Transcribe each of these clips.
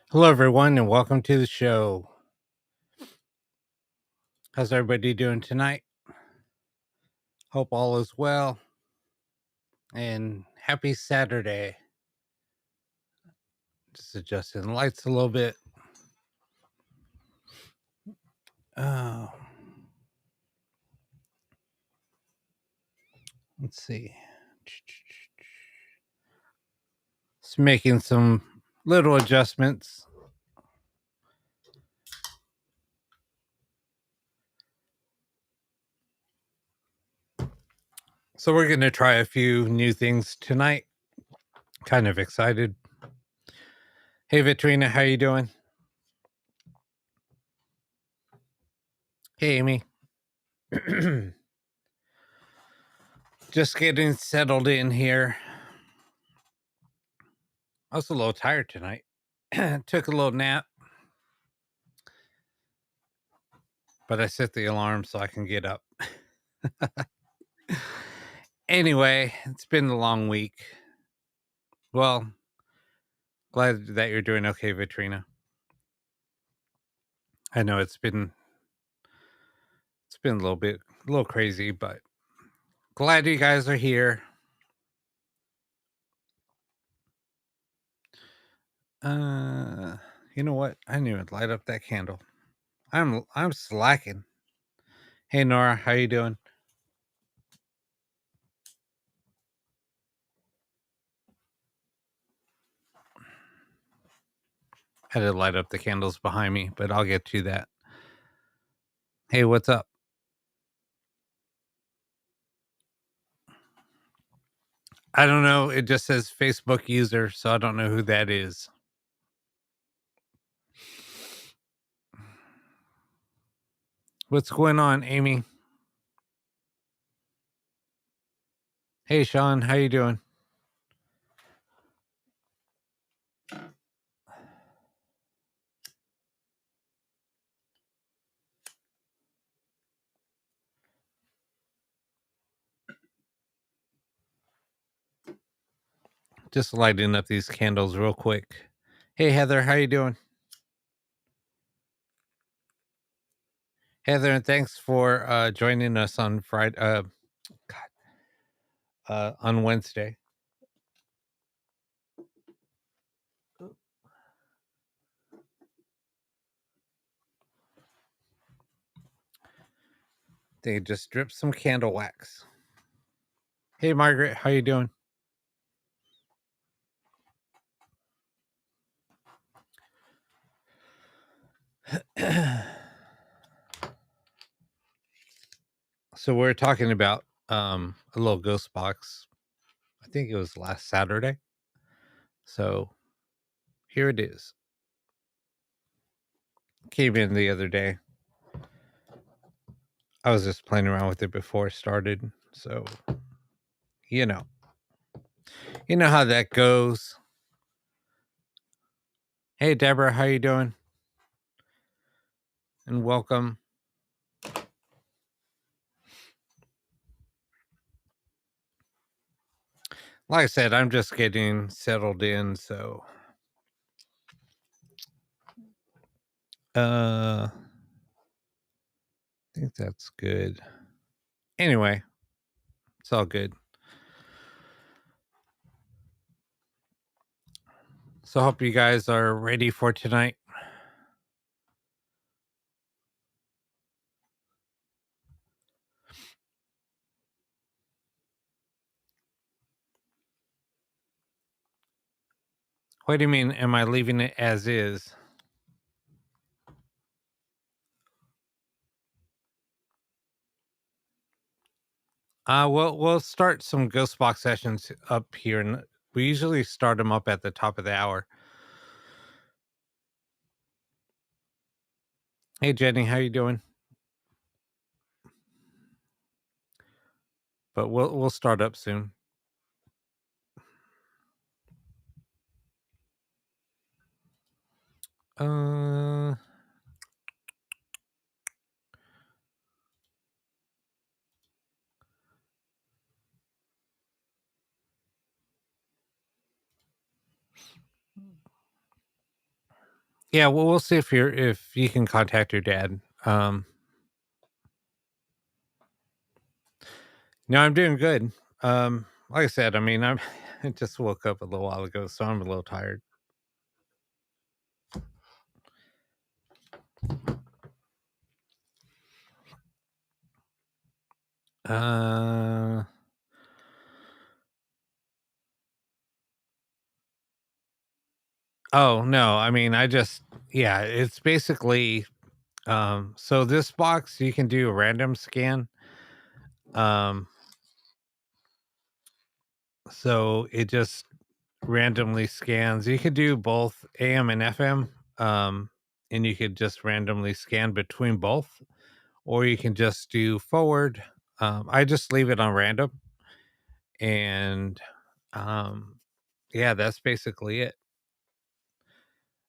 Hello, everyone, and welcome to the show. How's everybody doing tonight? Hope all is well, and happy Saturday. Just adjusting the lights a little bit. Oh, let's see. Just making some little adjustments. So we're going to try a few new things tonight. Kind of excited. Hey, Vitrina, how you doing? Hey, Amy. Just getting settled in here. I was a little tired tonight. Took a little nap, but I set the alarm so I can get up. Anyway, it's been a long week. Well, glad that you're doing okay, Vitrina. I know it's been a little crazy, but glad you guys are here. You know what? I didn't even light up that candle. I'm slacking. Hey Nora, how you doing? Had to light up the candles behind me, but I'll get to that. Hey, what's up? I don't know. It just says Facebook user, so I don't know who that is. What's going on, Amy? Hey Sean, how you doing? Just lighting up these candles real quick. Hey Heather, how you doing? Heather, and thanks for joining us on Friday. On Wednesday. They just dripped some candle wax. Hey Margaret, how you doing? So we're talking about a little ghost box. I think it was last Saturday. So here it is. Came in the other day. I was just playing around with it before it started. So you know how that goes. Hey Deborah, how you doing? And welcome. Like I said, I'm just getting settled in, so I think that's good. Anyway, it's all good. So I hope you guys are ready for tonight. What do you mean? Am I leaving it as is? We'll start some ghost box sessions up here, and we usually start them up at the top of the hour. Hey Jenny, how you doing? But we'll start up soon. Uh, Yeah, well, we'll see if you can contact your dad. No, I'm doing good. Like I said, I mean, I just woke up a little while ago, so I'm a little tired. Uh, oh no, I mean, yeah, it's basically so this box you can do a random scan. Um, so it just randomly scans. You could do both AM and FM. And you could just randomly scan between both, or you can just do forward. I just leave it on random, and um, yeah, that's basically it.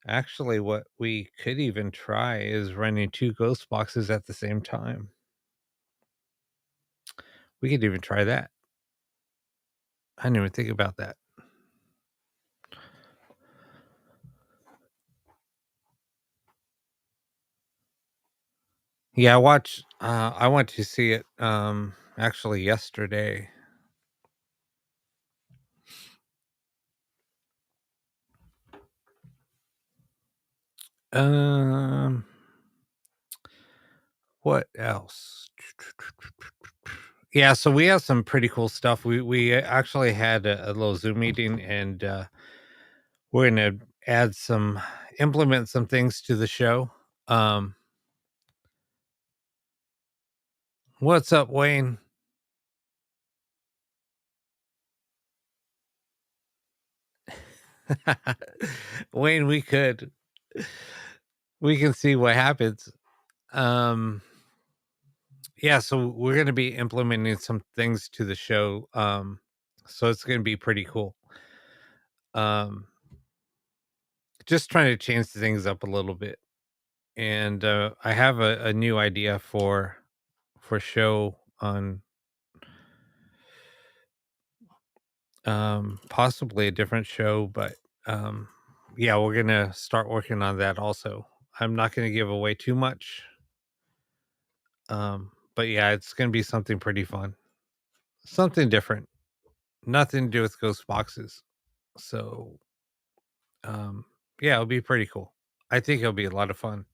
Actually, what we could even try is running two ghost boxes at the same time. We could even try that. I didn't even think about that. Yeah, I went to see it actually yesterday. Um what else? Yeah, so we have some pretty cool stuff. We actually had a little Zoom meeting, and we're gonna add some implement some things to the show. Um, what's up, Wayne? Wayne, we can see what happens. Um, yeah, so we're gonna be implementing some things to the show. So it's gonna be pretty cool. Um, just trying to change things up a little bit, and I have a new idea for show on possibly a different show, but um, yeah, we're gonna start working on that also. I'm not gonna give away too much, but yeah, it's gonna be something pretty fun, something different, nothing to do with ghost boxes. So um, yeah, it'll be pretty cool. I think it'll be a lot of fun.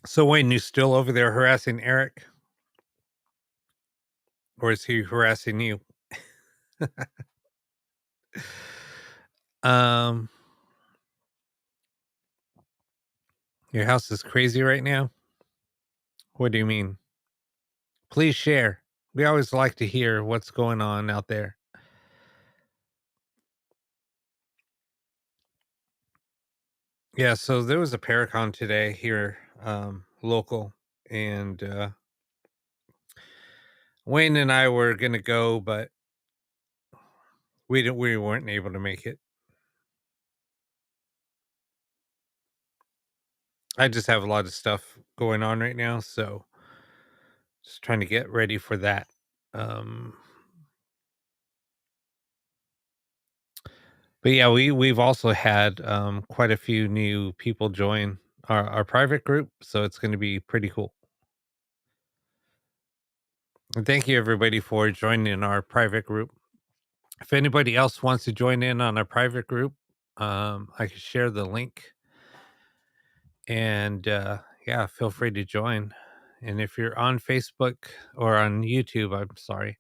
So Wayne, you still over there harassing Eric, or is he harassing you? Um, your house is crazy right now. What do you mean? Please share. We always like to hear what's going on out there. Yeah, so there was a Paracon today here, local, and Wayne and I were gonna go, but we weren't able to make it. I just have a lot of stuff going on right now, so just trying to get ready for that. Um, but yeah, we've also had quite a few new people join our private group, so it's going to be pretty cool. And thank you everybody for joining our private group. If anybody else wants to join in on our private group, I can share the link, and yeah, feel free to join. And if you're on Facebook or on YouTube, I'm sorry,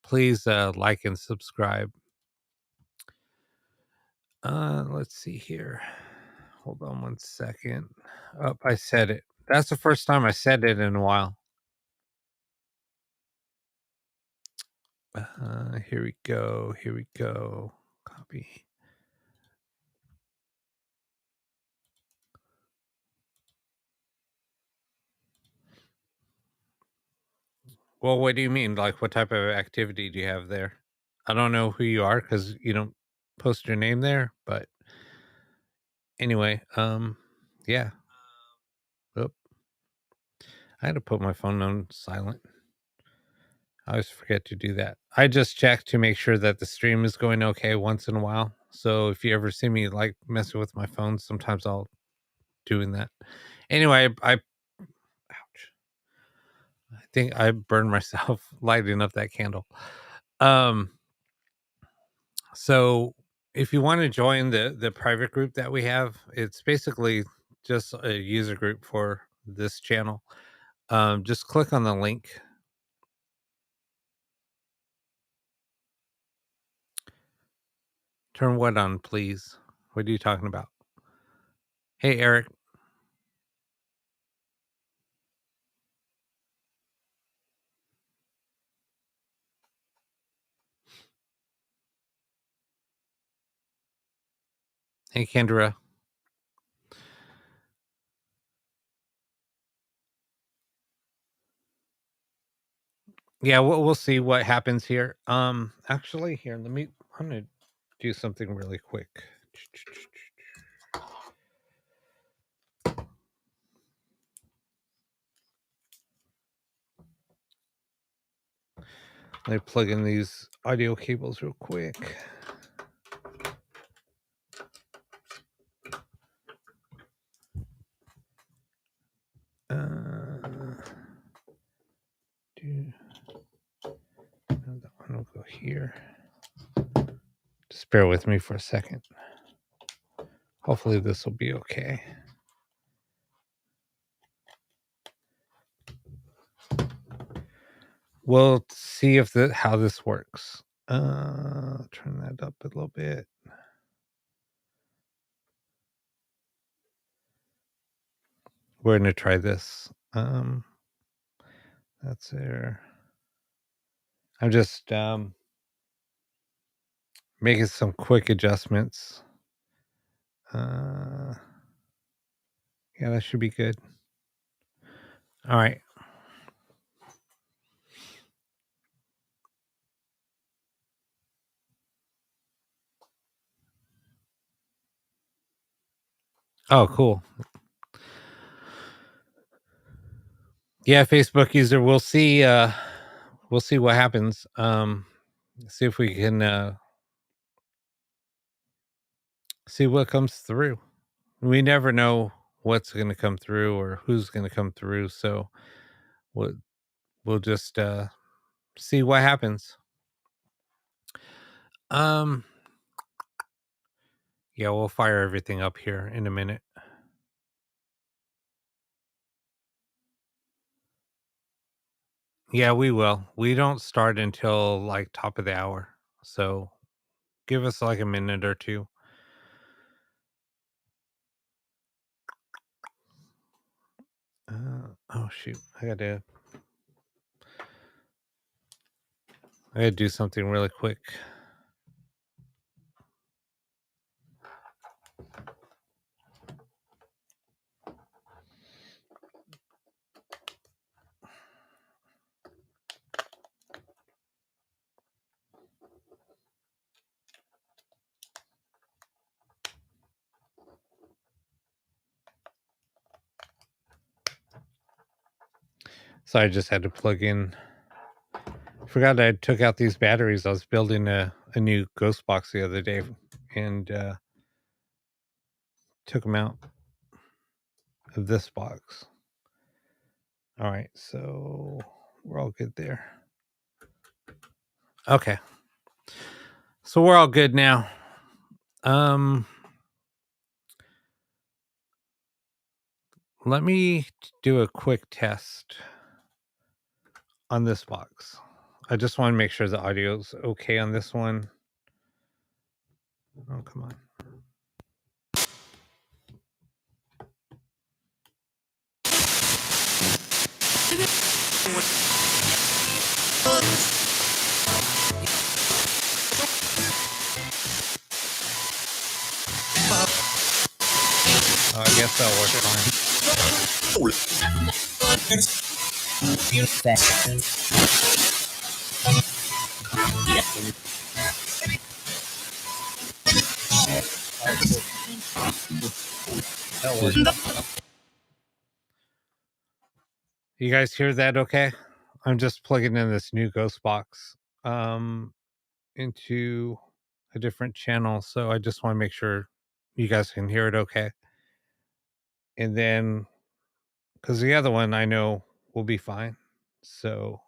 please like and subscribe. Let's see here. Hold on one second. Oh, I said it. That's the first time I said it in a while. Here we go. Here we go. Copy. Well, what do you mean? Like, what type of activity do you have there? I don't know who you are because you don't post your name there. But anyway, yeah. Oop, I had to put my phone on silent. I always forget to do that. I just check to make sure that the stream is going okay once in a while. So if you ever see me like messing with my phone, sometimes I'll doing that. Anyway, ouch. I think I burned myself lighting up that candle. Um so if you want to join the private group that we have, it's basically just a user group for this channel. Just click on the link. Turn what on, please? What are you talking about? Hey, Eric. Hey, Kendra. Yeah, we'll see what happens here. Actually, here, I'm gonna do something really quick. Let me plug in these audio cables real quick. That one will go here. Just bear with me for a second. Hopefully this will be okay. We'll see if how this works. Turn that up a little bit. We're gonna try this. That's there. I'm just making some quick adjustments. Yeah, that should be good. All right. Oh, cool. Yeah, Facebook user. We'll see. We'll see what happens. See if we can see what comes through. We never know what's going to come through or who's going to come through. So we'll just see what happens. Um, yeah, we'll fire everything up here in a minute. Yeah, we will. We don't start until like top of the hour. So give us like a minute or two. Oh shoot. I gotta do something really quick. So I just had to plug in. Forgot I took out these batteries. I was building a new ghost box the other day and took them out of this box. All right, so we're all good there. Okay. So we're all good now. Let me do a quick test on this box. I just want to make sure the audio's okay on this one. Oh, come on. I guess that'll work fine. That works. You guys hear that okay? I'm just plugging in this new ghost box into a different channel, so I just want to make sure you guys can hear it okay. And then, because the other one I know will be fine. So,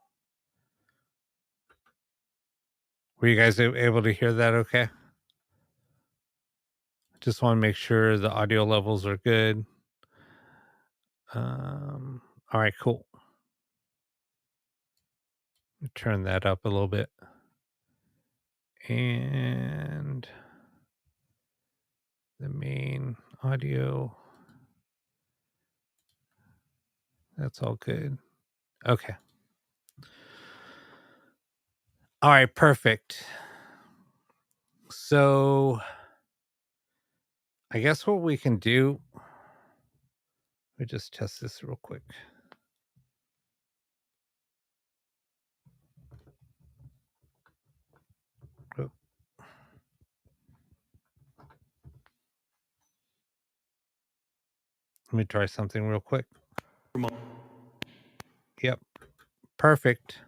were you guys able to hear that okay? Just want to make sure the audio levels are good. All right, cool. Turn that up a little bit. And the main audio. That's all good. Okay. All right, perfect. So I guess what we can do, let me just test this real quick. Oh. Let me try something real quick. Yep. Perfect.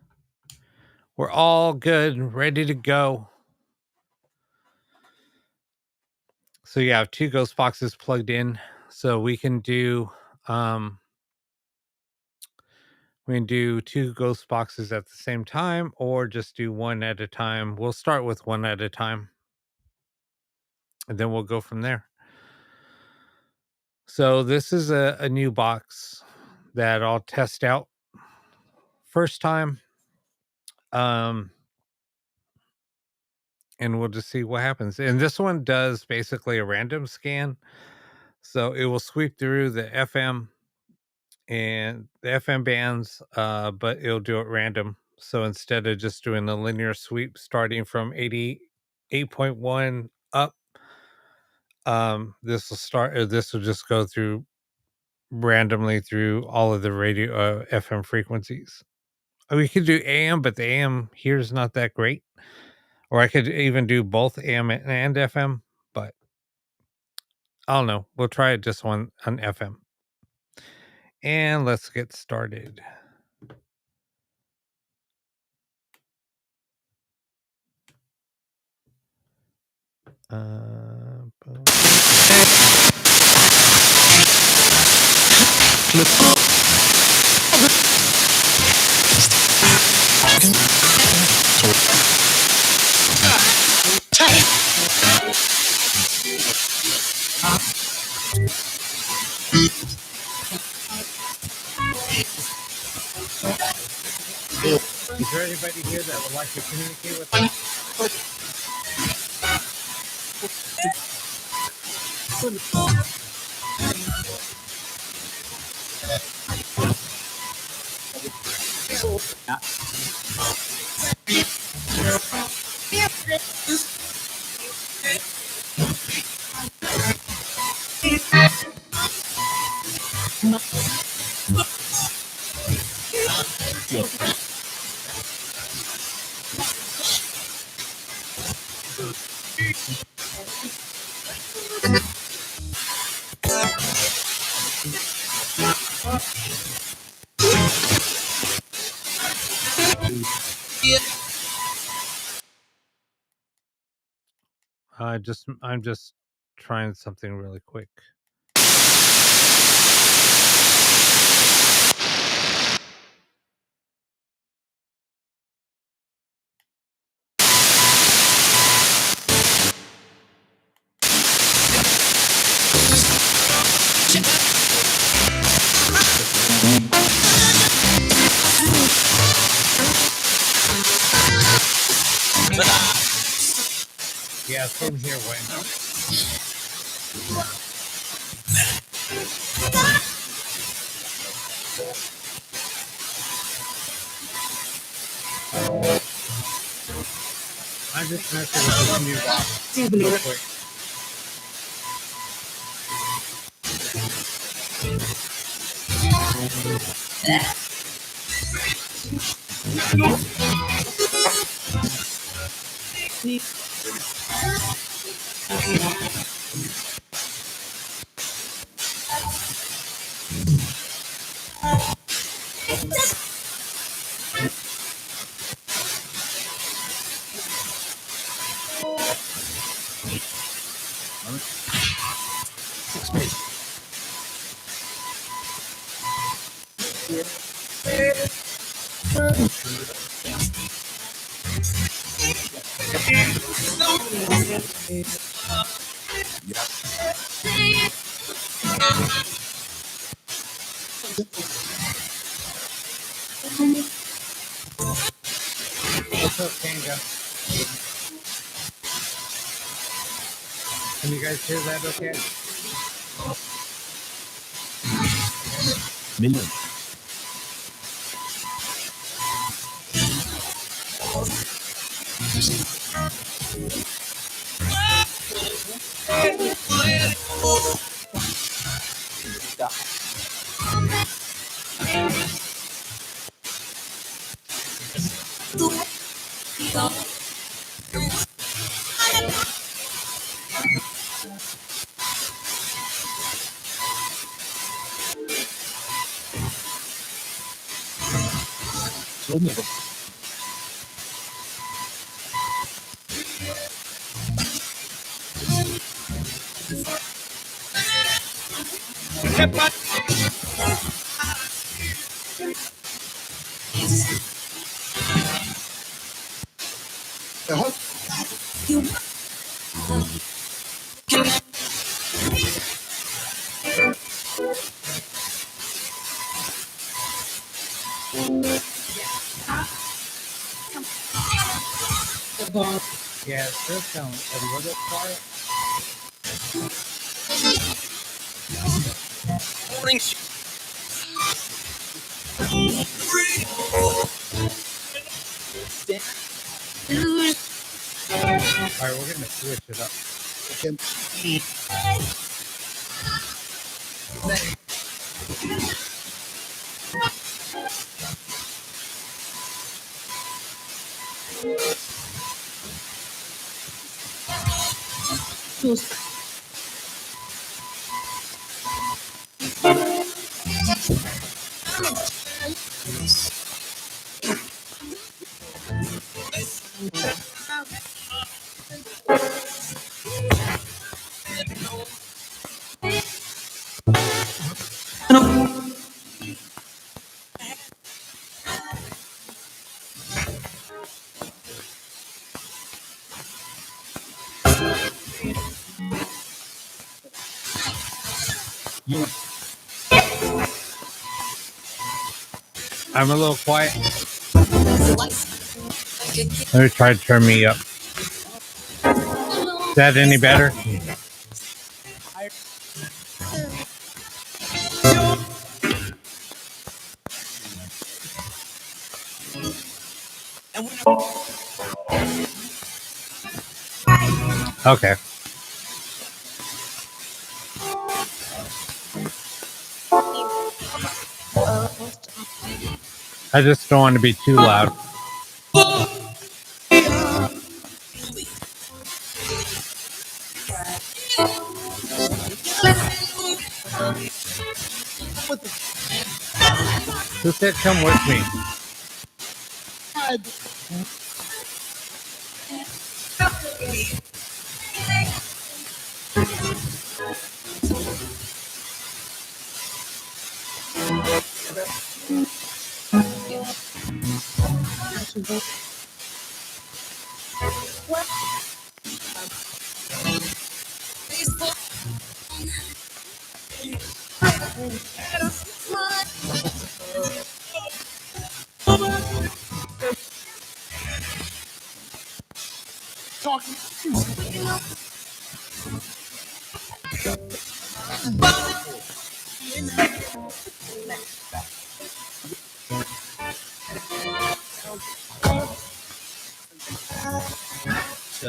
We're all good, ready to go. So yeah, I have 2 ghost boxes plugged in. So we can do 2 ghost boxes at the same time, or just do one at a time. We'll start with one at a time, and then we'll go from there. So this is a new box that I'll test out first time. And we'll just see what happens. And this one does basically a random scan. So it will sweep through the FM and the FM bands, but it'll do it random. So instead of just doing a linear sweep starting from 88.1 up, this will just go through randomly through all of the radio FM frequencies. We could do AM, but the AM here is not that great. Or I could even do both AM and FM, but I don't know. We'll try it just on FM. And let's get started. Boom. Is there anybody here that would like to communicate with us? I'm just trying something really quick. Yeah, same here, Wayne. I'm just messing with this new box real quick. What's up, Kanga? Can you guys hear that okay? Million. Yeah, it does sound a little quiet. All right, we're gonna switch it up. I'm a little quiet. Let me try to turn me up. Is that any better? Okay. I just don't want to be too loud. Who said come with me?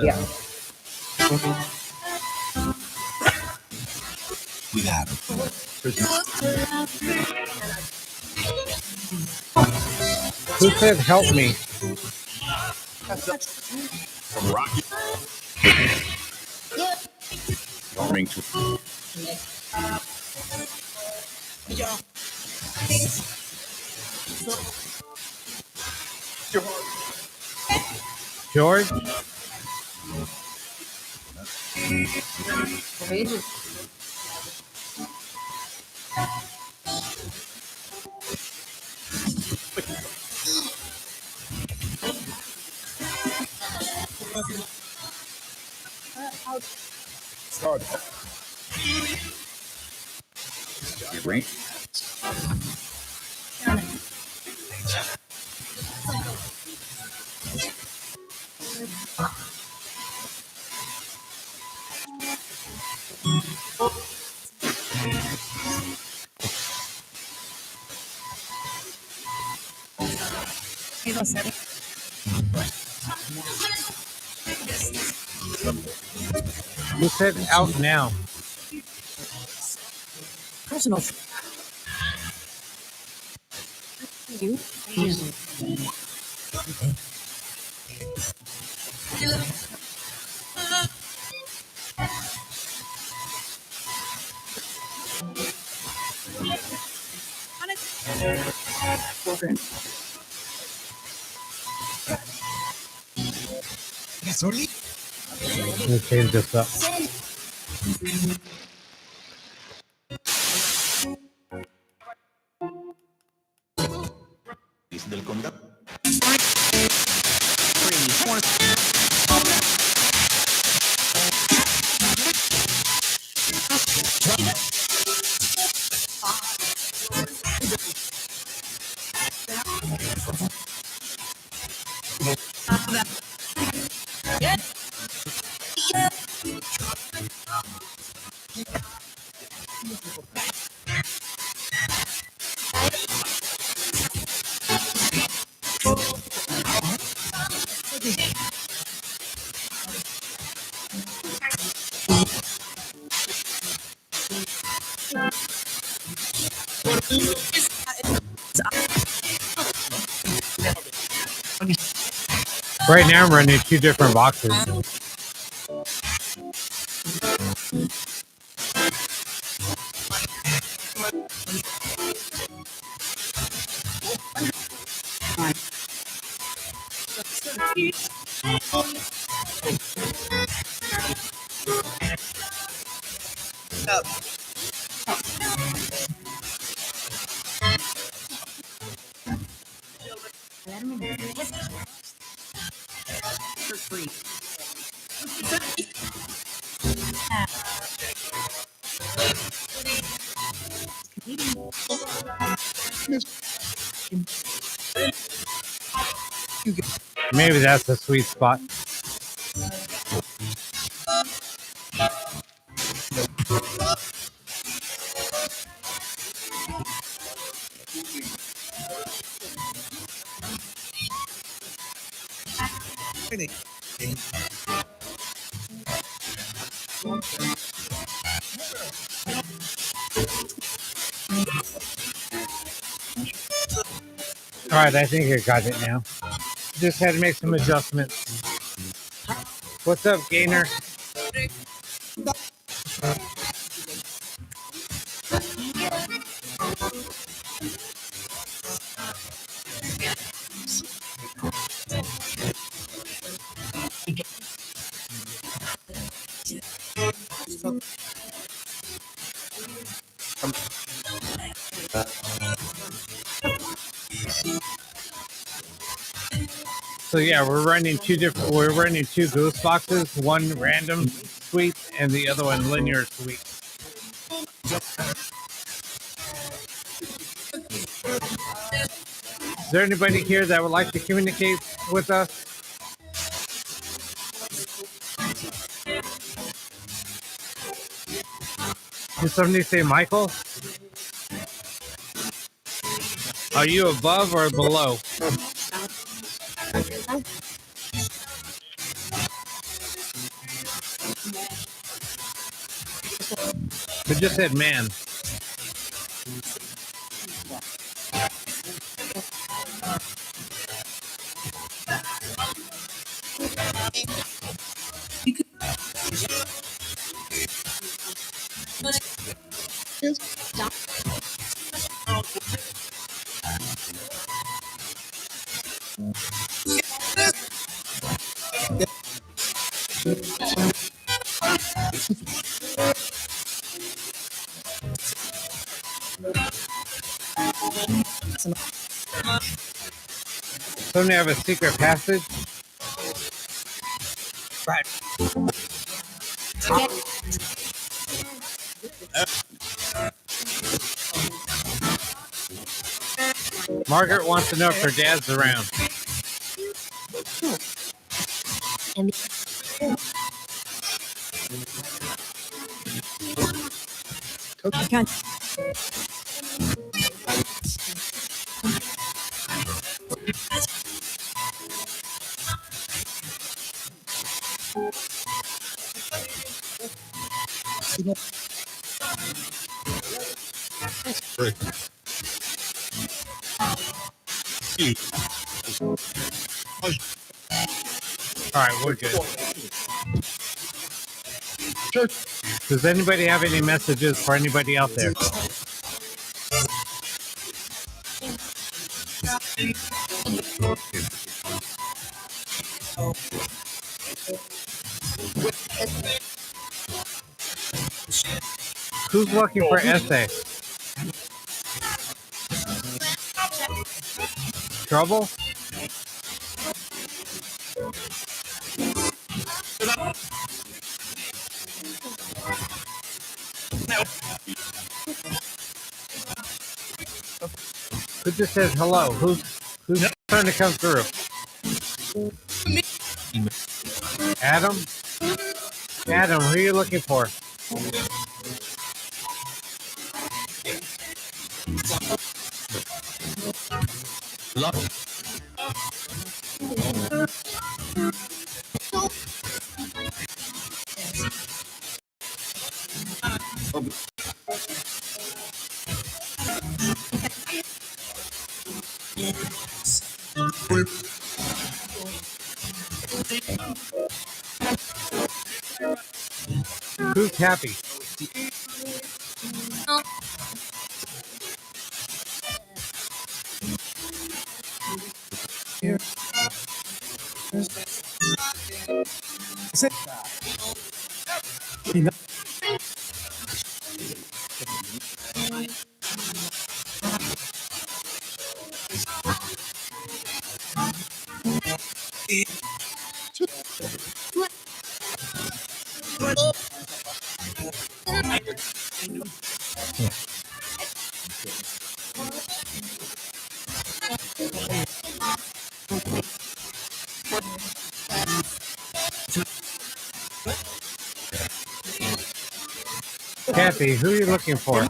Yeah. We got him. Who said help me? From Rocky. Ring to George? Start. You agree? Who said out now? Personal. You. Let me change this up. Del condado. Right now, I'm running 2 different boxes. Maybe that's the sweet spot. All right, I think I got it now. Just had to make some adjustments. What's up, Gainer? So yeah, we're running 2 ghost boxes, one random sweep and the other one linear sweep. Is there anybody here that would like to communicate with us? Did somebody say Michael? Are you above or below? We just said man. Somebody have a secret passage? Margaret wants to know if her dad's around. All right, we're good. Does anybody have any messages for anybody out there? Who's looking for essay? Trouble? Who just says hello? Who's trying to come through? Adam? Adam, who are you looking for? Who's happy? Kathy, who are you looking for?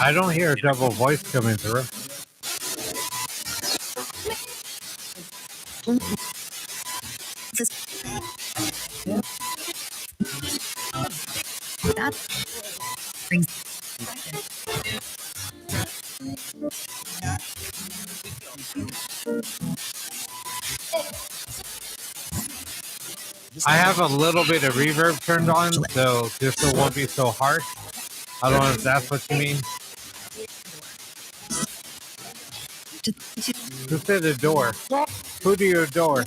I don't hear a double voice coming through. That brings I have a little bit of reverb turned on, so this won't be so harsh. I don't know if that's what you mean. Who said adore? Who do you adore?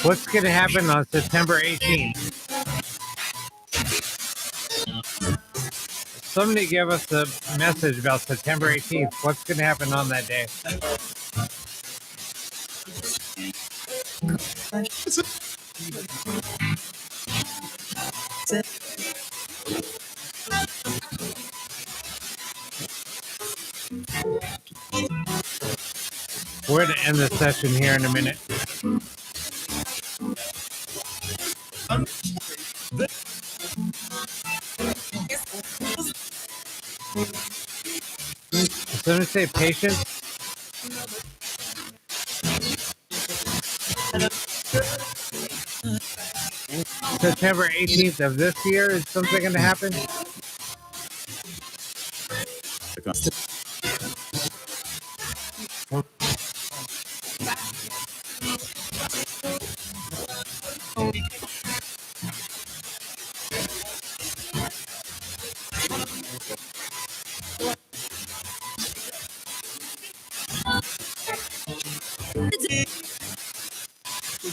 What's going to happen on September 18th? somebody give us a message about September 18th. What's going to happen on that day? We're going to end the session here in a minute. Somebody say patience. September 18th of this year, is something going to happen?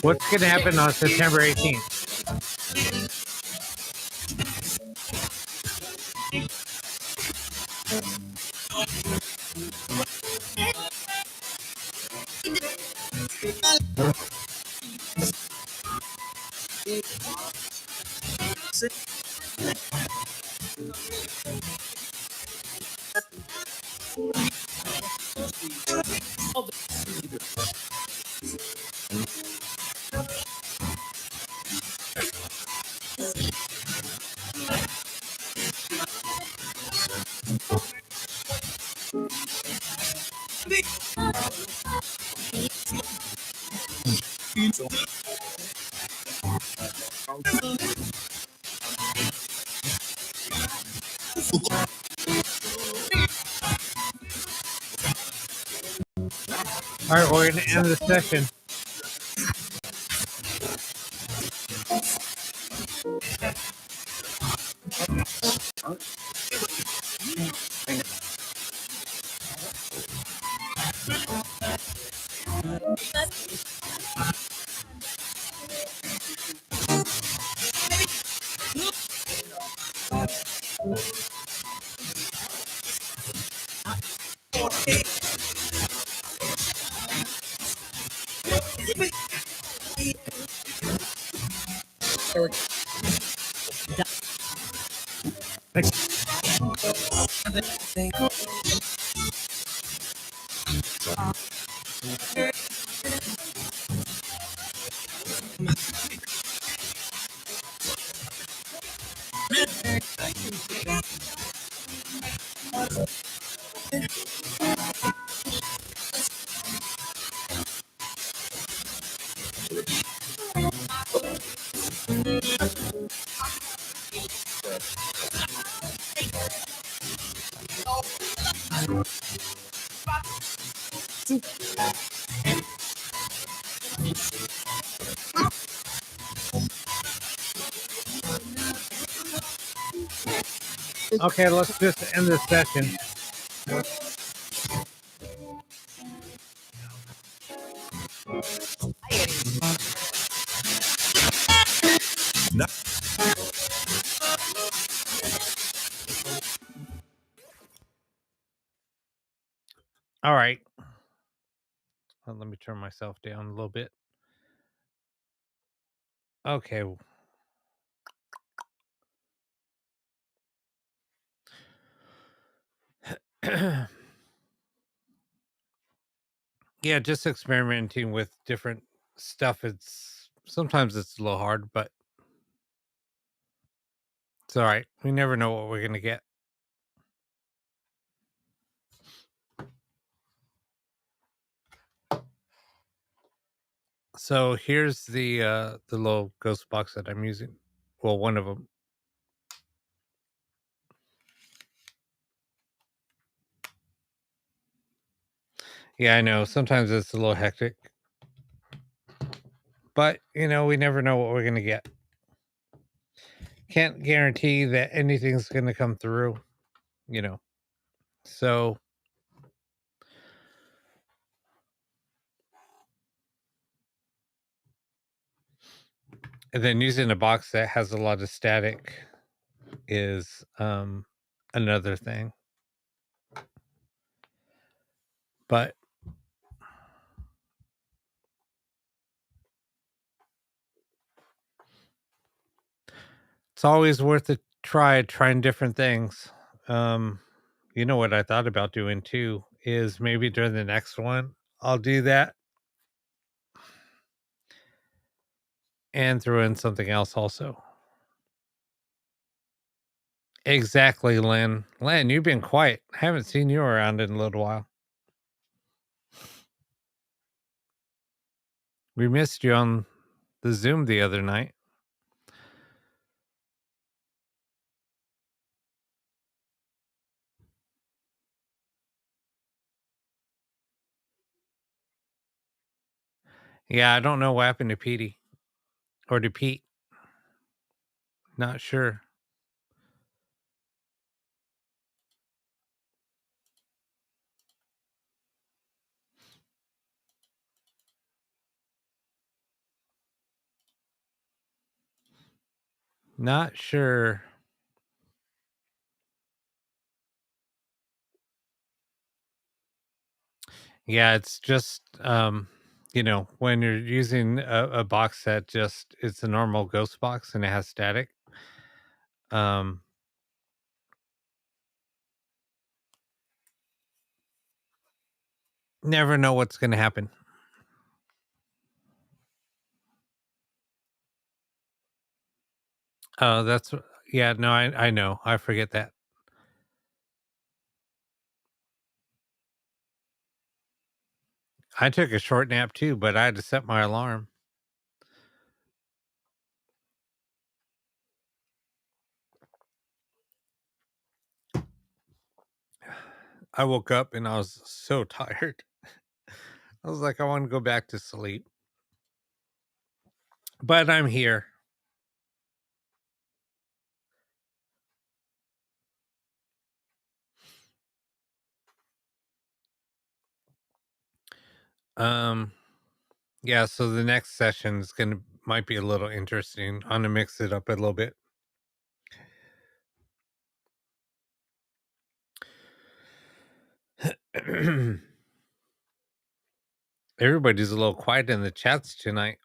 What's going to happen on September 18th? All right, we're going to end the session. Okay, let's just end this session. All right. Well, let me turn myself down a little bit. Okay. Yeah, just experimenting with different stuff. Sometimes it's a little hard, but it's all right. We never know what we're going to get. So here's the little ghost box that I'm using. Well, one of them. Yeah, I know. Sometimes it's a little hectic. But, we never know what we're going to get. Can't guarantee that anything's going to come through, So and then using a box that has a lot of static is another thing. But it's always worth a try trying different things. Um, you know what I thought about doing too is maybe during the next one, I'll do that and throw in something else also. Exactly, Lynn. Lynn, you've been quiet. I haven't seen you around in a little while. We missed you on the Zoom the other night. Yeah, I don't know what happened to Petey or to Pete. Not sure. Not sure. Yeah, it's just when you're using a box set, just it's a normal ghost box and it has static. Um Never know what's gonna happen. Oh, yeah, no, I know. I forget that. I took a short nap too, but I had to set my alarm. I woke up and I was so tired. I was like, I want to go back to sleep. But I'm here. Um yeah, so the next session is gonna might be a little interesting. I'm gonna mix it up a little bit. Everybody's a little quiet in the chats tonight.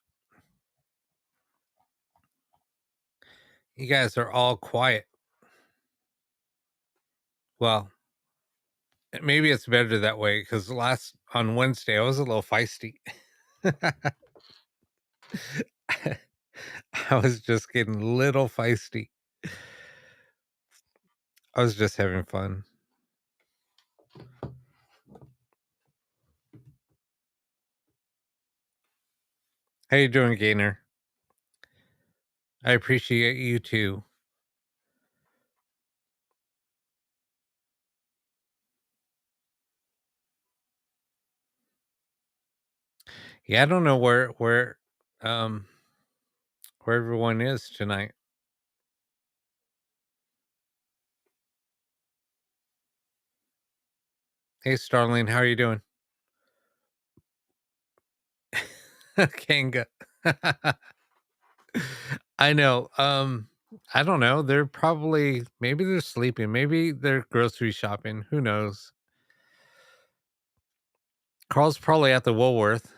You guys are all quiet. Well, maybe it's better that way because last on Wednesday I was a little feisty. I was just getting a little feisty. I was just having fun. How you doing, Gainer? I appreciate you too. Yeah, I don't know um where everyone is tonight. Hey Starling, how are you doing? Kanga. I know. I don't know. They're probably maybe they're sleeping. Maybe they're grocery shopping. Who knows? Carl's probably at the Woolworth.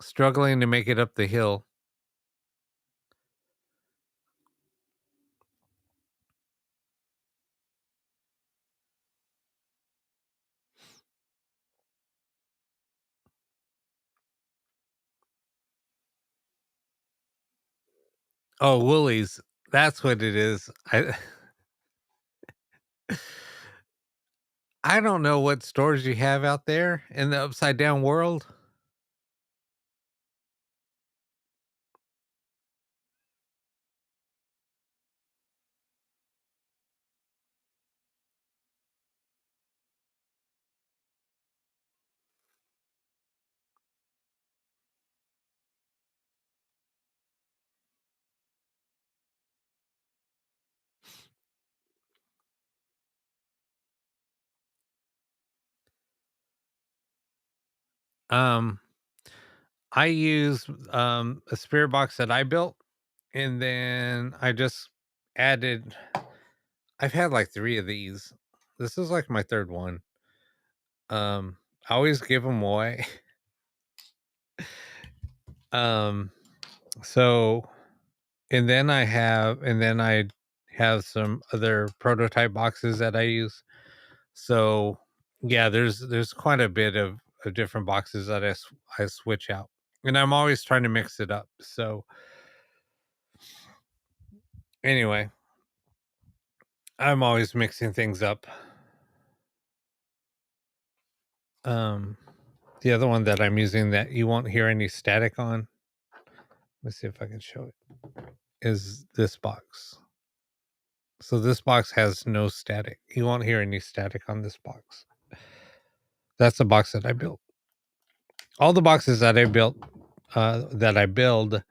Struggling to make it up the hill. Oh, Woolies. That's what it is. I don't know what stores you have out there in the upside down world. Um, I use a spirit box that I built, And then I just added I've had like 3 of these. This is like my 3rd one. I always give them away. Um, so and then I have some other prototype boxes that I use. So, yeah, there's quite a bit of different boxes that I switch out. And I'm always trying to mix it up. So, anyway, I'm always mixing things up. Um, the other one that I'm using that you won't hear any static on, let's see if I can show it, is this box. So this box has no static. You won't hear any static on this box. That's the box that I built. All the boxes that I built, that I build,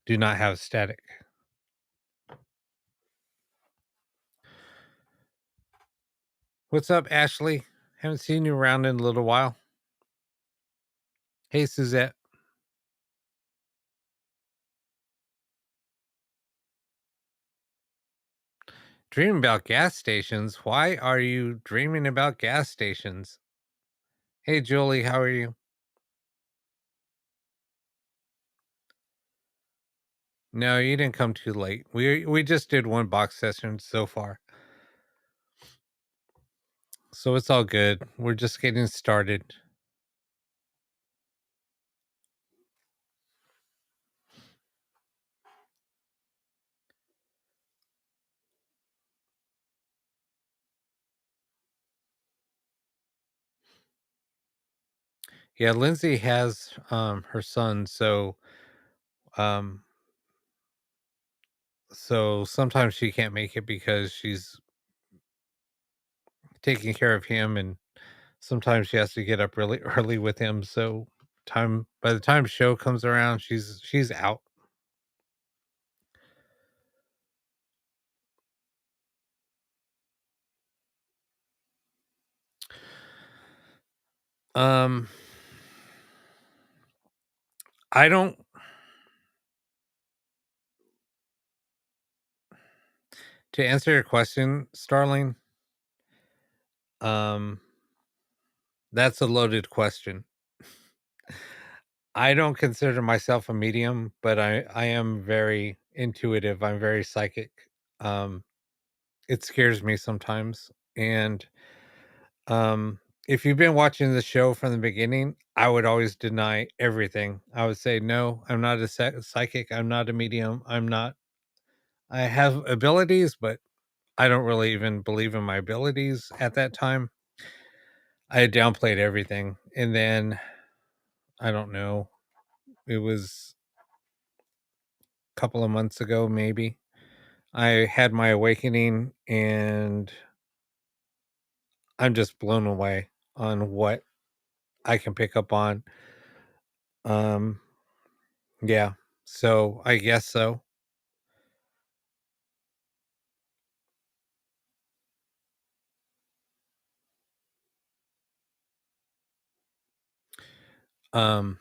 do not have static. What's up, Ashley? Haven't seen you around in a little while. Hey, Suzette. Dreaming about gas stations? Why are you dreaming about gas stations? Hey, Julie, how are you? No, you didn't come too late. We just did one box session so far. So it's all good. We're just getting started. Yeah, Lindsay has her son, um so sometimes she can't make it because she's taking care of him, and sometimes she has to get up really early with him. So time by the time show comes around, she's out. Um I don't To answer your question, Starling, um that's a loaded question. I don't consider myself a medium, but I am very intuitive. I'm very psychic. Um it scares me sometimes. And if you've been watching the show from the beginning, I would always deny everything. I would say, no, I'm not a psychic. I'm not a medium. I have abilities, but I don't really even believe in my abilities at that time. I had downplayed everything. And then, I don't know, it was a couple of months ago, maybe. I had my awakening, and I'm just blown away on what I can pick up on. Um, yeah. So I guess so. Um,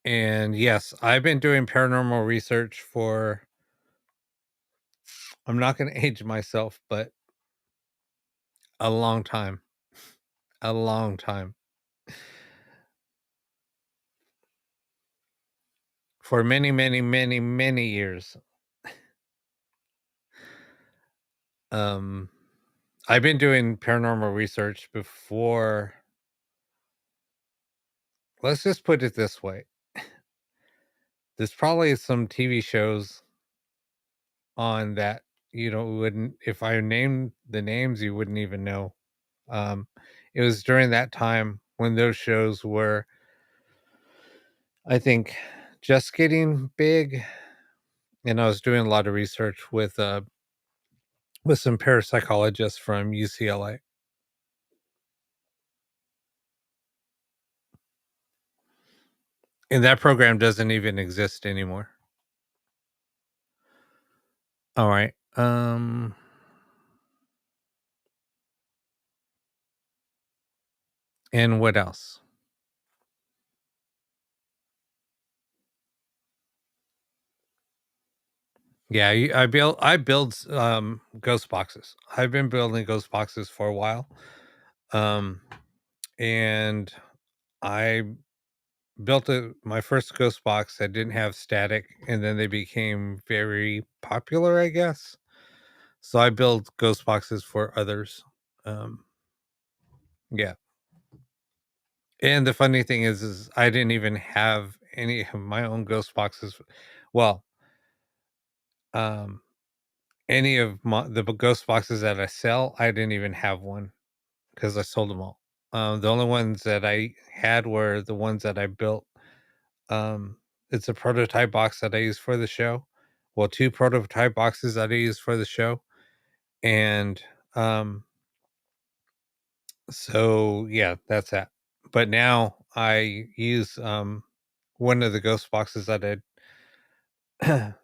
and yes, I've been doing paranormal research for, I'm not going to age myself, but a long time, a long time, for many, many, many, many years. Um, I've been doing paranormal research before. Let's just put it this way. There's probably some TV shows on that wouldn't, if I named the names, you wouldn't even know. Um, it was during that time when those shows were, I think, just getting big, and I was doing a lot of research with some parapsychologists from UCLA. And that program doesn't even exist anymore. All right. And what else? Yeah, I build ghost boxes. I've been building ghost boxes for a while. Um and I built my first ghost box that didn't have static, and then they became very popular, I guess. So I build ghost boxes for others. Um yeah. And the funny thing is I didn't even have any of my own ghost boxes. Well, um any of the ghost boxes that I sell, I didn't even have one because I sold them all. The only ones that I had were the ones that I built. Um, it's a prototype box that I use for the show. Well, two prototype boxes that I use for the show, and um, so yeah, that's that. But now I use one of the ghost boxes that I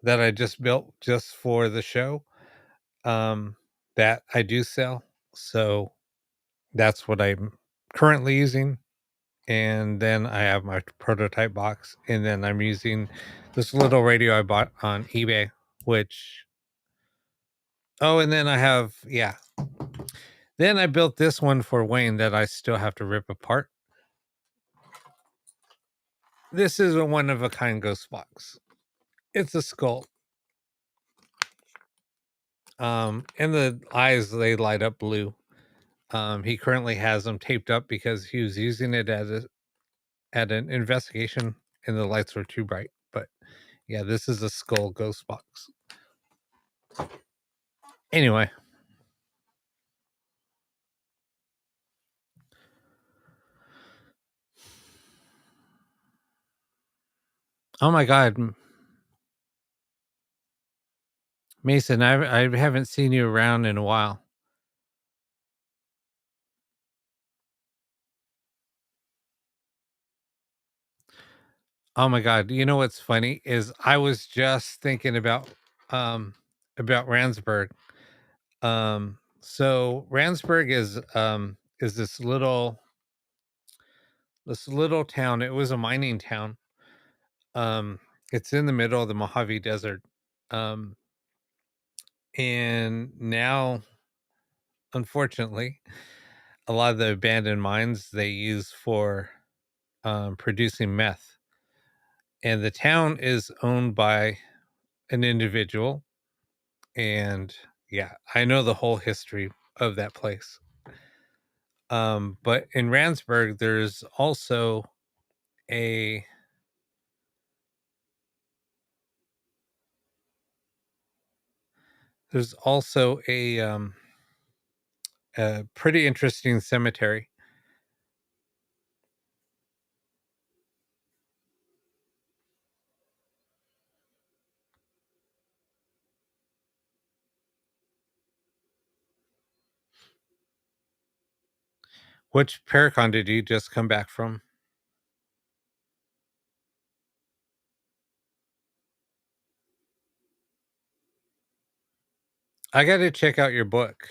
that I just built just for the show. Um, that I do sell, so that's what I'm currently using. And then I have my prototype box, and then I'm using this little radio I bought on eBay, which oh, and then I have yeah. Then I built this one for Wayne that I still have to rip apart. This is a one of a kind ghost box. It's a skull. And the eyes they light up blue. He currently has them taped up because he was using it as at an investigation, and the lights were too bright. But yeah, this is a skull ghost box. Anyway, oh my god, Mason, I haven't seen you around in a while. Oh my god, you know what's funny is I was just thinking about Randsburg. So Randsburg is this little town. It was a mining town. Um it's in the middle of the Mojave Desert. Um and now unfortunately a lot of the abandoned mines they use for producing meth, and the town is owned by an individual. And yeah, I know the whole history of that place. But in Randsburg a there's also a pretty interesting cemetery. Which Paracon did you just come back from? I got to check out your book.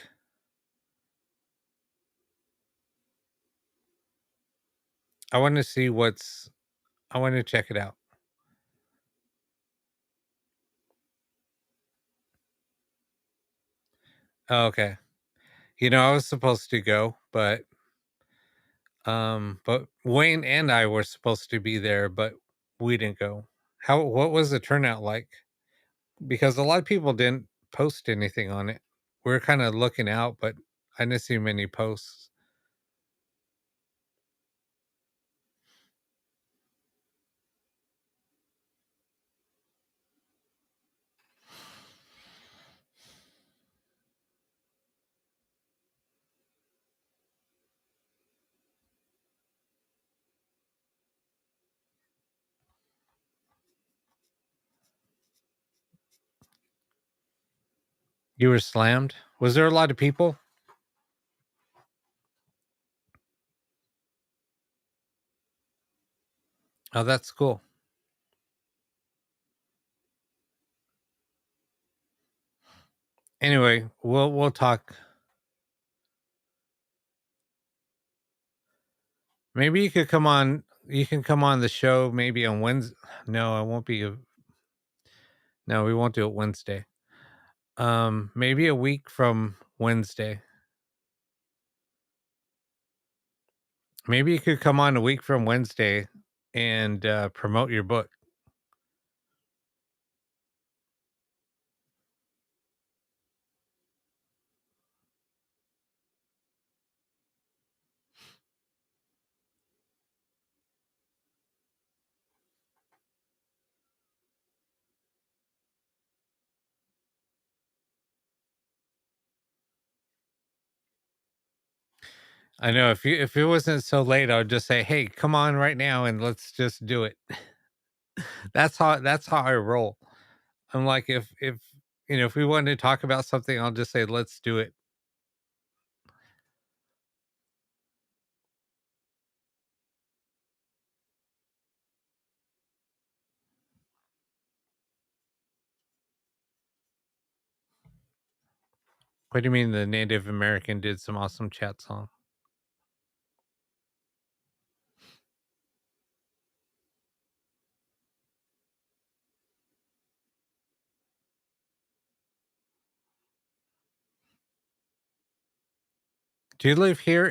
I want to see what's I want to check it out. Oh, okay. I was supposed to go, but Wayne and I were supposed to be there, but we didn't go. What was the turnout like? Because a lot of people didn't post anything on it. We are kind of looking out, but I didn't see many posts. You were slammed? Was there a lot of people? Oh, that's cool. Anyway, we'll talk. Maybe you can come on the show maybe on Wednesday. No, I won't be No, we won't do it Wednesday. Maybe a week from Wednesday. Maybe you could come on a week from Wednesday and promote your book. I know if it wasn't so late, I would just say, "Hey, come on right now and let's just do it." That's how I roll. I'm like, if if we wanted to talk about something, I'll just say, "Let's do it." What do you mean the Native American did some awesome chat song? Do you live here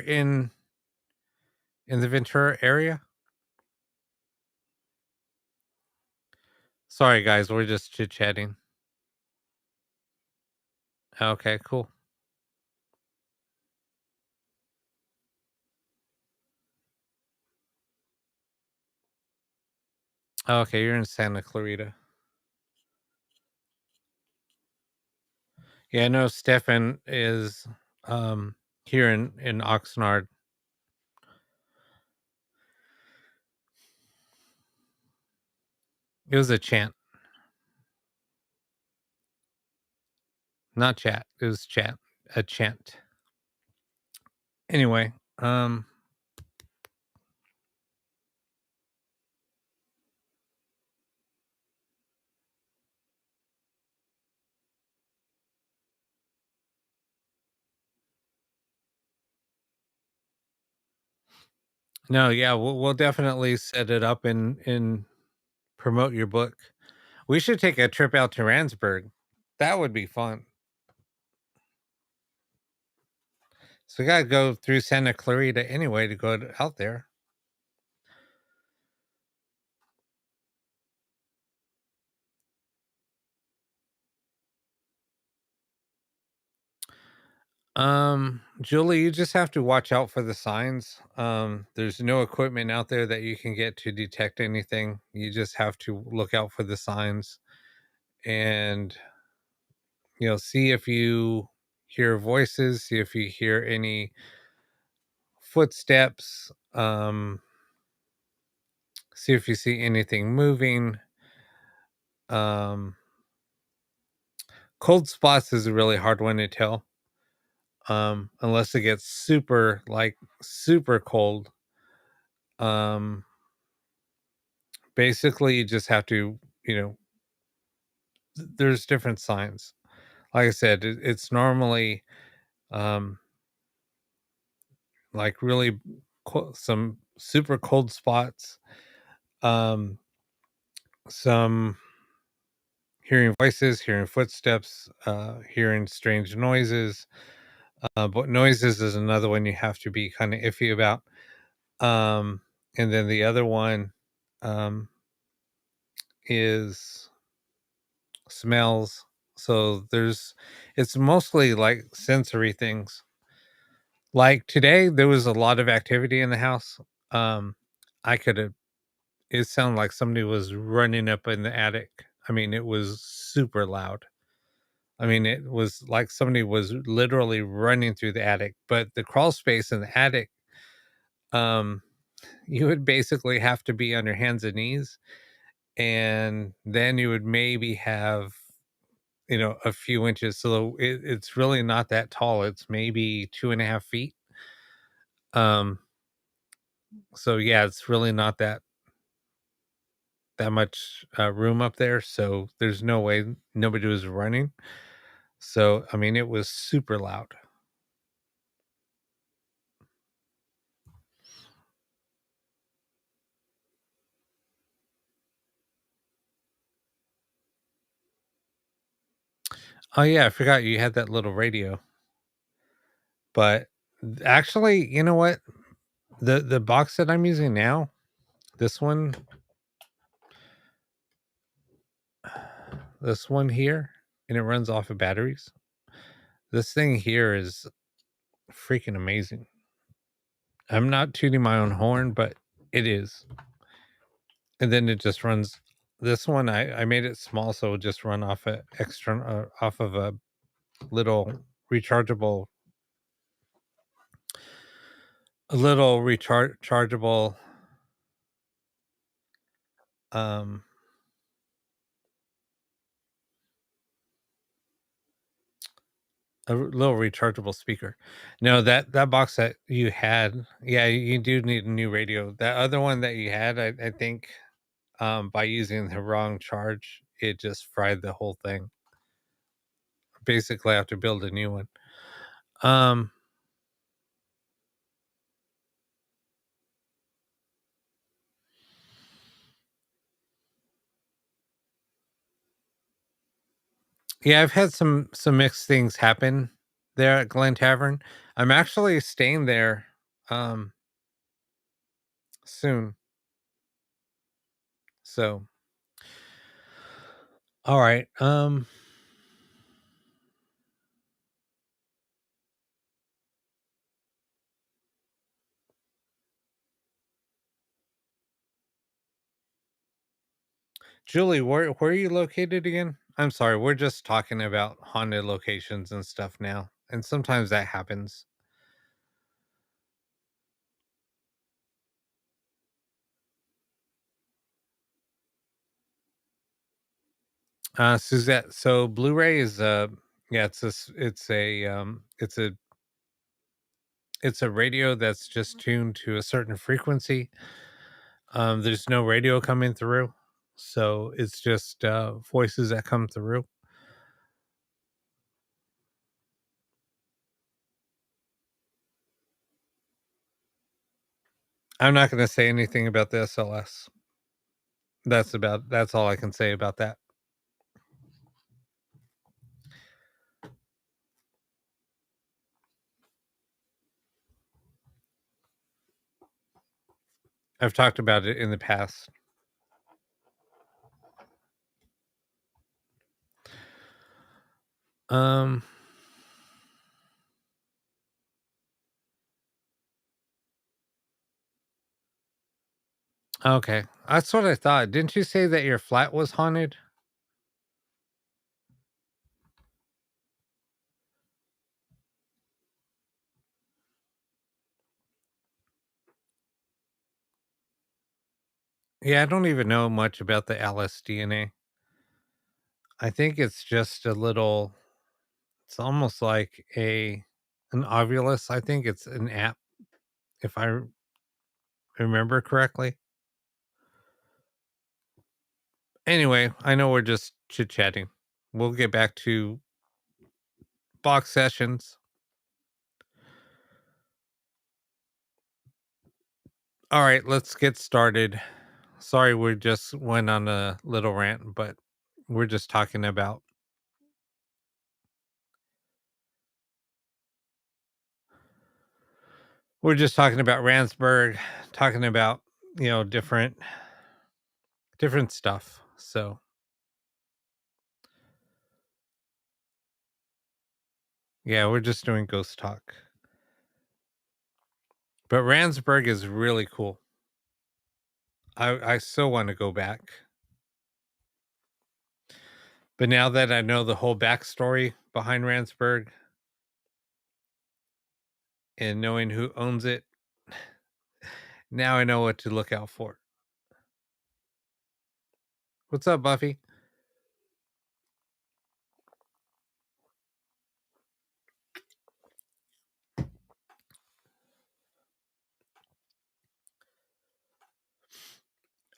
in the Ventura area? Sorry, guys, we're just chit chatting. Okay, cool. Okay, you're in Santa Clarita. Yeah, I know Stefan is here in Oxnard. It was a chant, not chat. It was chat, a chant. Anyway, no, yeah, we'll definitely set it up and promote your book. We should take a trip out to Randsburg. That would be fun. So we gotta go through Santa Clarita anyway to go out there. Julie, you just have to watch out for the signs. There's no equipment out there that you can get to detect anything. You just have to look out for the signs and see if you hear voices, see if you hear any footsteps, see if you see anything moving. Um, Cold spots is a really hard one to tell. Unless it gets super like super cold. Um, Basically you just have to, you know, there's different signs. Like I said, it's normally um like really some super cold spots, um some hearing voices, hearing footsteps, hearing strange noises. But noises is another one you have to be kind of iffy about. And then the other one um is smells. So it's mostly like sensory things. Like today, there was a lot of activity in the house. Um, I could have, it sounded like somebody was running up in the attic. I mean, it was super loud. I mean, it was like somebody was literally running through the attic, but the crawl space in the attic, um, you would basically have to be on your hands and knees. And then you would maybe have a few inches. So it's really not that tall. It's maybe 2.5 feet. Um, so yeah, it's really not that much room up there. So there's no way nobody was running. So I mean, it was super loud. Oh yeah, I forgot you had that little radio. But actually, you know what? The box that I'm using now, this one, this one here, and it runs off of batteries. This thing here is freaking amazing. I'm not tooting my own horn, but it is. And then it just runs. This one, I made it small, so it'll just run off a off of a little rechargeable, chargeable um a little rechargeable speaker. No, that box that you had, yeah, you do need a new radio. That other one that you had, I think, by using the wrong charge, it just fried the whole thing. Basically, I have to build a new one. Um, yeah, I've had some mixed things happen there at Glen Tavern. I'm actually staying there um soon. So, all right. Julie, where are you located again? I'm sorry, we're just talking about haunted locations and stuff now, and sometimes that happens. Suzette, so Blu-ray is yeah, it's a radio that's just tuned to a certain frequency. There's no radio coming through, so it's just voices that come through. I'm not going to say anything about the SLS. That's all I can say about that. I've talked about it in the past. Um, okay. That's what I thought. Didn't you say that your flat was haunted? Yeah, I don't even know much about the LSDNA. I think it's just a little, it's almost like an Ovilus. I think it's an app, if I remember correctly. Anyway, I know we're just chit-chatting. We'll get back to box sessions. All right, let's get started. Sorry, we just went on a little rant, but we're just talking about Randsburg, talking about, different stuff. So, yeah, we're just doing ghost talk. But Randsburg is really cool. I so want to go back. But now that I know the whole backstory behind Randsburg and knowing who owns it, now I know what to look out for. What's up, Buffy?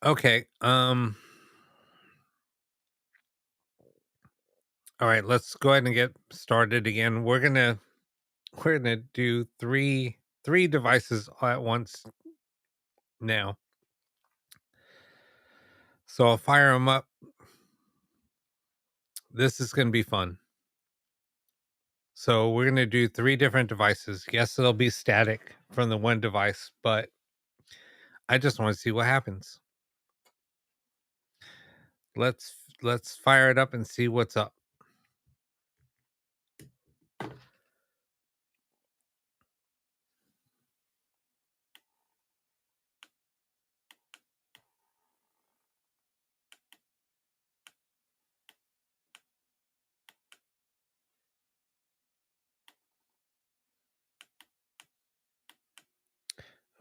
Okay. All right, let's go ahead and get started again. We're gonna do three devices at once now. So I'll fire them up. This is gonna be fun. So we're going to do 3 different devices. Yes, it'll be static from the one device, but I just want to see what happens. Let's fire it up and see what's up.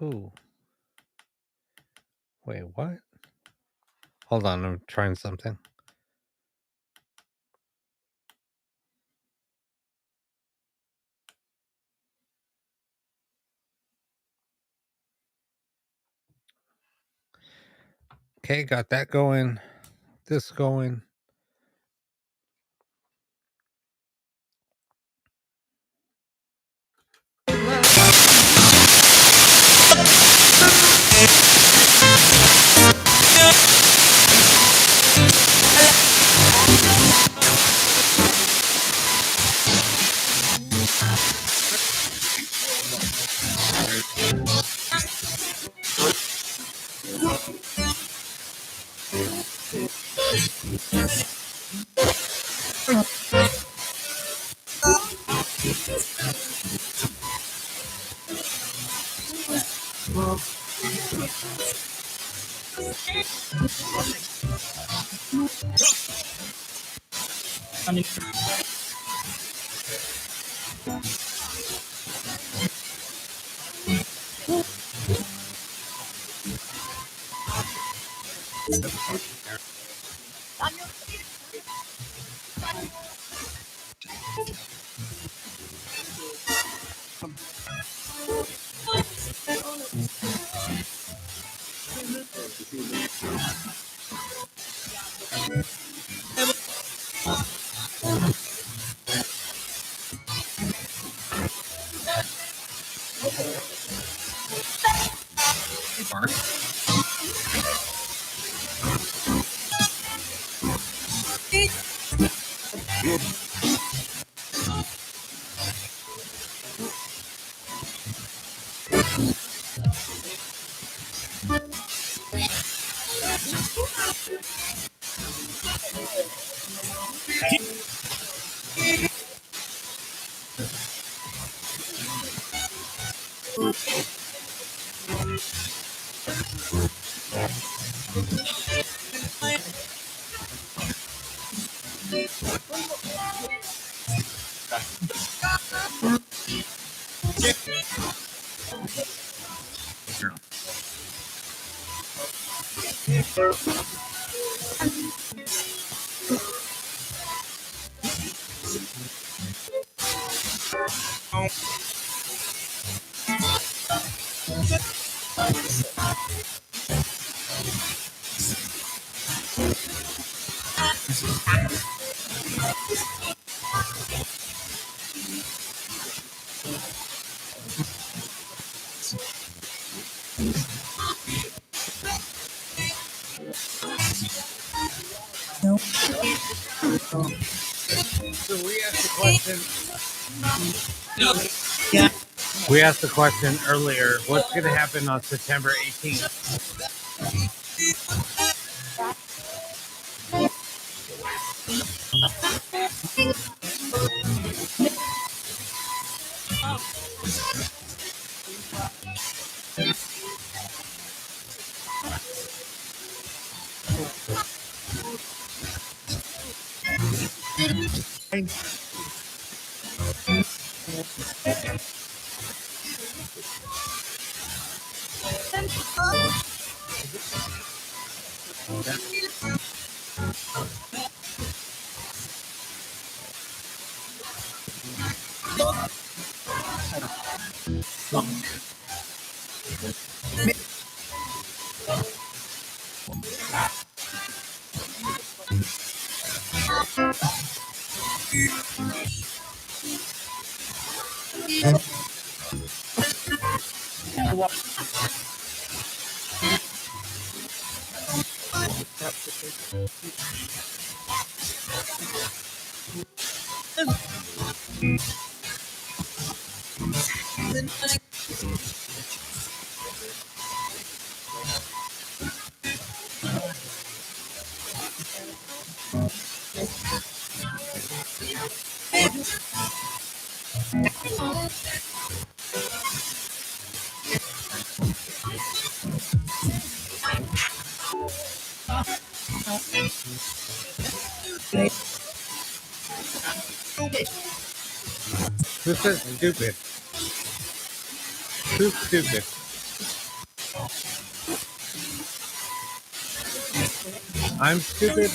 Ooh. Wait, what? Hold on, I'm trying something. Okay, got that going. This going. So we asked the question. We asked the question earlier. What's going to happen on September 18th? Who says stupid? Who's stupid? I'm stupid?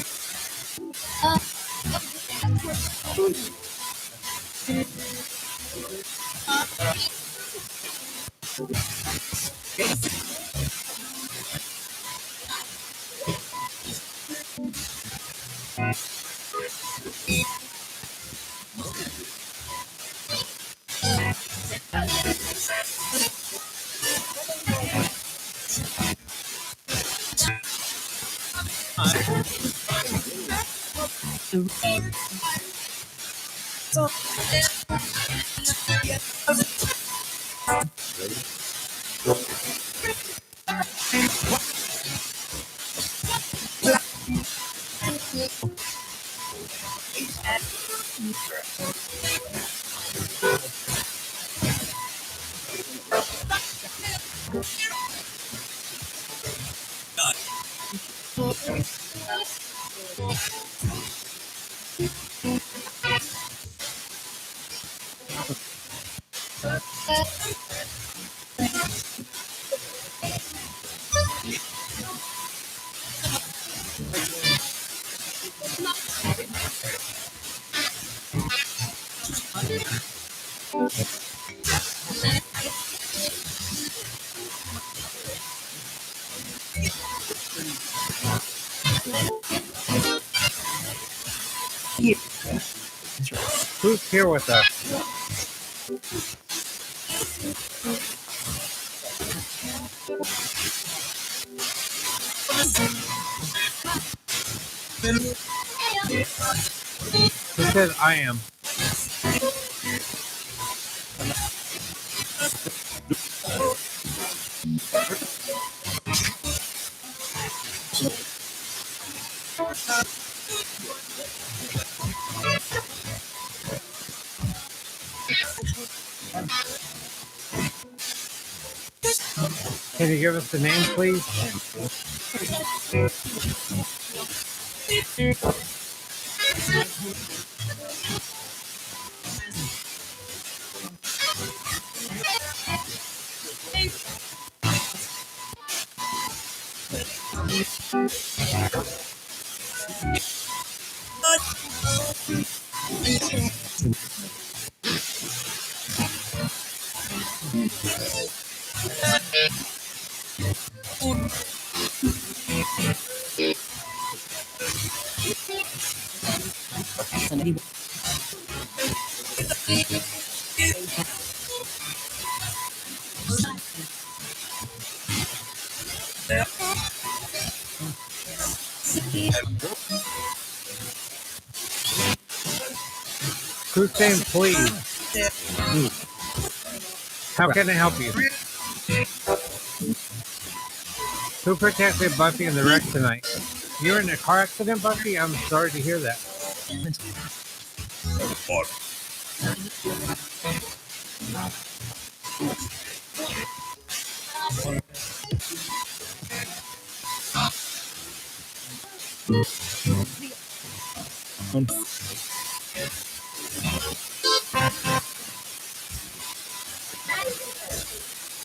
Who's here with us? Who said I am? Can you give us the name, please? Who's saying please? How can I help you? Who protected Buffy in the wreck tonight? You were in a car accident, Buffy? I'm sorry to hear that.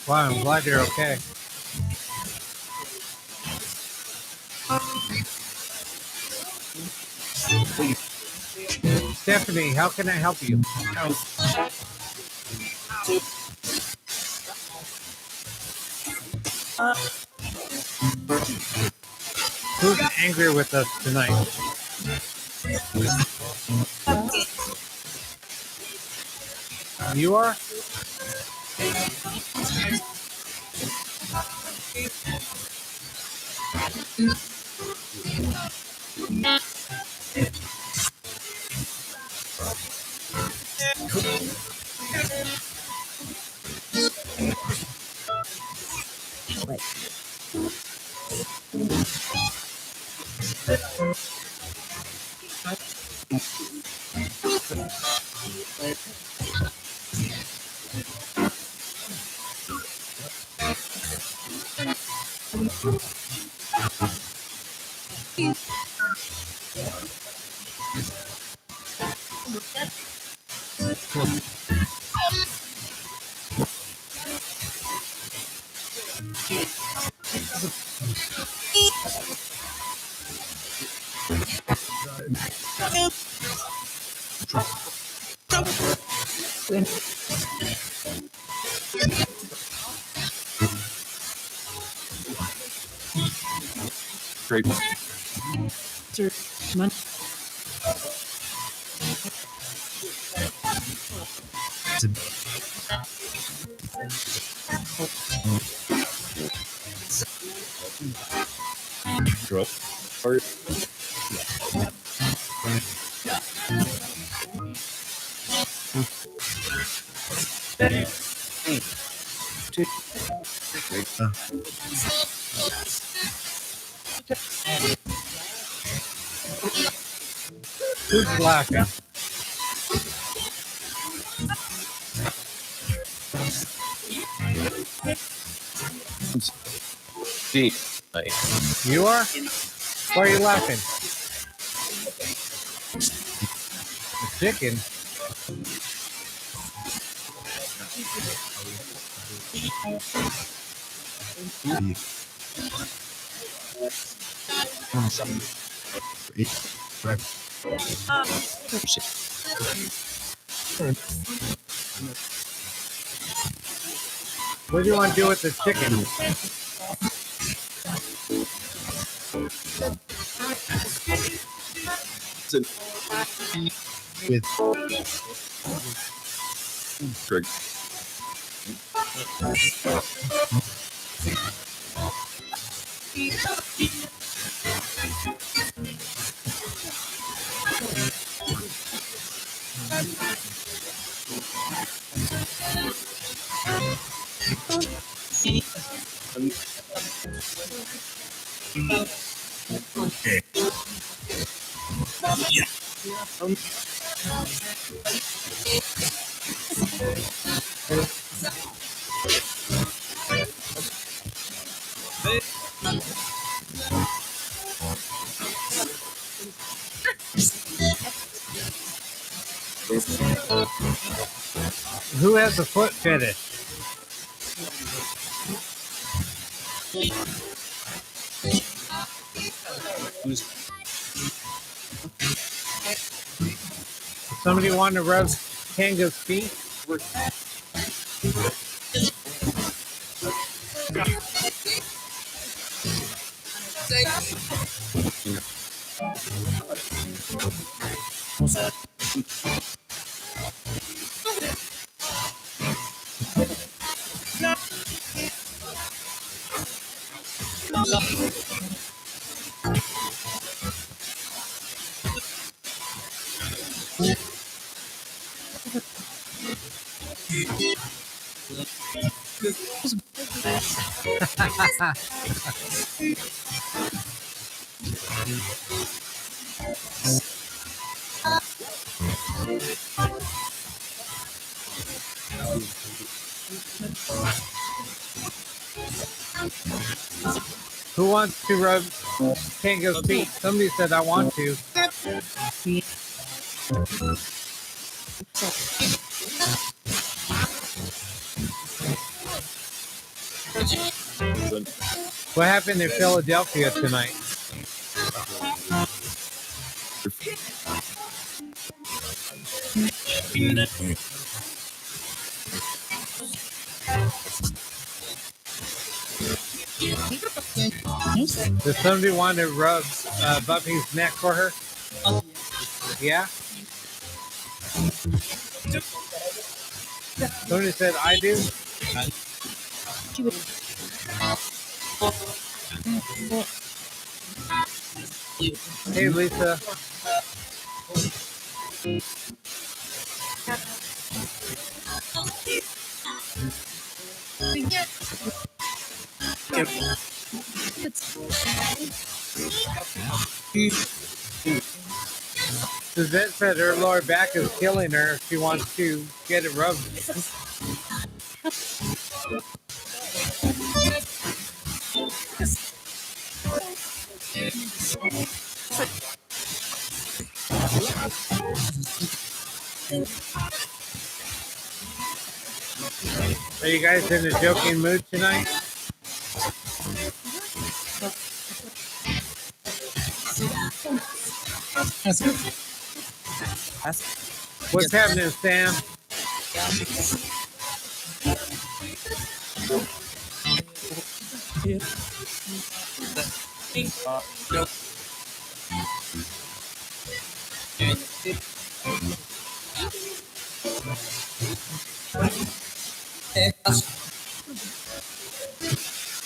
Wow, I'm glad you're okay. Stephanie, how can I help you? Who's angry with us tonight? You are? Great. Drop. Who's laughing? D. You are? Why are you laughing? The chicken? What do you want to do with the chicken? With Greg. Who has a foot fetish? Somebody want to rub Tango's feet? Who wants to rub Tango's feet? Somebody said I want to. What happened in Philadelphia tonight? Does somebody want to rub Buffy's neck for her? Yeah? Somebody said I do? Hey, Lisa. Suzette said her lower back is killing her. She wants to get it rubbed. Are you guys in a joking mood tonight? What's happening, Sam?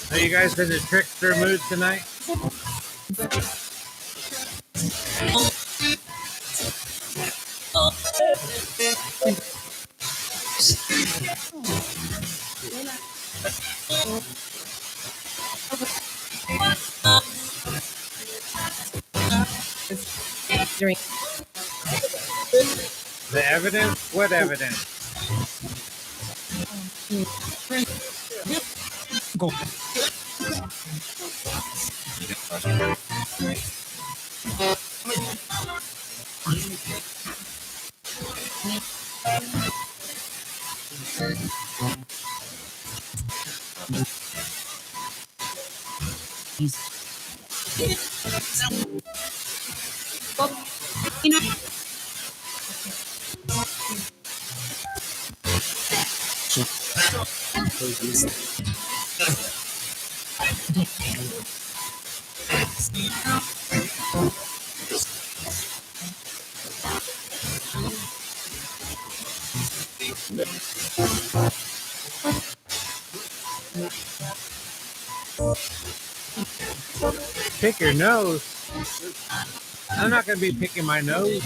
Are you guys in a trickster mood tonight? The evidence? What evidence? Go. Pick your nose. I'm not going to be picking my nose.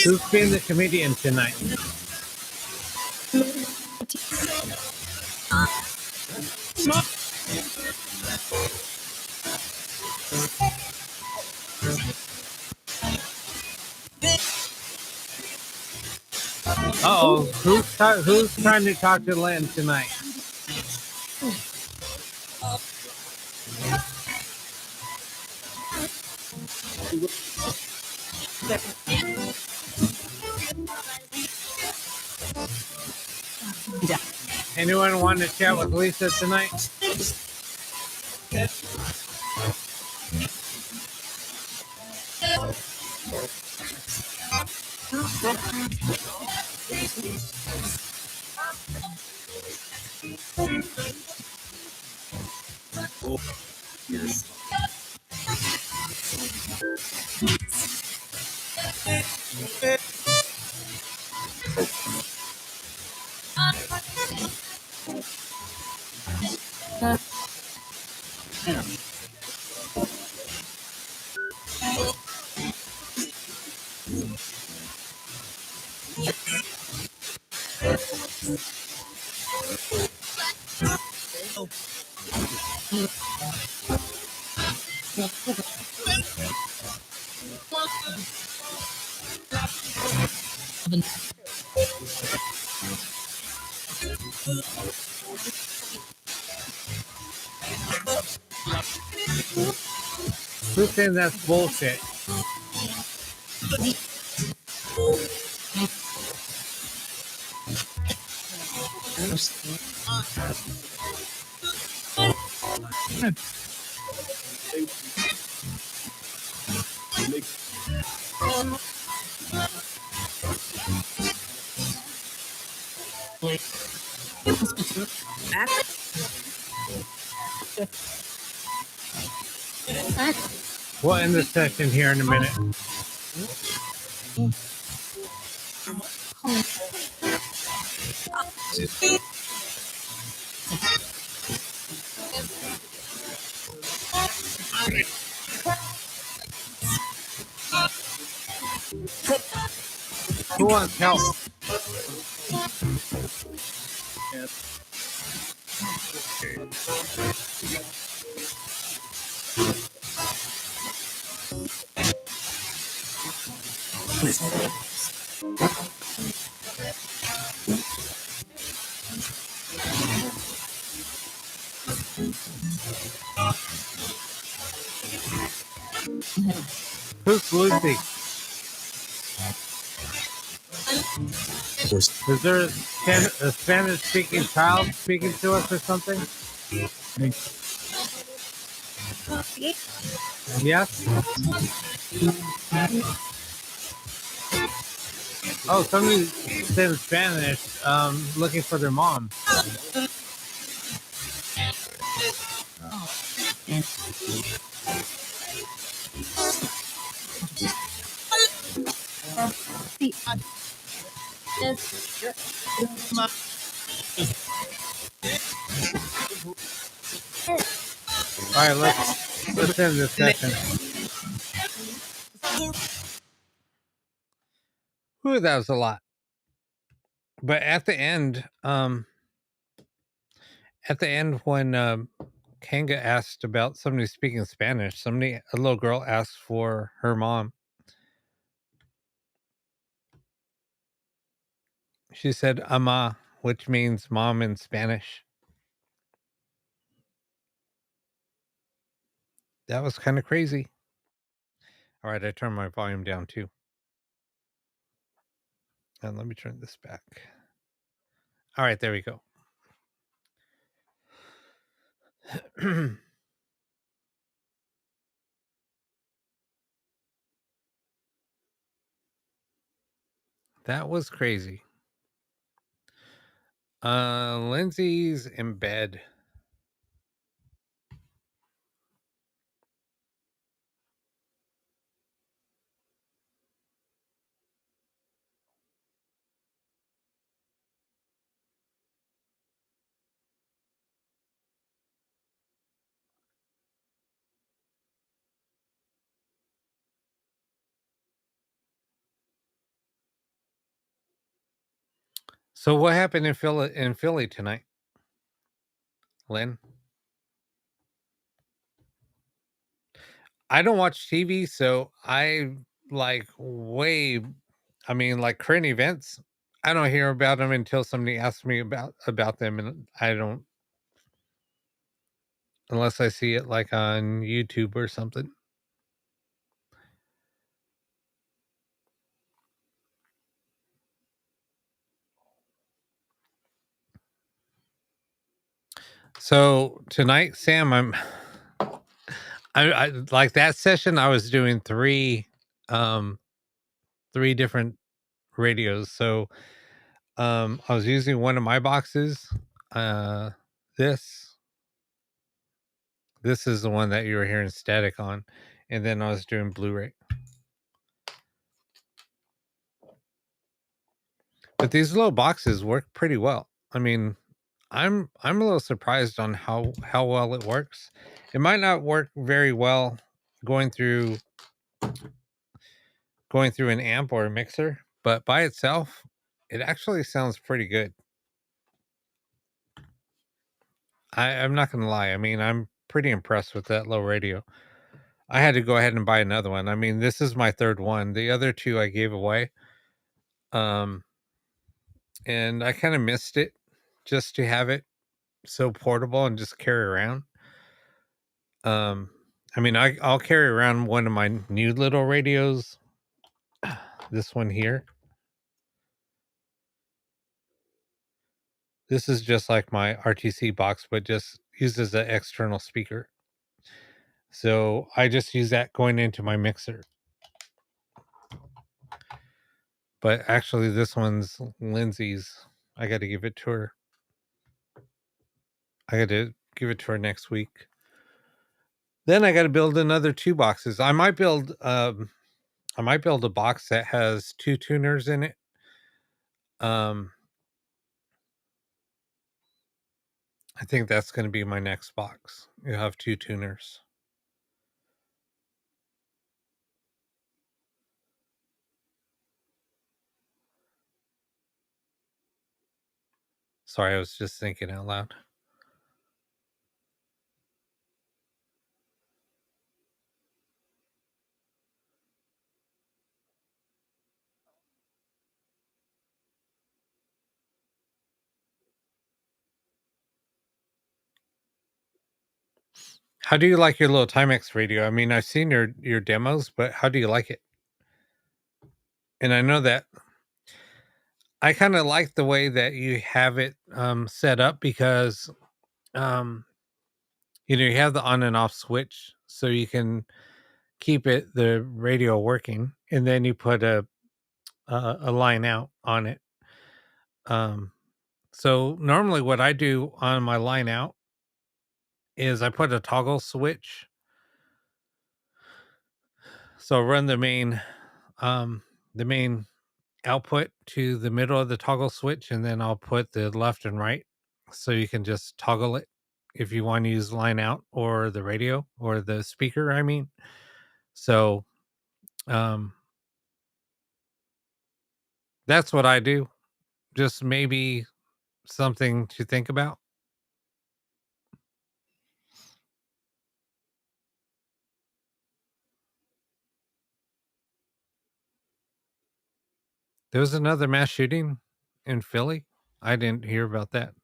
Who's being the comedian tonight? Uh-oh, who's trying to talk to Lynn tonight? Anyone want to chat with Lisa tonight? Who's saying that's bullshit? We'll end the session here in a minute. Who wants help? Who's Lucy? Is there a Spanish-speaking child speaking to us or something? Yes? Oh, somebody said in Spanish, looking for their mom. All right, let's end this session. Ooh, that was a lot. But at the end when Kanga asked about somebody speaking Spanish, a little girl asked for her mom. She said "ama," which means mom in Spanish. That was kind of crazy. All right, I turned my volume down too. And let me turn this back. All right, there we go. That was crazy. Lindsay's in bed. So what happened in Philly tonight, Lynn? I don't watch TV, so I like like current events. I don't hear about them until somebody asks me about them, and I don't unless I see it like on YouTube or something. So tonight, Sam, I like that session. I was doing three different radios. So I was using one of my boxes. This is the one that you were hearing static on, and then I was doing Blu-ray. But these little boxes work pretty well. I mean, I'm a little surprised on how well it works. It might not work very well going through an amp or a mixer, but by itself, it actually sounds pretty good. I'm not gonna lie. I mean, I'm pretty impressed with that little radio. I had to go ahead and buy another one. I mean, this is my third one. The other two I gave away. And I kind of missed it just to have it so portable and just carry around. I mean, I'll carry around one of my new little radios. This one here. This is just like my RTC box, but just used as an external speaker. So I just use that going into my mixer. But actually, this one's Lindsay's. I got to give it to her. I got to give it to her next week. Then I got to build another 2 boxes. I might build a box that has 2 tuners in it. I think that's gonna be my next box. You have 2 tuners. Sorry, I was just thinking out loud. How do you like your little Timex radio? I mean, I've seen your demos, but how do you like it? And I know that I kinda like the way that you have it, set up because, um, you have the on and off switch, so you can keep the radio working, and then you put a line out on it. Um, so normally what I do on my line out is I put a toggle switch. So run um, the main output to the middle of the toggle switch, and then I'll put the left and right, so you can just toggle it if you want to use line out or the radio or the speaker. I mean, so um, that's what I do. Just maybe something to think about. There was another mass shooting in Philly. I didn't hear about that.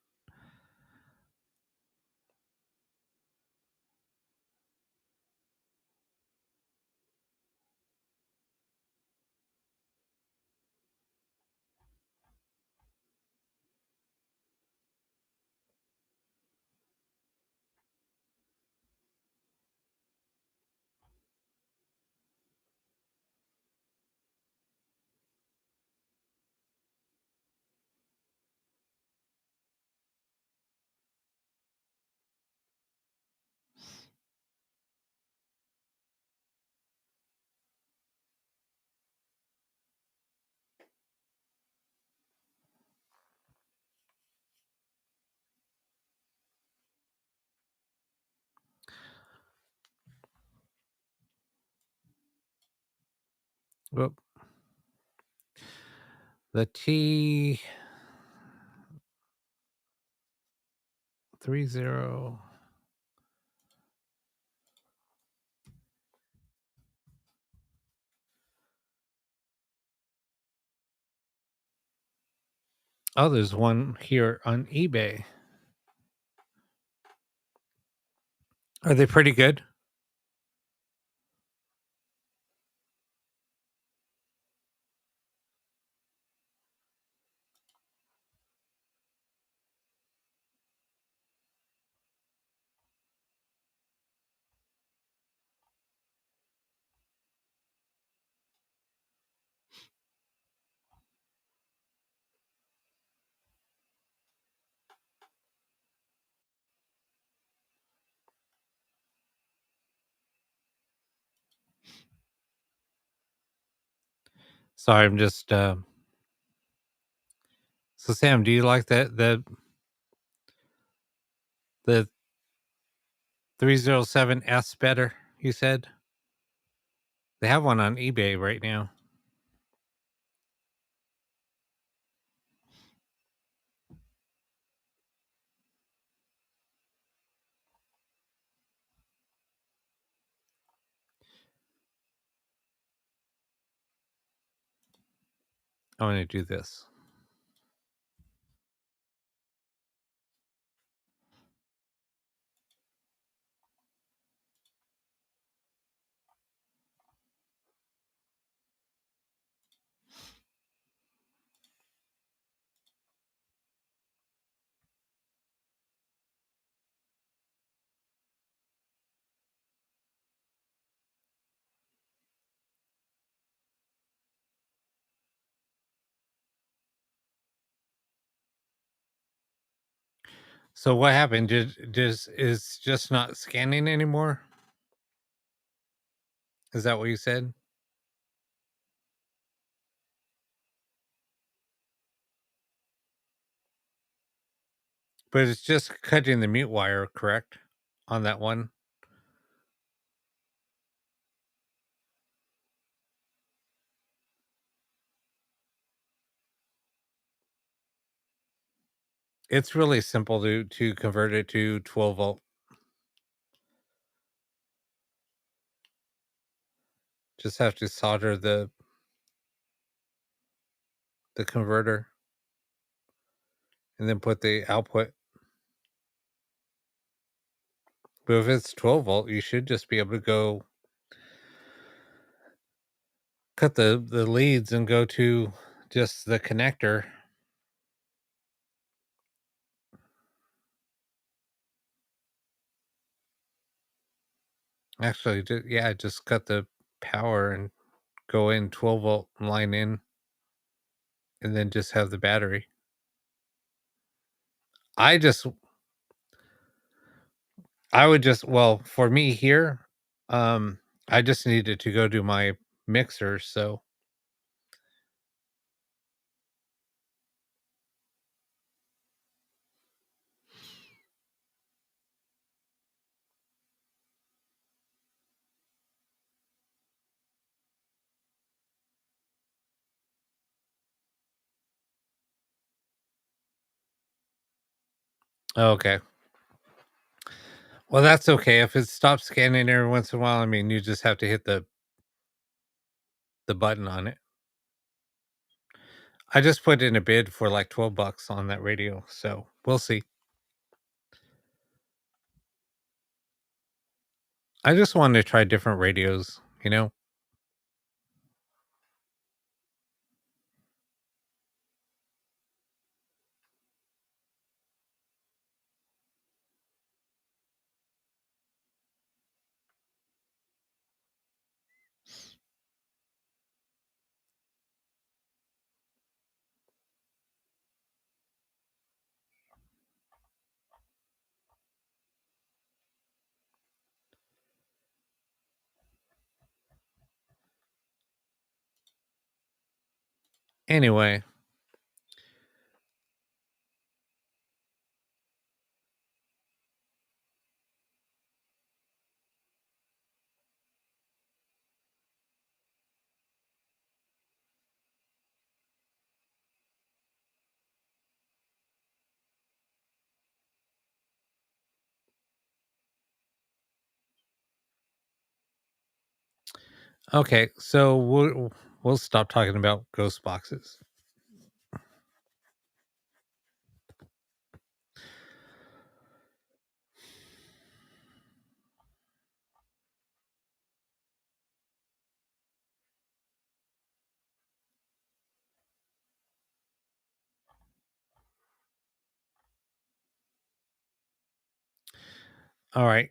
Well, the T30. Oh, there's one here on eBay. Are they pretty good? Sorry, I'm just so Sam, do you like the 307S better, you said? They have one on eBay right now. I want to do this. So what happened? Is just not scanning anymore? Is that what you said? But it's just cutting the mute wire, correct? On that one? It's really simple to convert it to 12 volt. Just have to solder the converter and then put the output. But if it's 12 volt, you should just be able to go cut the leads and go to just the connector. Actually, yeah, just cut the power and go in 12 volt line in, and then just have the battery. I just I would just well, for me here, um, I just needed to go do my mixer, so okay. Well, that's okay. If it stops scanning every once in a while, I mean, you just have to hit the button on it. I just put in a bid for like 12 bucks on that radio, so we'll see. I just wanted to try different radios, you know? Anyway, okay, so we'll stop talking about ghost boxes. All right.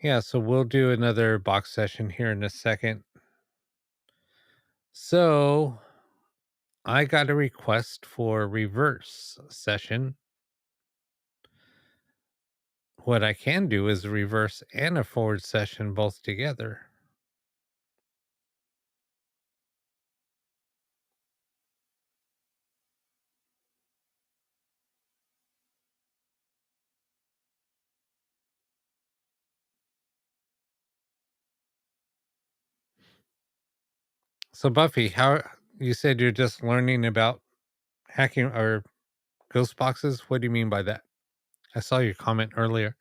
Yeah, so we'll do another box session here in a second. So, I got a request for reverse session. What I can do is a reverse and a forward session both together. So, Buffy, how you said you're just learning about hacking or ghost boxes? What do you mean by that? I saw your comment earlier.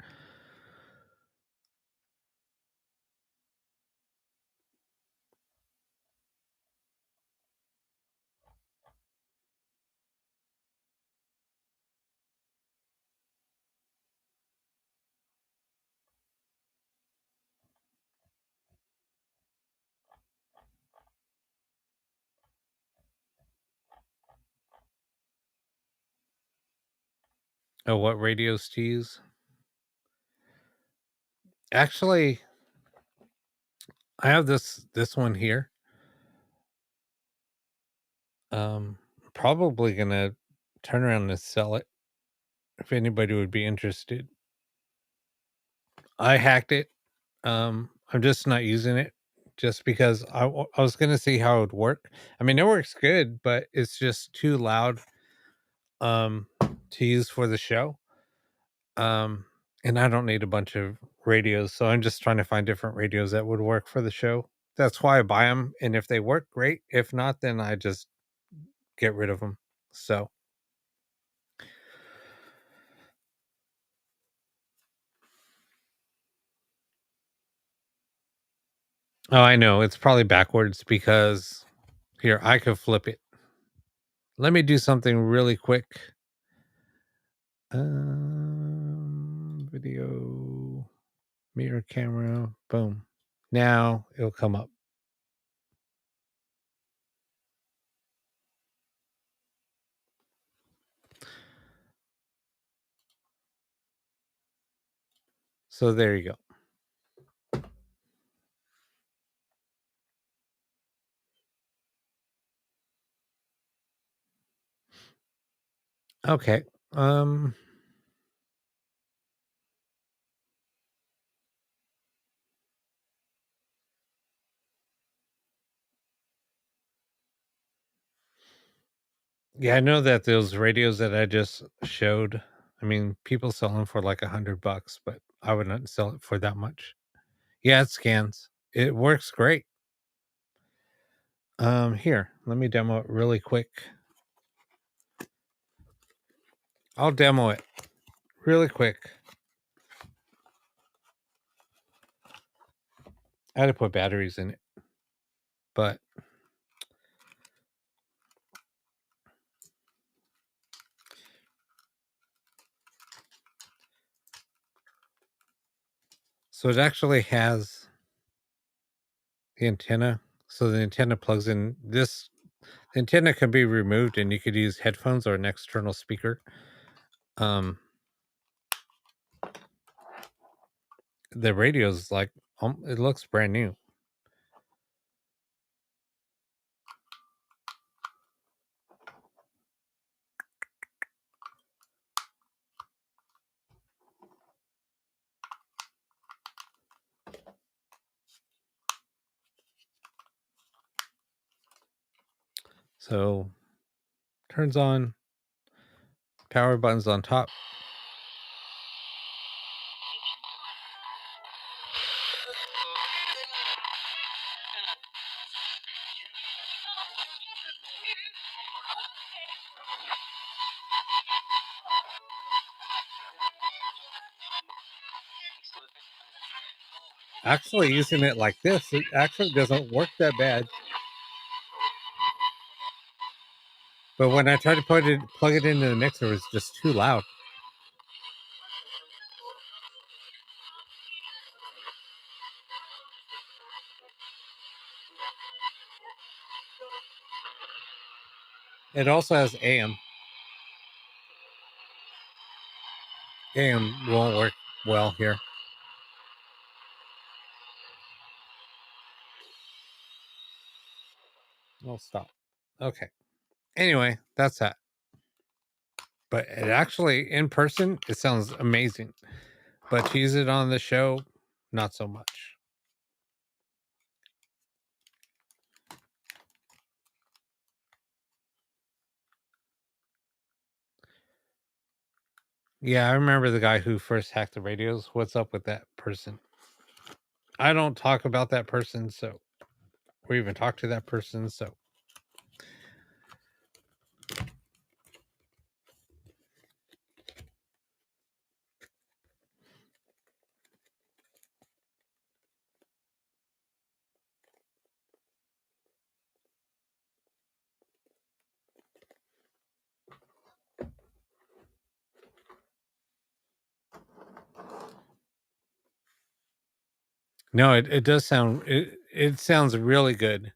Oh, what radios to use? Actually, I have this one here. Probably gonna turn around and sell it if anybody would be interested. I hacked it. I'm just not using it just because I was gonna see how it would work. I mean, it works good, but it's just too loud. to use for the show. And I don't need a bunch of radios, so I'm just trying to find different radios that would work for the show. That's why I buy them, and if they work, great. If not, then I just get rid of them. So oh, I know, it's probably backwards because here, I could flip it. Let me do something really quick. Video, mirror camera, boom. Now it'll come up. So there you go. Okay. Yeah, I know that those radios that I just showed, I mean, people sell them for like $100, but I would not sell it for that much. Yeah, it scans. It works great. Here, let me demo it really quick. I'll demo it really quick. I had to put batteries in it, but so it actually has the antenna. So the antenna plugs in. This antenna can be removed, and you could use headphones or an external speaker. The radio is like, it looks brand new. So turns on, power buttons on top. Actually, using it like this, it actually doesn't work that bad. But when I tried to plug it into the mixer, it was just too loud. It also has AM. AM won't work well here. I'll stop. Okay. Anyway, that's that. But it actually, in person, it sounds amazing. But to use it on the show, not so much. Yeah, I remember the guy who first hacked the radios. What's up with that person? I don't talk about that person, so or even talk to that person, so no, it does sound it sounds really good.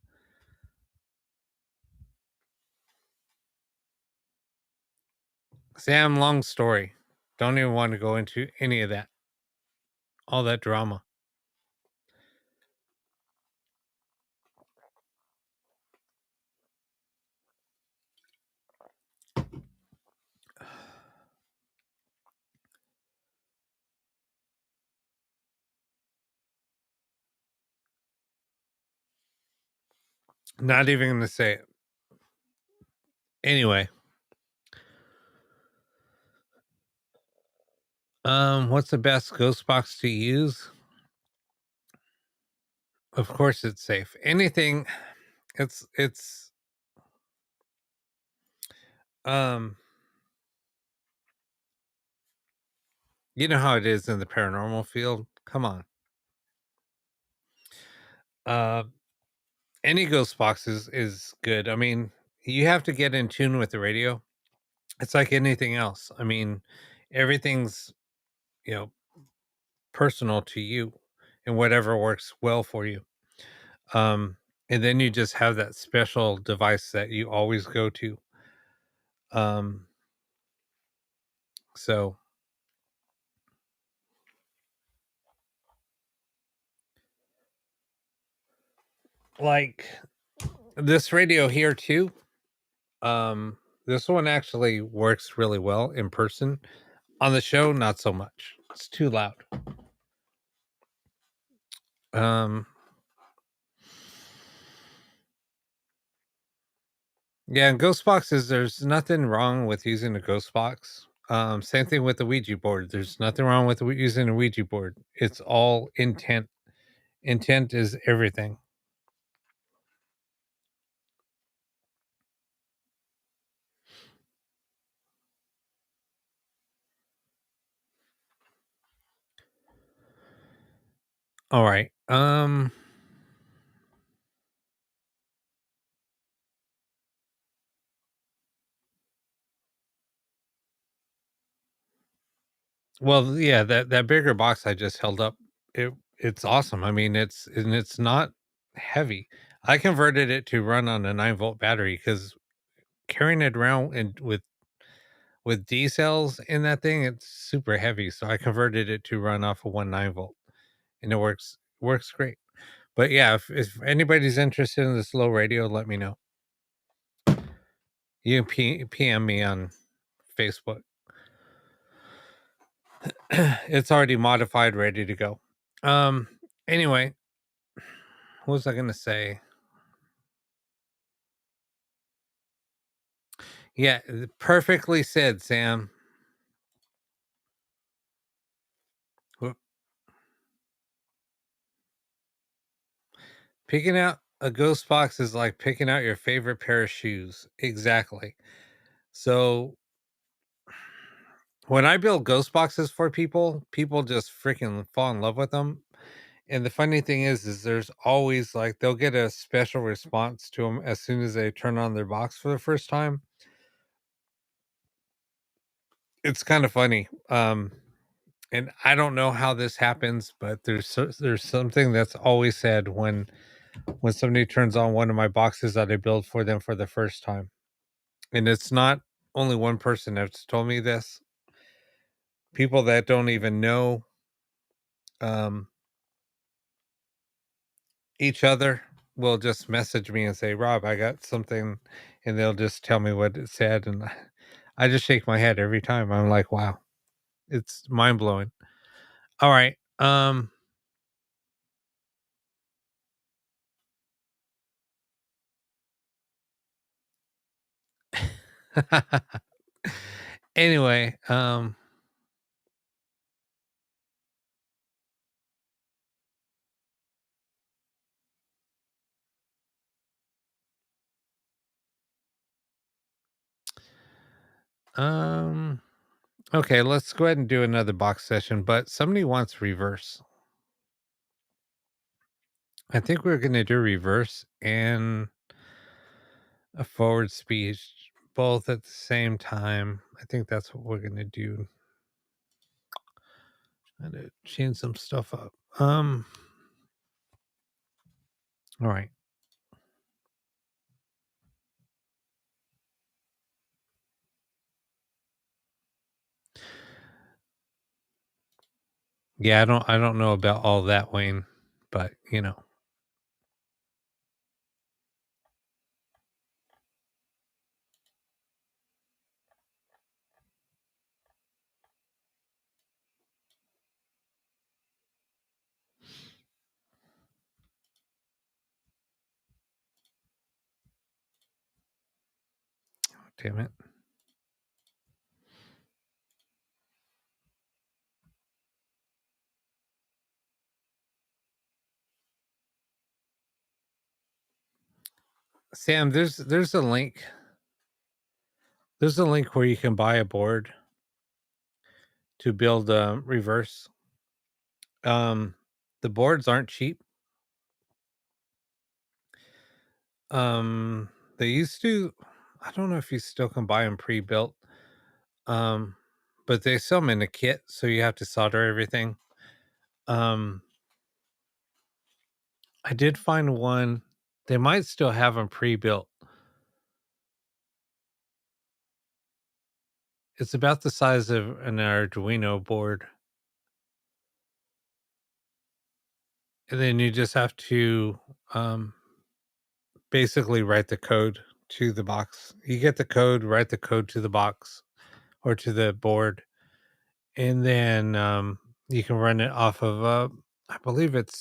Sam, long story. Don't even want to go into any of that. All that drama. Not even gonna say it. Anyway. What's the best ghost box to use? Of course it's safe. Anything it's um you know how it is in the paranormal field. Come on. Uh any ghost box is good. I mean, you have to get in tune with the radio. It's like anything else. I mean, everything's, you know, personal to you and whatever works well for you. Um and then you just have that special device that you always go to. Um so like this radio here too. This one actually works really well in person. On the show, not so much. It's too loud. Um, yeah, and ghost boxes, there's nothing wrong with using a ghost box. Same thing with the Ouija board. There's nothing wrong with using a Ouija board. It's all intent. Intent is everything. All right. Well, yeah, that bigger box I just held up, it's awesome. I mean, it's not heavy. I converted it to run on a 9-volt battery because carrying it around and with D cells in that thing, it's super heavy. So I converted it to run off of one 9-volt, and it works great. But yeah, if anybody's interested in this low radio, let me know. You can PM me on Facebook. It's already modified, ready to go. Um. Anyway, what was I gonna say? Yeah, perfectly said, Sam. Whoop. Picking out a ghost box is like picking out your favorite pair of shoes. Exactly. So when I build ghost boxes for people, people just freaking fall in love with them. And the funny thing is there's always like they'll get a special response to them as soon as they turn on their box for the first time. It's kind of funny. And I don't know how this happens, but there's something that's always said when somebody turns on one of my boxes that I build for them for the first time. And it's not only one person that's told me this. People that don't even know um, each other will just message me and say, "Rob, I got something," and they'll just tell me what it said, and I just shake my head every time. I'm like, "Wow, it's mind blowing." All right. Anyway, um, okay, let's go ahead and do another box session. But somebody wants reverse. I think we're gonna do reverse and a forward speech both at the same time. I think that's what we're gonna do. And to change some stuff up. All right. Yeah, I don't know about all that, Wayne, but damn it. Sam, there's a link. There's a link where you can buy a board to build a reverse. The boards aren't cheap. They used to. I don't know if you still can buy them pre-built. But they sell them in a kit, so you have to solder everything. I did find one. They might still have them pre-built. It's about the size of an Arduino board. And then you just have to basically write the code to the box. You get the code, write the code to the box or to the board. And then you can run it off of, I believe it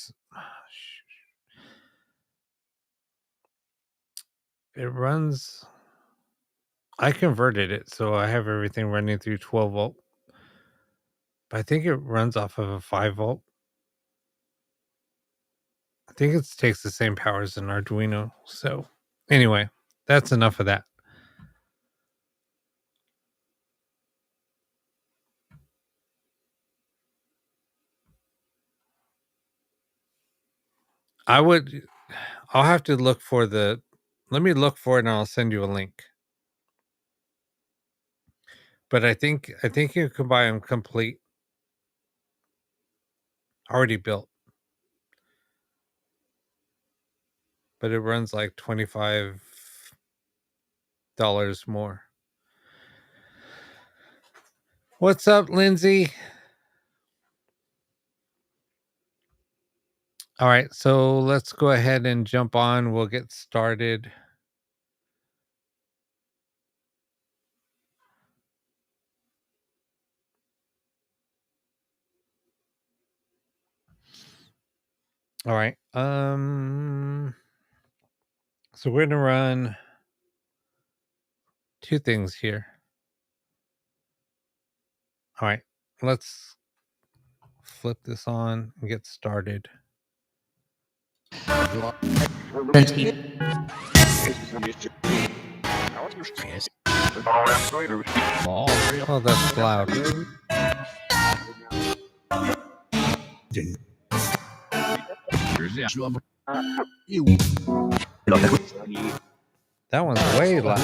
runs. I converted it, so I have everything running through 12 volt. But I think it runs off of a 5 volt. I think it takes the same power as an Arduino. So anyway, that's enough of that. I'll have to look for let me look for it and I'll send you a link. But I think you can buy them complete, already built. But it runs like $25 more. What's up, Lindsay? All right, so let's go ahead and jump on. We'll get started. All right. So we're going to run two things here. All right. Let's flip this on and get started. Oh, that's loud. That one's way loud.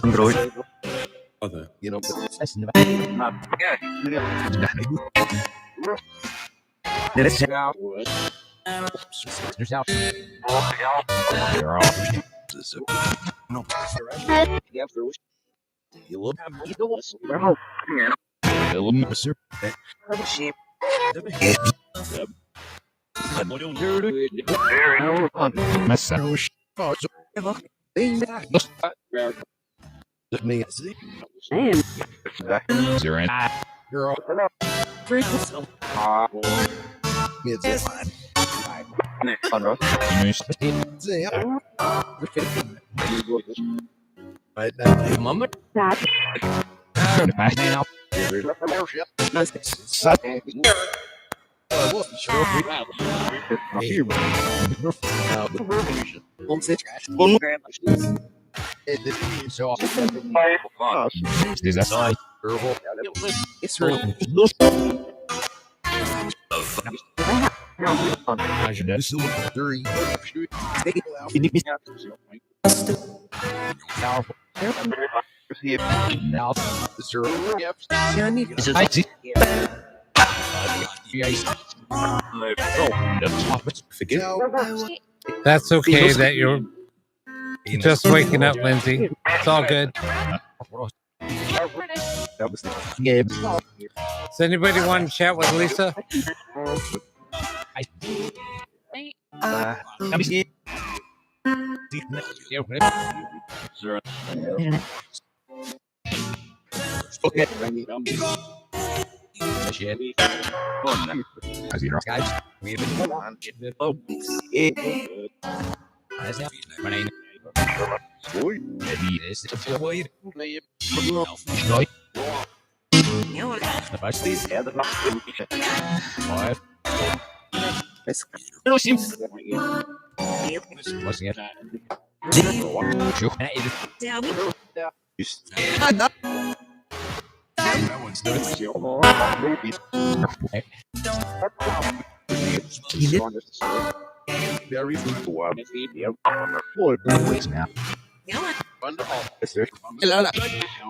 Android. Other, That's okay that you're just waking up, Lindsay. It's all good. Does anybody want to chat with Lisa?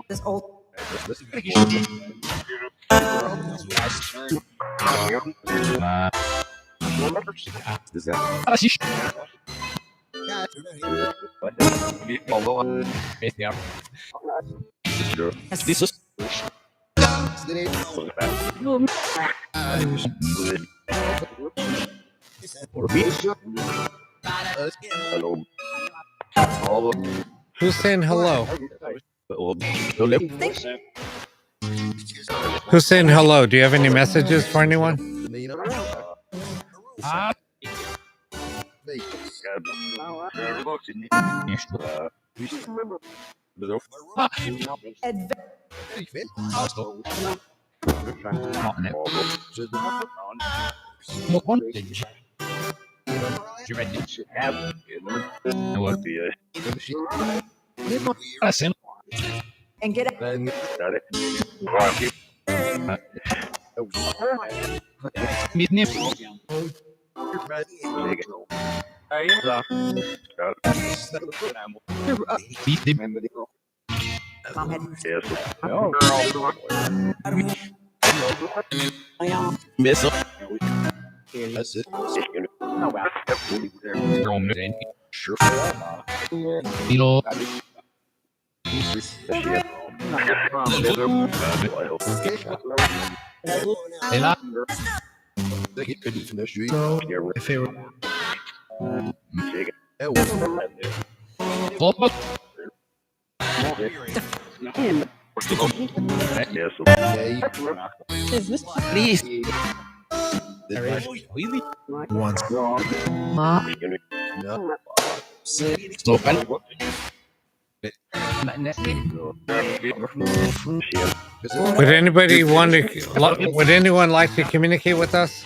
This old. Who's saying hello? Who's saying hello? Do you have any messages for anyone? And get mom had. Would anybody want to? Would anyone like to communicate with us?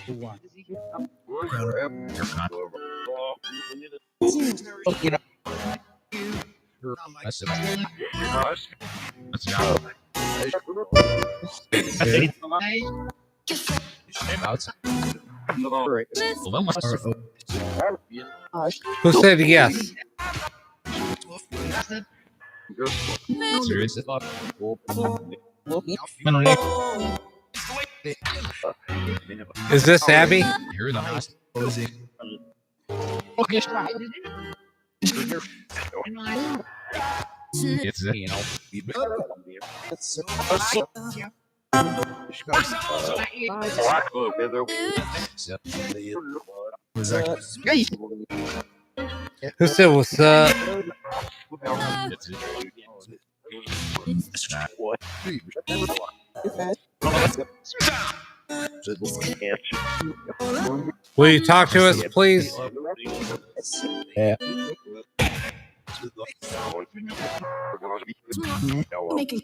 Who said yes? Is this Abby? Who said what's up? Will you talk to us, please? Making.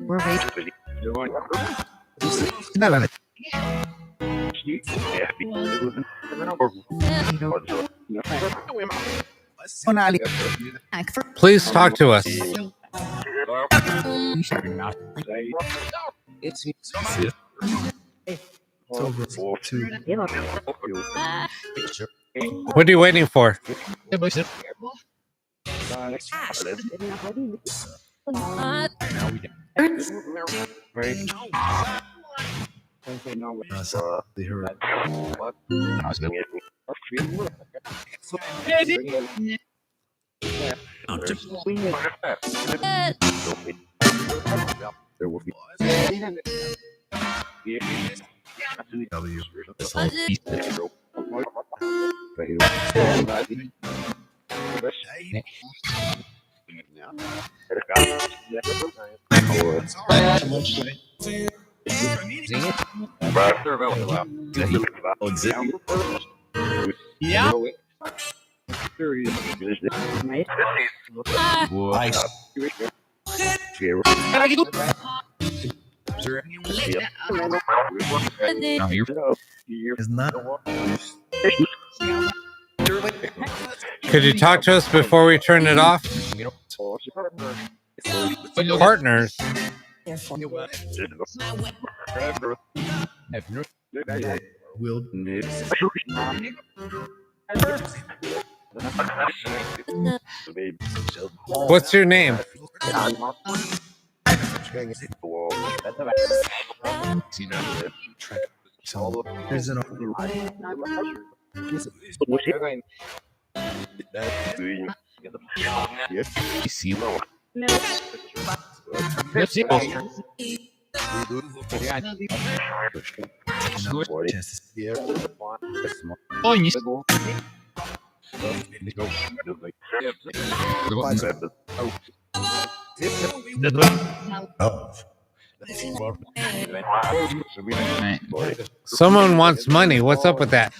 We're waiting. Please talk to us. What are you waiting for? Could you talk to us before we turn it off? Partners. What's your name? Someone wants money. What's up with that?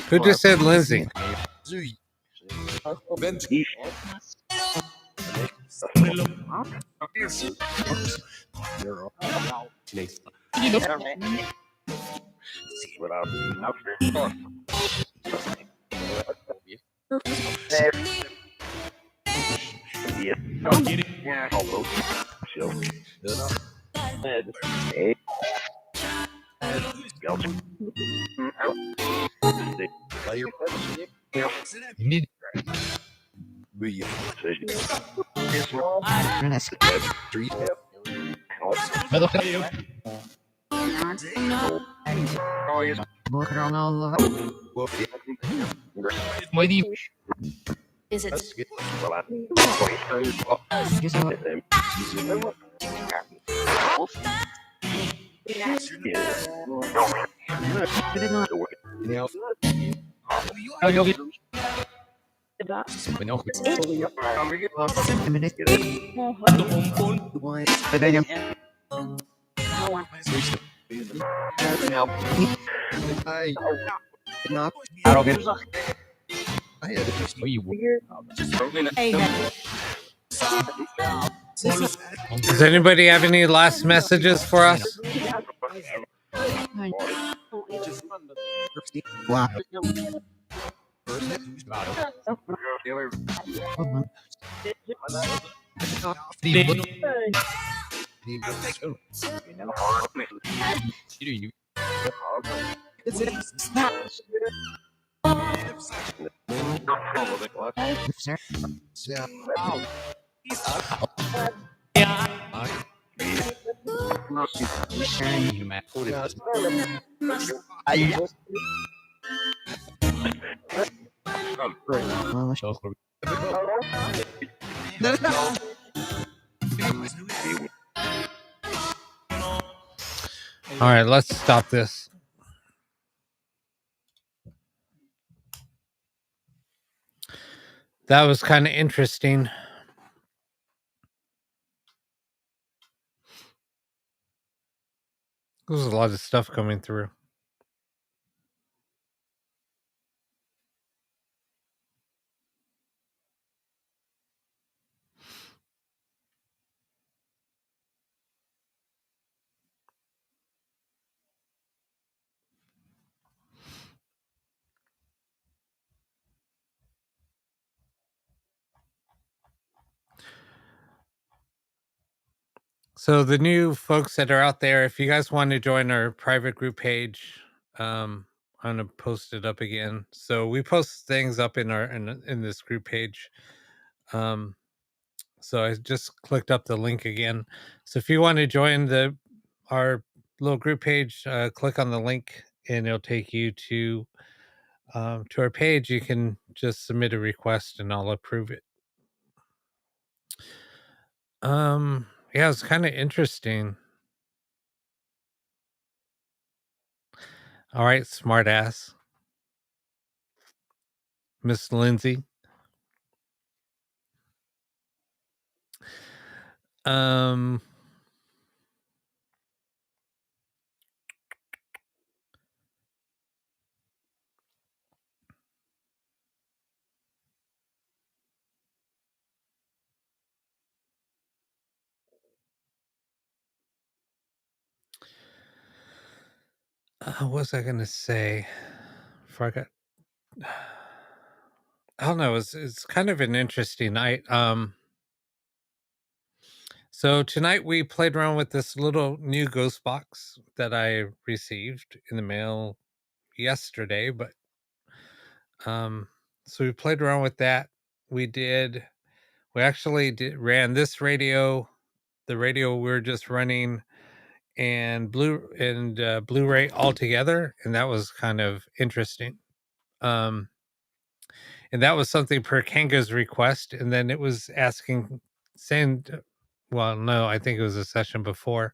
Who just said Lindsay? Is it? Does anybody have any last messages for us? All right, let's stop this. That was kind of interesting. There's a lot of stuff coming through. So the new folks that are out there, if you guys want to join our private group page, I'm gonna post it up again. So we post things up in our in this group page. Um, so I just clicked up the link again. So if you want to join the our little group page, click on the link and it'll take you to our page. You can just submit a request and I'll approve it. Yeah, it's kind of interesting. All right, smart ass, Miss Lindsay. Um, what was I gonna say? Forgot. I don't know. It's kind of an interesting night. So tonight we played around with this little new ghost box that I received in the mail yesterday, but um, so we played around with that. We did. We actually ran this radio, the radio we are just running, and Blu-ray all together, and that was kind of interesting. Um, and that was something per Kanga's request, and then it was asking, saying, well, no, I think it was a session before,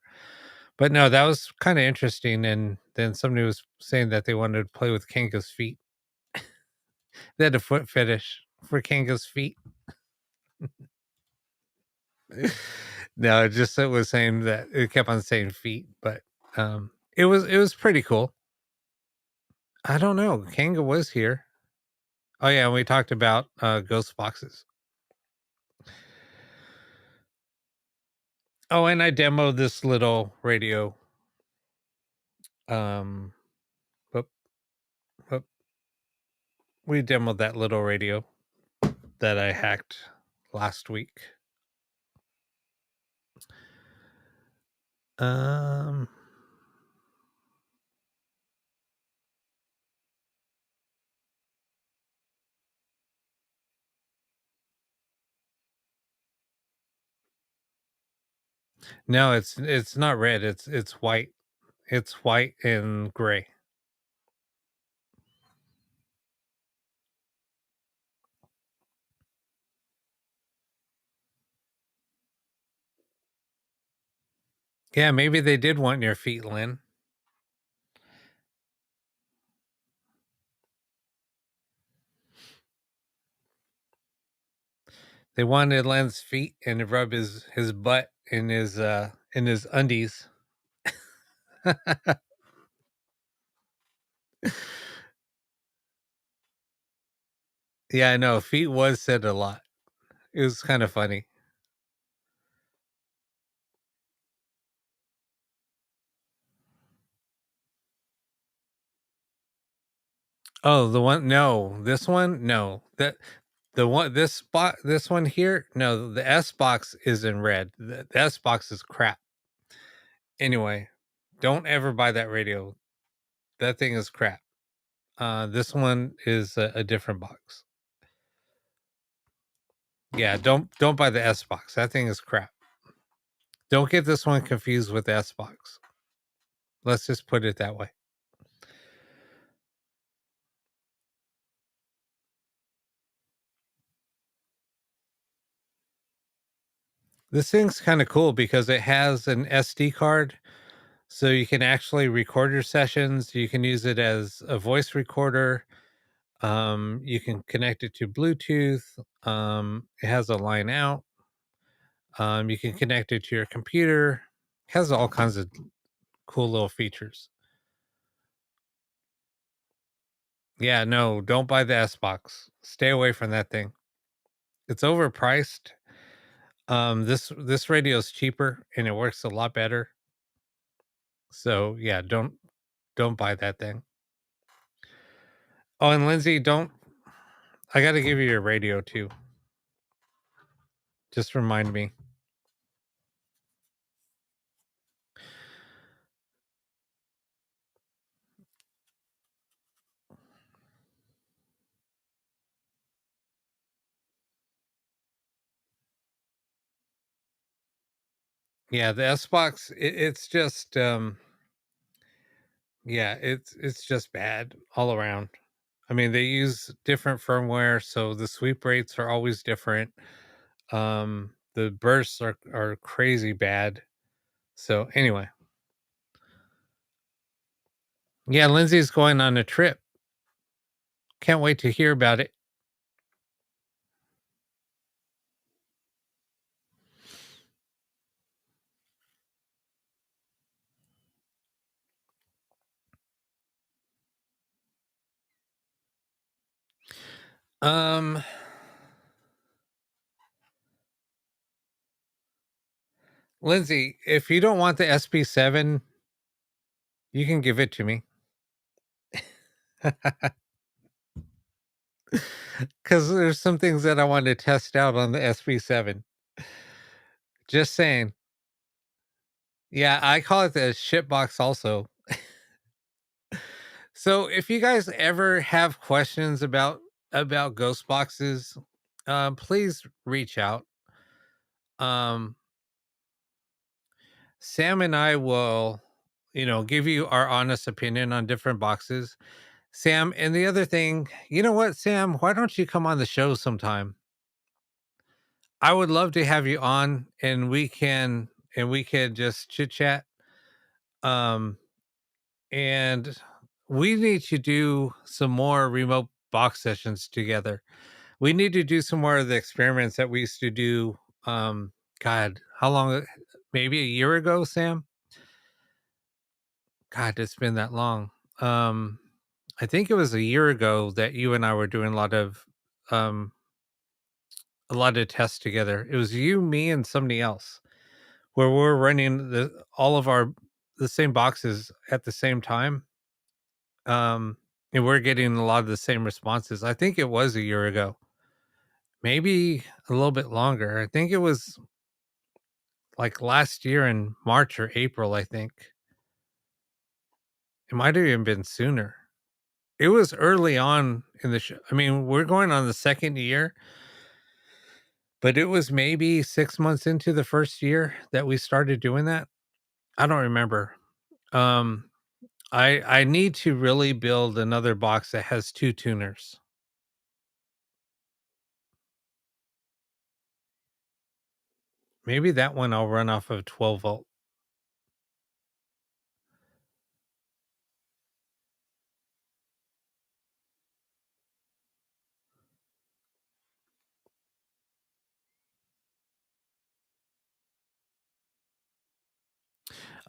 but no, that was kind of interesting. And then somebody was saying that they wanted to play with Kanga's feet. They had a foot fetish for Kanga's feet. No, it was saying that it kept on saying feet, but it was pretty cool. I don't know. Kanga was here. Oh yeah, and we talked about ghost boxes. Oh, and I demoed this little radio. Um, but we demoed that little radio that I hacked last week. Um, no, it's not red. It's white. It's white and gray. Yeah, maybe they did want your feet, Lynn. They wanted Len's feet and to rub his butt in his undies. Yeah, I know. Feet was said a lot. It was kind of funny. Oh, the one no, this one no. That the one this one here, no, the S box is in red. The S box is crap. Anyway, don't ever buy that radio. That thing is crap. This one is a different box. Yeah, don't buy the S box. That thing is crap. Don't get this one confused with the S box. Let's just put it that way. This thing's kind of cool because it has an SD card, so you can actually record your sessions. You can use it as a voice recorder. You can connect it to Bluetooth. It has a line out. You can connect it to your computer. It has all kinds of cool little features. Yeah, no, don't buy the S box. Stay away from that thing. It's overpriced. This radio is cheaper and it works a lot better. So yeah, don't buy that thing. Oh, and Lindsay, don't. I got to give you your radio too. Just remind me. Yeah, the S box, it's just yeah, it's just bad all around. I mean, they use different firmware, so the sweep rates are always different. The bursts are crazy bad. So anyway, yeah, Lindsay's going on a trip. Can't wait to hear about it. Um, Lindsay, if you don't want the SP7, you can give it to me. Because there's some things that I want to test out on the SP7. Just saying. Yeah, I call it the shit box also. So if you guys ever have questions about ghost boxes, please reach out. Um, Sam and I will, give you our honest opinion on different boxes. Sam, and the other thing, you know what, Sam, why don't you come on the show sometime? I would love to have you on and we can just chit chat. Um and we need to do some more remote box sessions together. We need to do some more of the experiments that we used to do. God, how long? Maybe a year ago, Sam? God, it's been that long. Um, I think it was a year ago that you and I were doing um a lot of tests together. It was you, me, and somebody else where we're running all of the same boxes at the same time. Um, and we're getting a lot of the same responses. I think it was a year ago, maybe a little bit longer. I think it was like last year in March or April. I think it might have even been sooner. It was early on in the show. I mean, we're going on the second year, but it was maybe 6 months into the first year that we started doing that. I don't remember. Um, I need to really build another box that has two tuners. Maybe that one I'll run off of 12 volt.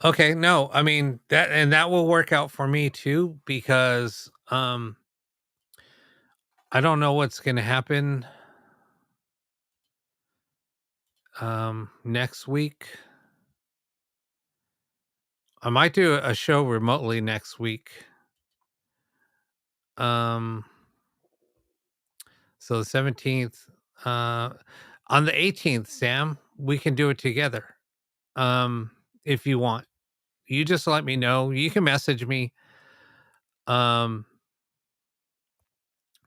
Okay, no, I mean that will work out for me too because I don't know what's going to happen next week. I might do a show remotely next week. Um so the 17th, on the 18th, Sam, we can do it together. Um if you want. You just let me know. You can message me. Um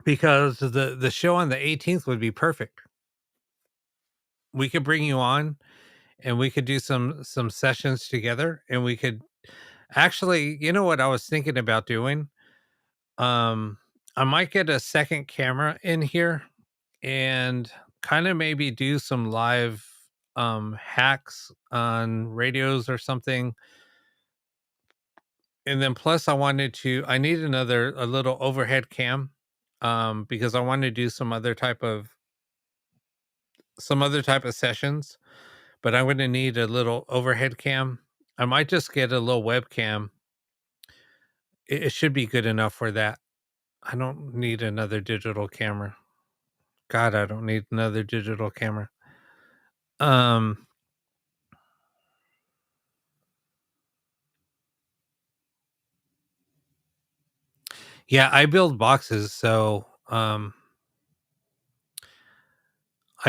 because the show on the 18th would be perfect. We could bring you on and we could do some sessions together and we could actually, you know what I was thinking about doing? Um I might get a second camera in here and kind of maybe do some live hacks on radios or something. And then plus I need another a little overhead cam because I want to do some other type of sessions, but I'm going to need a little overhead cam. I might just get a little webcam. It should be good enough for that. I don't need another digital camera. God, I don't need another digital camera. Um yeah, I build boxes, so I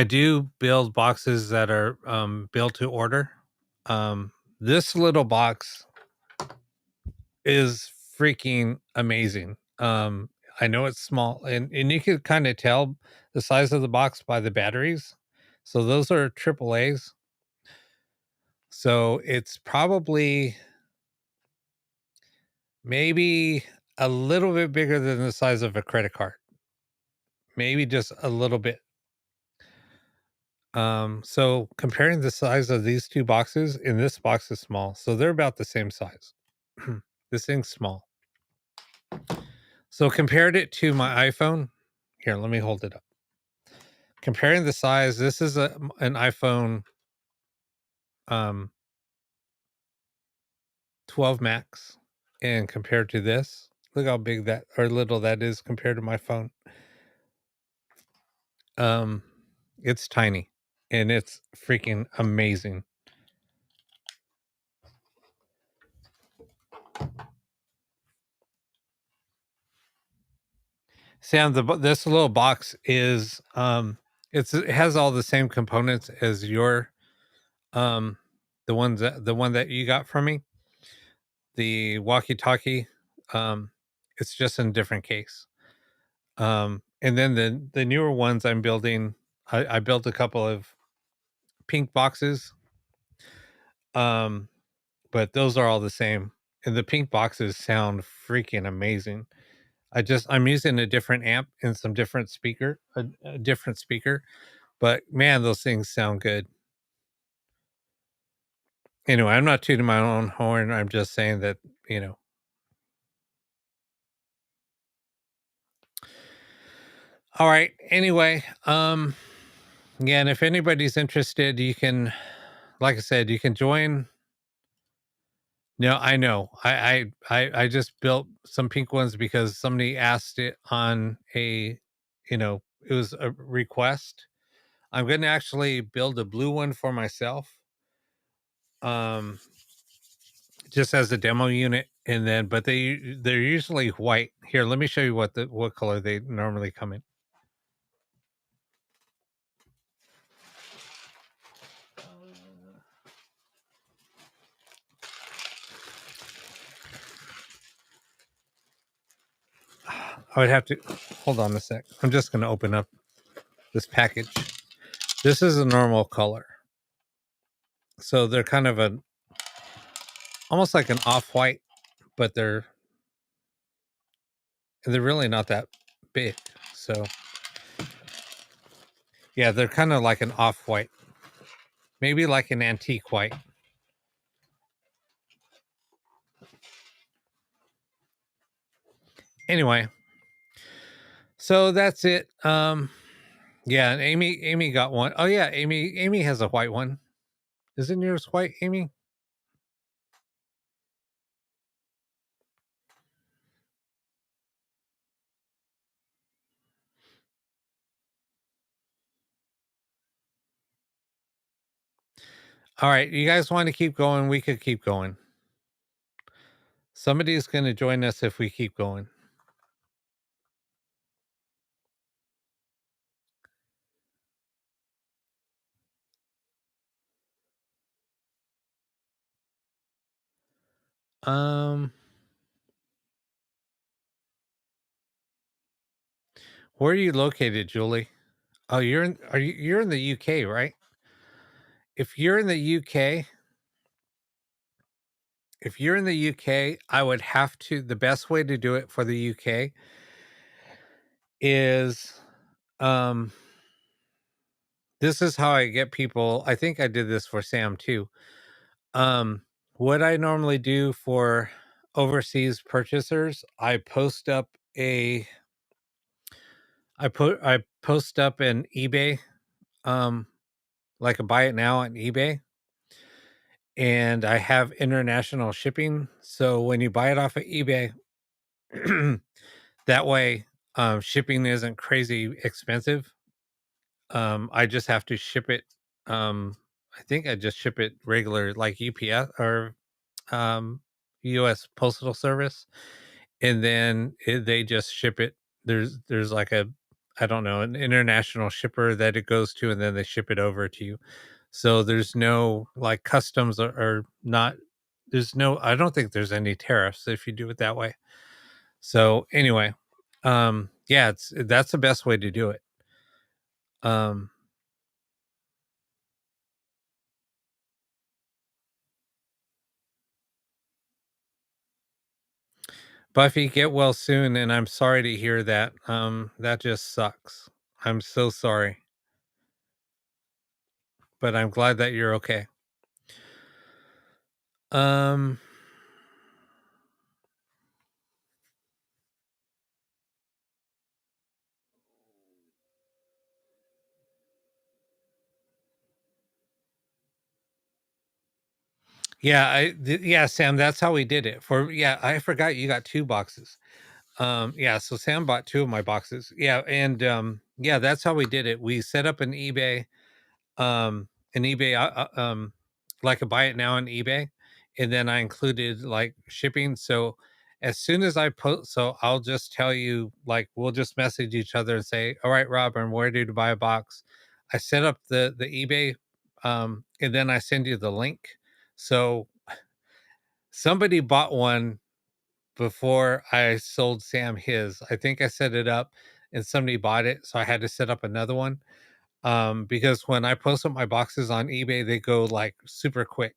do build boxes that are built to order. This little box is freaking amazing. I know it's small and you can kind of tell the size of the box by the batteries. So those are triple A's. So it's probably maybe a little bit bigger than the size of a credit card. Maybe just a little bit. So comparing the size of these two boxes, and this box is small, so they're about the same size. This thing's small. So compared it to my iPhone, here, let me hold it up. Comparing the size, this is an iPhone 12 Max, and compared to this, look how big that or little that is compared to my phone. It's tiny, and it's freaking amazing. Sam, this little box is it has all the same components as your the one that you got from me. The walkie-talkie, it's just in a different case. And then the newer ones I'm building, I built a couple of pink boxes. But those are all the same. And the pink boxes sound freaking amazing. I'm using a different amp and some different a different speaker, but man, those things sound good. Anyway, I'm not tooting my own horn. I'm just saying that, you know. All right. Anyway, yeah, and if anybody's interested, you can, like I said, you can join. No, I know. I just built some pink ones because somebody asked it on a, it was a request. I'm going to actually build a blue one for myself. Just as a demo unit, and then but they're usually white. Here, let me show you what color they normally come in. I would have to hold on a sec. I'm just going to open up this package. This is a normal color, so they're kind of almost like an off-white, but they're really not that big. So yeah, they're kind of like an off-white, maybe like an antique white. Anyway, so that's it. Yeah, and Amy got one. Oh yeah, Amy has a white one. Isn't yours white, Amy? All right, you guys want to keep going? We could keep going. Somebody's going to join us if we keep going. Where are you located, Julie? Oh, you're in the UK, right? If you're in the UK, I would have to, the best way to do it for the UK is this is how I get people. I think I did this for Sam too. What I normally do for overseas purchasers, I post up an eBay, like a buy it now on eBay, and I have international shipping. So when you buy it off of eBay, that way shipping isn't crazy expensive. I just have to ship it. I think I just ship it regular like UPS or US Postal Service, and then they just ship it. There's like a, I don't know, an international shipper that it goes to, and then they ship it over to you. So there's no like customs or not. There's no. I don't think there's any tariffs if you do it that way. So anyway, yeah, that's the best way to do it. Um, Buffy, get well soon, and I'm sorry to hear that. That just sucks. I'm so sorry, but I'm glad that you're okay. Um, yeah, Sam, that's how we did it. I forgot you got 2 boxes. Yeah, so Sam bought 2 of my boxes. Yeah, and yeah, that's how we did it. We set up an eBay like a buy it now on eBay, and then I included like shipping. So as soon as I post, so I'll just tell you, like, we'll just message each other and say, all right, Rob, I'm ready to buy a box. I set up the eBay, and then I send you the link. So somebody bought one before I sold Sam his. I think I set it up and somebody bought it, so I had to set up another one. Because when I post up my boxes on eBay, they go like super quick.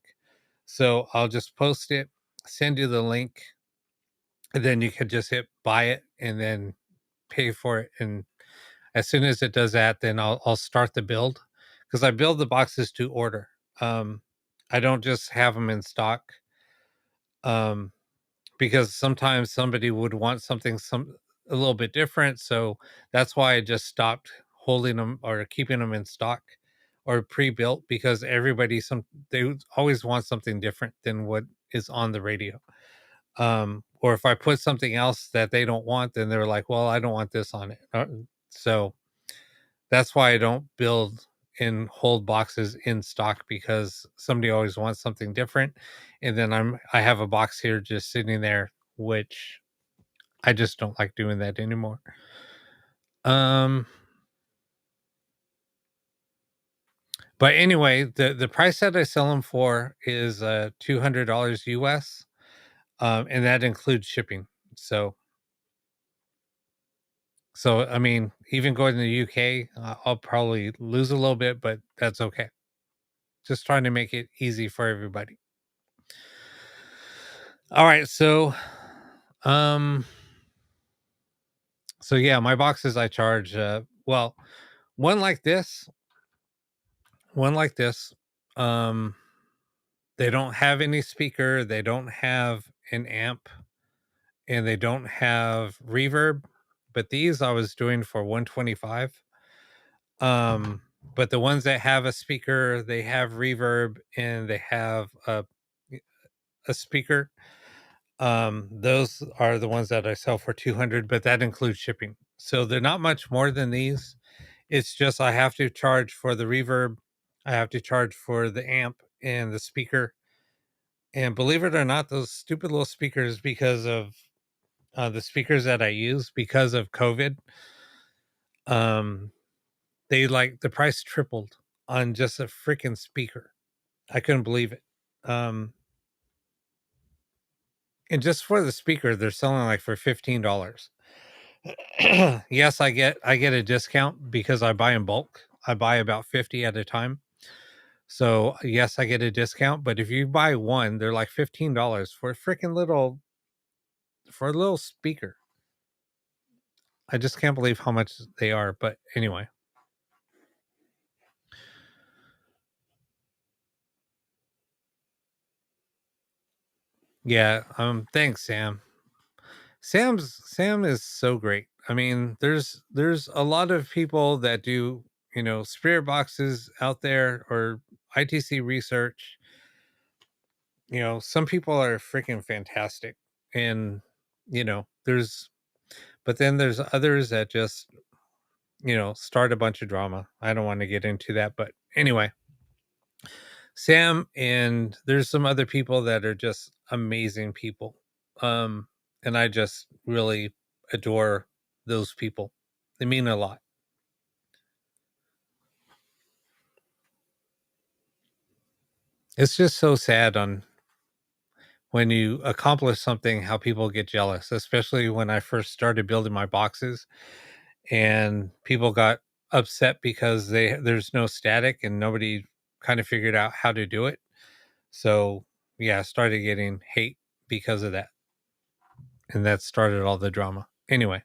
So I'll just post it, send you the link, and then you can just hit buy it and then pay for it. And as soon as it does that, then I'll start the build, because I build the boxes to order. Um, I don't just have them in stock. Um, because sometimes somebody would want something a little bit different. So that's why I just stopped holding them or keeping them in stock or pre-built, because they would always want something different than what is on the radio. Or if I put something else that they don't want, then they're like, well, I don't want this on it. So that's why I don't build and hold boxes in stock, because somebody always wants something different. And then I have a box here just sitting there, which I just don't like doing that anymore. Um but anyway, the price that I sell them for is $200 US. And that includes shipping. So I mean, even going to the UK, I'll probably lose a little bit, but that's okay. Just trying to make it easy for everybody. All right, um yeah, my boxes I charge well, one like this, one like this. Um they don't have any speaker, they don't have an amp, and they don't have reverb, but these I was doing for 125. But the ones that have a speaker, they have reverb and they have a speaker. Those are the ones that I sell for 200, but that includes shipping. So they're not much more than these. It's just I have to charge for the reverb, I have to charge for the amp and the speaker. And believe it or not, those stupid little speakers, because of the speakers that I use because of COVID, um, they like the price tripled on just a freaking speaker. I couldn't believe it. Um, and just for the speaker, they're selling like for $15. Yes, I get a discount because I buy in bulk. I buy about 50 at a time. So yes, I get a discount, but if you buy one, they're like $15 for a freaking a little speaker. I just can't believe how much they are, but anyway. Yeah, thanks, Sam. Sam is so great. I mean, there's a lot of people that do, spirit boxes out there or ITC research. Some people are freaking fantastic, and but then there's others that just, start a bunch of drama. I don't want to get into that, but anyway, Sam, and there's some other people that are just amazing people. Um, and I just really adore those people. They mean a lot. It's just so sad on when you accomplish something, how people get jealous, especially when I first started building my boxes and people got upset because there's no static and nobody kind of figured out how to do it. So yeah, I started getting hate because of that. and that started all the drama. Anyway.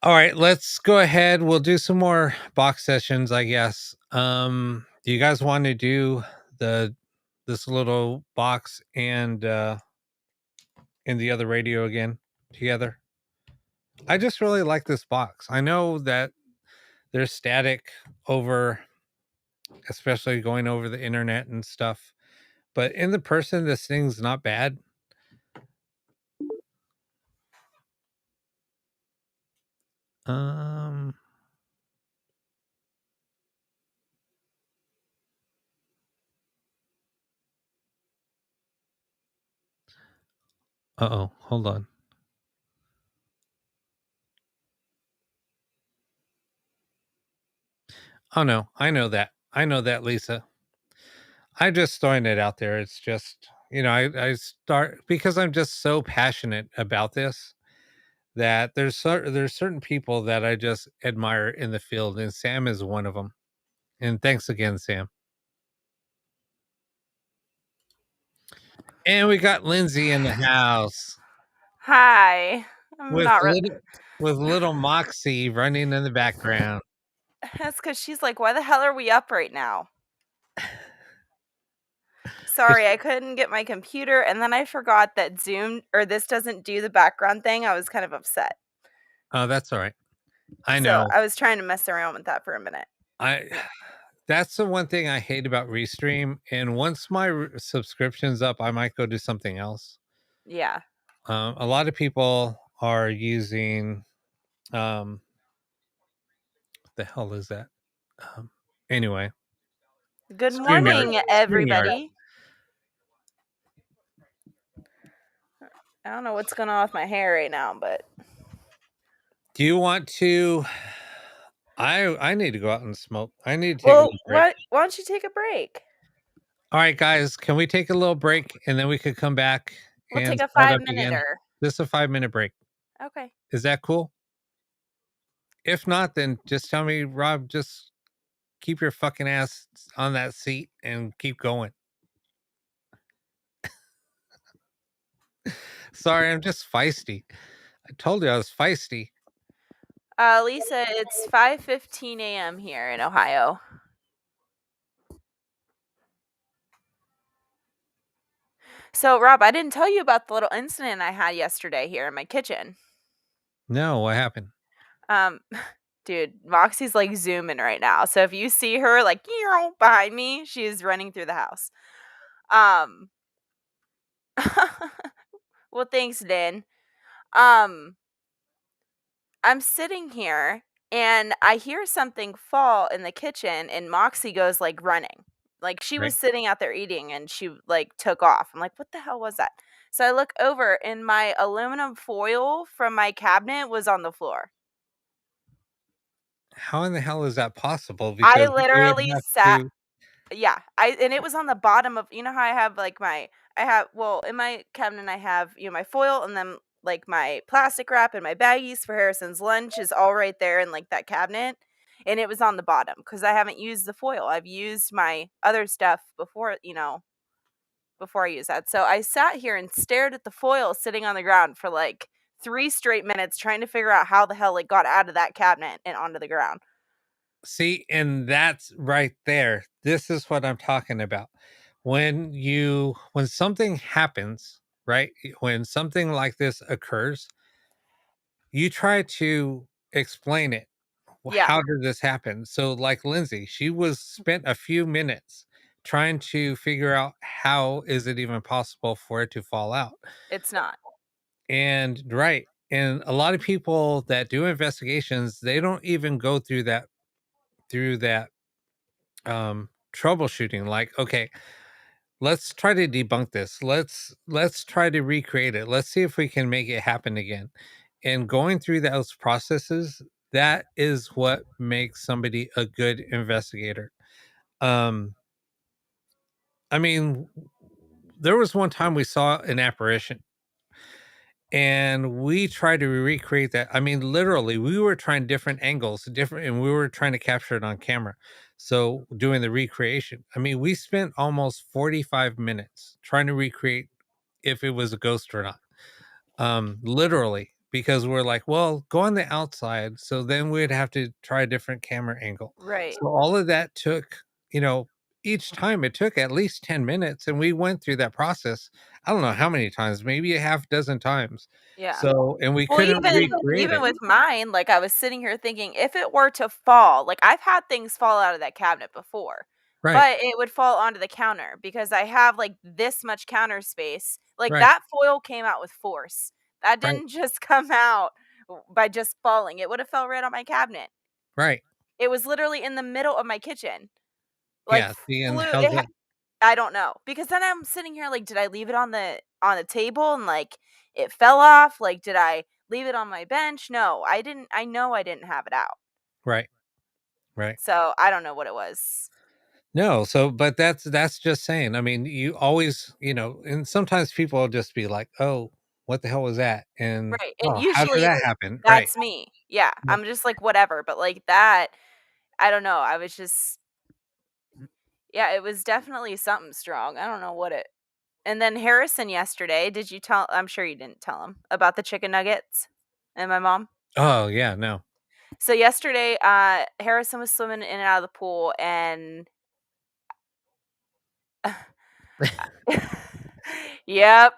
All right, let's go ahead. We'll do some more box sessions, I guess. Do you guys want to do this little box and the other radio again together? I just really like this box. I know that there's static over, especially going over the internet and stuff, but in the person, this thing's not bad. Um Uh-oh, hold on. Oh no, I know that. I know that, Lisa. I'm just throwing it out there. It's just, I start because I'm just so passionate about this that there's certain people that I just admire in the field, and Sam is one of them. And thanks again, Sam. And we got Lindsay in the house Hi. I'm with not really. little Moxie running in the background. That's because she's like, why the hell are we up right now? Sorry, I couldn't get my computer, and then I forgot that Zoom or this doesn't do the background thing. I was kind of upset. Oh, that's all right. I know. So I was trying to mess around with that for a minute. That's the one thing I hate about Restream. And once my subscription's up, I might go do something else. Yeah. A lot of people are using the hell is that? Anyway. Good StreamYard. morning, everybody. I don't know what's going on with my hair right now, but do you want to I need to go out and smoke. I need to take a break. Why don't you take a break? All right, guys, can we take a little break and then we could come back? We'll and take a start up 5-minute. Just a 5-minute break. Okay. Is that cool? If not, then just tell me, Rob, just keep your fucking ass on that seat and keep going. Sorry, I'm just feisty. I told you I was feisty. Lisa, it's 5:15 a.m. here in Ohio. So, Rob, I didn't tell you about the little incident I had yesterday here in my kitchen. No, what happened? Dude, Moxie's like zooming right now. So if you see her like behind me, she's running through the house. Well, thanks, Dan. I'm sitting here and I hear something fall in the kitchen and Moxie goes like running. Like she was sitting out there eating and she like took off. I'm like, what the hell was that? So I look over and my aluminum foil from my cabinet was on the floor. How in the hell is that possible? I literally sat. Yeah, and it was on the bottom of, you know how I have like in my cabinet I have, my foil and then like my plastic wrap and my baggies for Harrison's lunch is all right there in like that cabinet, and it was on the bottom because I haven't used the foil. I've used my other stuff before, before I use that. So I sat here and stared at the foil sitting on the ground for like 3 straight minutes trying to figure out how the hell it got out of that cabinet and onto the ground. See, and that's right there. This is what I'm talking about. When something happens, right? When something like this occurs, you try to explain it. Yeah. How did this happen? So like Lindsay, she spent a few minutes trying to figure out how is it even possible for it to fall out. It's not. And right. And a lot of people that do investigations, they don't even go through that troubleshooting. Like, okay, let's try to debunk this. Let's try to recreate it. Let's see if we can make it happen again. And going through those processes, that is what makes somebody a good investigator. I mean, there was one time we saw an apparition and we tried to recreate that. I mean, literally, we were trying different angles, and we were trying to capture it on camera. So, doing the recreation, I mean, we spent almost 45 minutes trying to recreate if it was a ghost or not. literally, because we're like, well, go on the outside. So then we'd have to try a different camera angle. Right. So all of that took, each time it took at least 10 minutes. And we went through that process. I don't know how many times, maybe a half dozen times. Yeah. So, and we Well, couldn't recreate even it. with mine, like, I was sitting here thinking, if it were to fall, like, I've had things fall out of that cabinet before, Right. but it would fall onto the counter because I have, like, this much counter space. Like, Right. that foil came out with force. That Right. didn't just come out by just falling. It would have fell right on my cabinet. Right. It was literally in the middle of my kitchen. Like, Yeah. See, and flew how's it ha that? I don't know, because then I'm sitting here like, did I leave it on the table and, like, it fell off? Like, did I leave it on my bench? No, I didn't. I know I didn't have it out. Right. Right. So, I don't know what it was. No, so but that's just saying. I mean, you always, and sometimes people will just be like, "Oh, what the hell was that?" And, Right, and "Oh, how did usually that happen?" Right. that's me. Yeah, Yep. I'm just like, "Whatever," but, like, that I don't know, I was just yeah, it was definitely something strong. I don't know what it and then Harrison yesterday, did you tell I'm sure you didn't tell him about the chicken nuggets and my mom? Oh, yeah, no. So yesterday, Harrison was swimming in and out of the pool, and yep.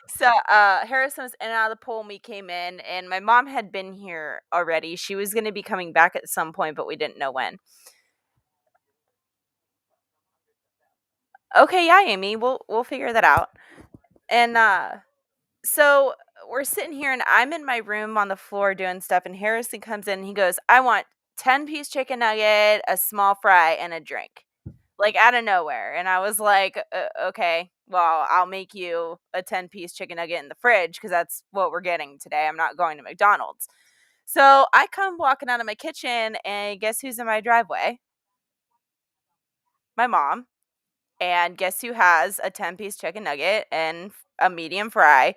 So, Harrison was in and out of the pool, and we came in, and my mom had been here already. She was gonna be coming back at some point, but we didn't know when. Okay, yeah, Amy, we'll figure that out. And, so we're sitting here, and I'm in my room on the floor doing stuff, and Harrison comes in, and he goes, "I want 10-piece chicken nugget, a small fry, and a drink." Like, out of nowhere, and I was like, Okay, well, I'll make you a 10-piece chicken nugget in the fridge because that's what we're getting today. I'm not going to McDonald's." So, I come walking out of my kitchen, and guess who's in my driveway? My mom. And guess who has a 10-piece chicken nugget and a medium fry?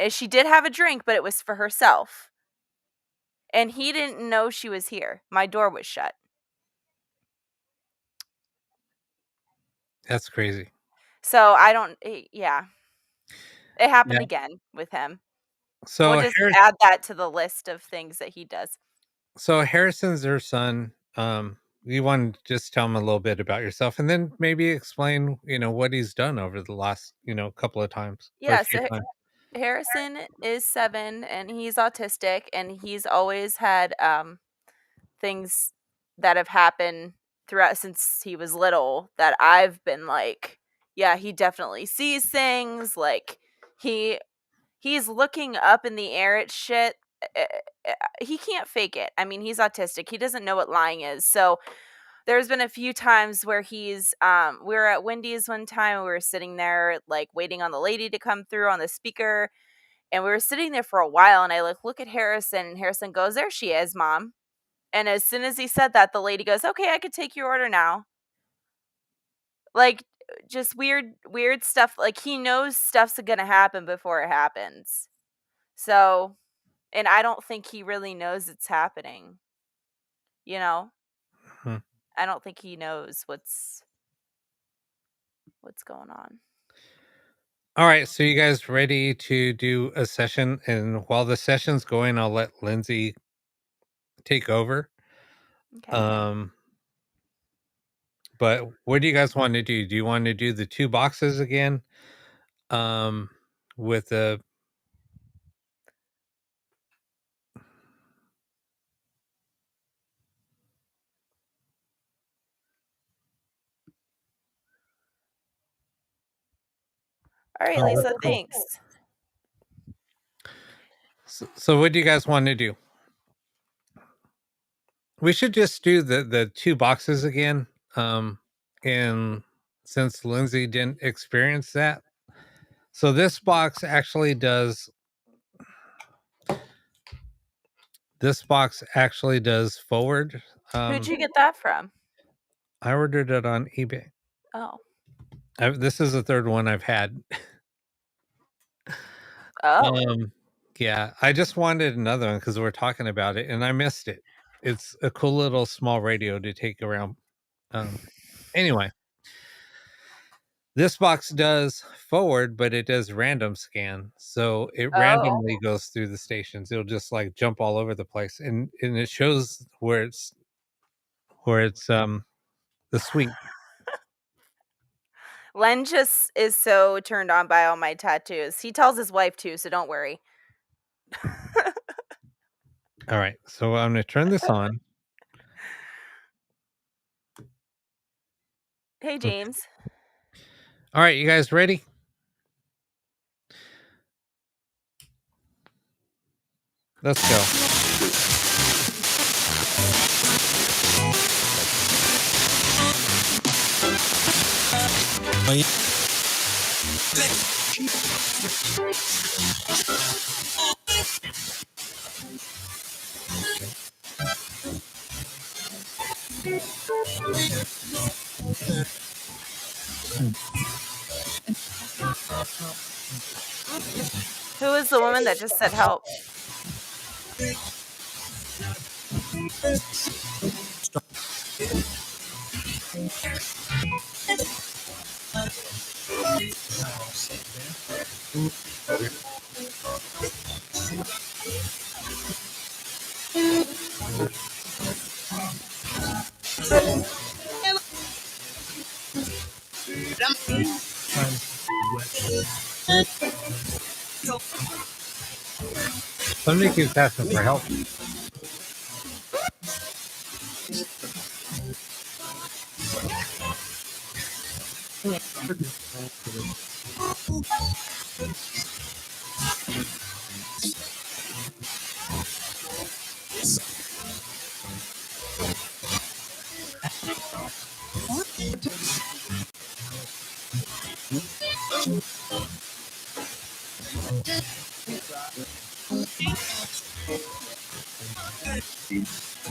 She did have a drink, but it was for herself. And he didn't know she was here. My door was shut. That's crazy. So, I don't yeah. It happened Yeah. again with him. We'll So just Harris add that to the list of things that he does. so Harrison's their son. You want to just tell him a little bit about yourself and then maybe explain, what he's done over the last, couple of times or a Yeah, few so times. Harrison is 7 and he's autistic and he's always had things that have happened throughout since he was little that I've been like, yeah, he definitely sees things like he he's looking up in the air at shit. eh, he can't fake it. I mean, he's autistic. He doesn't know what lying is. So there's been a few times where we were at Wendy's one time, we were sitting there like waiting on the lady to come through on the speaker, and we were sitting there for a while, and I like look at Harrison, and Harrison goes, "There she is, mom." And as soon as he said that, the lady goes, "Okay, I could take your order now." Like, just weird stuff. Like, he knows stuff's gonna happen before it happens. So, and I don't think he really knows it's happening. You know? Hmm. I don't think he knows what's going on. All right, so you guys ready to do a session? And while the session's going, I'll let Lindsay take over. Okay. Um, but what do you guys want to do? Do you want to do the 2 boxes again? With the All right, Oh, Lisa, cool. thanks. So what do you guys want to do? We should just do the 2 boxes again. And since Lindsay didn't experience that. So this box actually does forward. Who'd you get that from? I ordered it on eBay. Oh. This is the 3rd one I've had. Oh. Yeah, I just wanted another one because we're talking about it, and I missed it. It's a cool little small radio to take around. Anyway, This box does forward, but it does random scan, so it randomly goes through the stations. It'll just like jump all over the place, and it shows where it's the suite. Len just is so turned on by all my tattoos. He tells his wife too, so don't worry. All right, so I'm gonna turn this on. Hey, James. All right, you guys ready? Let's go. Who is the woman that just said help? Somebody keeps asking for help.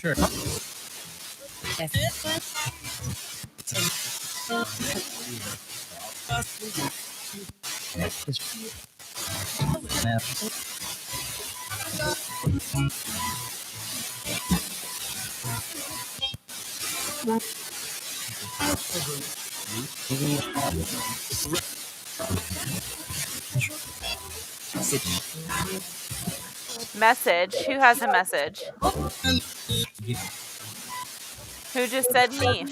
Sure. Message. Who has a message? Who just said me?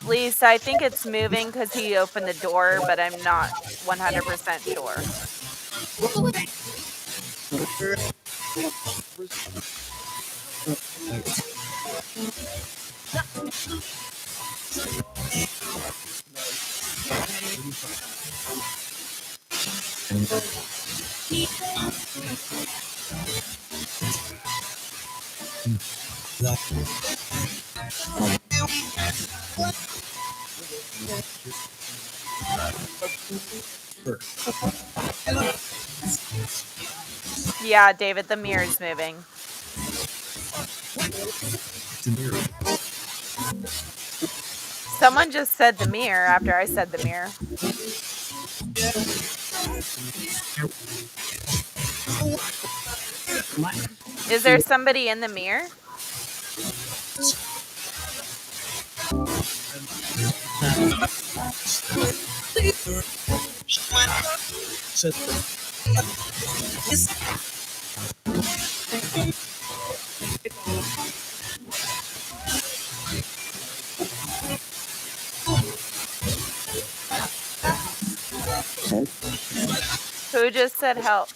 Lisa, I think it's moving because he opened the door, but I'm not 100% sure. Yeah, David, the mirror's moving. Someone just said the mirror after I said the mirror. Is there somebody in the mirror? Who just said help?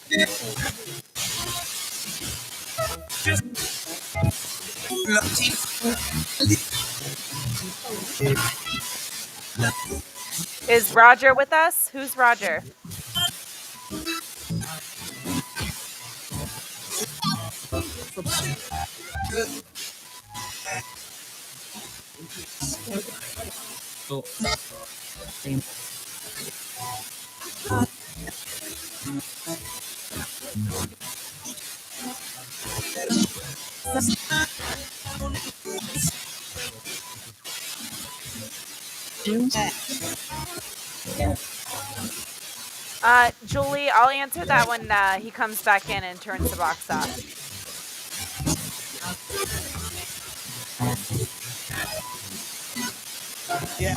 Is Roger with us? Who's Roger? Julie, I'll answer that when he comes back in and turns the box off. Yeah.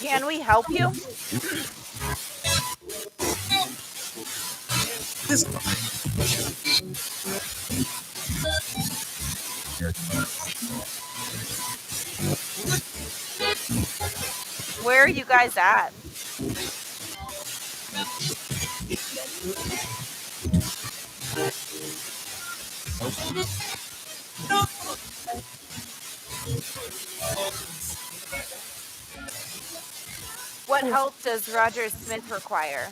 Can we help you? Where are you guys at? What help does Roger Smith require?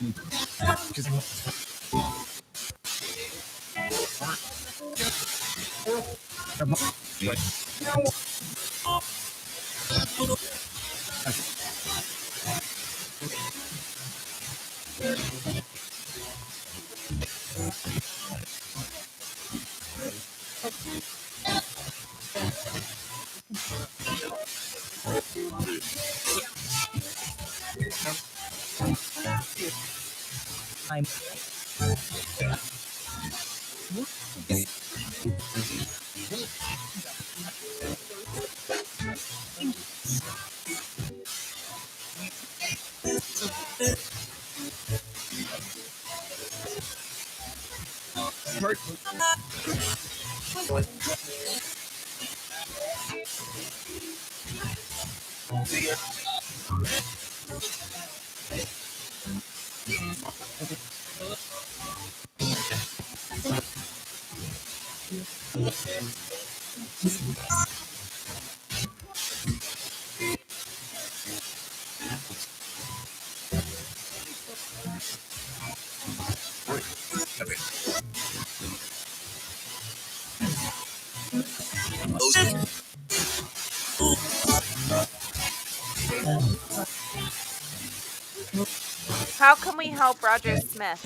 How can we help Roger Smith?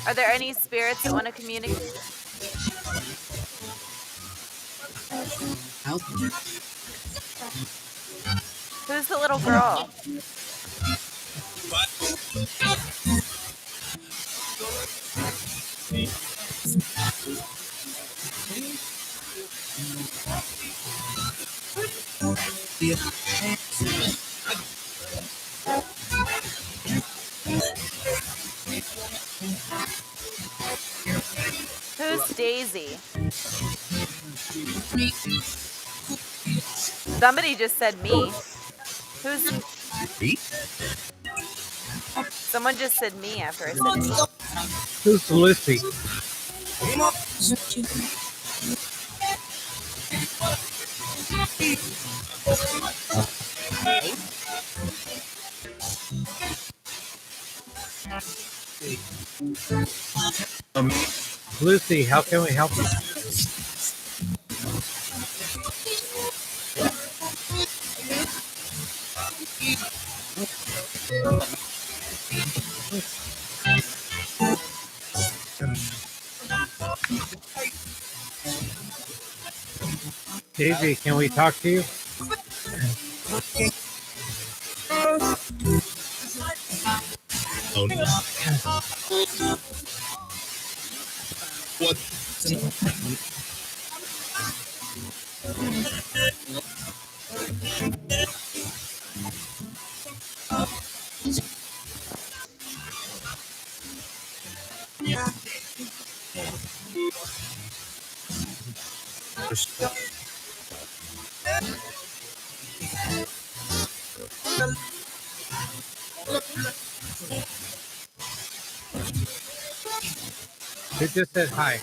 Are there any spirits that want to communicate? Who's the little girl? Daisy. Somebody just said me. Who's Me? someone just said me after I said me. Who's Lucy? Lucy, how can we help you? Daisy, can we talk to you? Oh no. What? Who just said hi?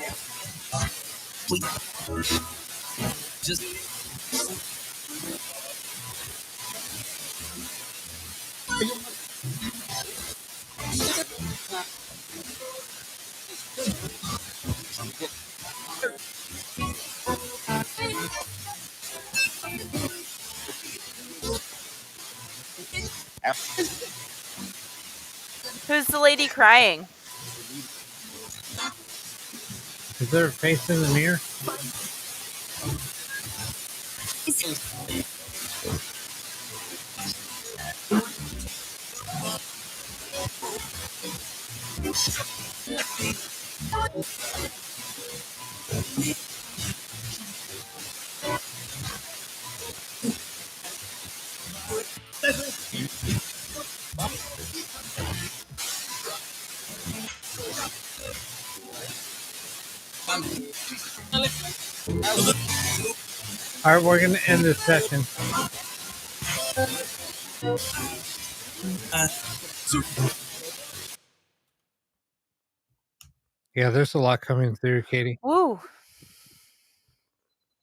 Just Who's the lady crying? Is there a face in the mirror? All right, we're going to end this session. Yeah, there's a lot coming through, Katie. Woo.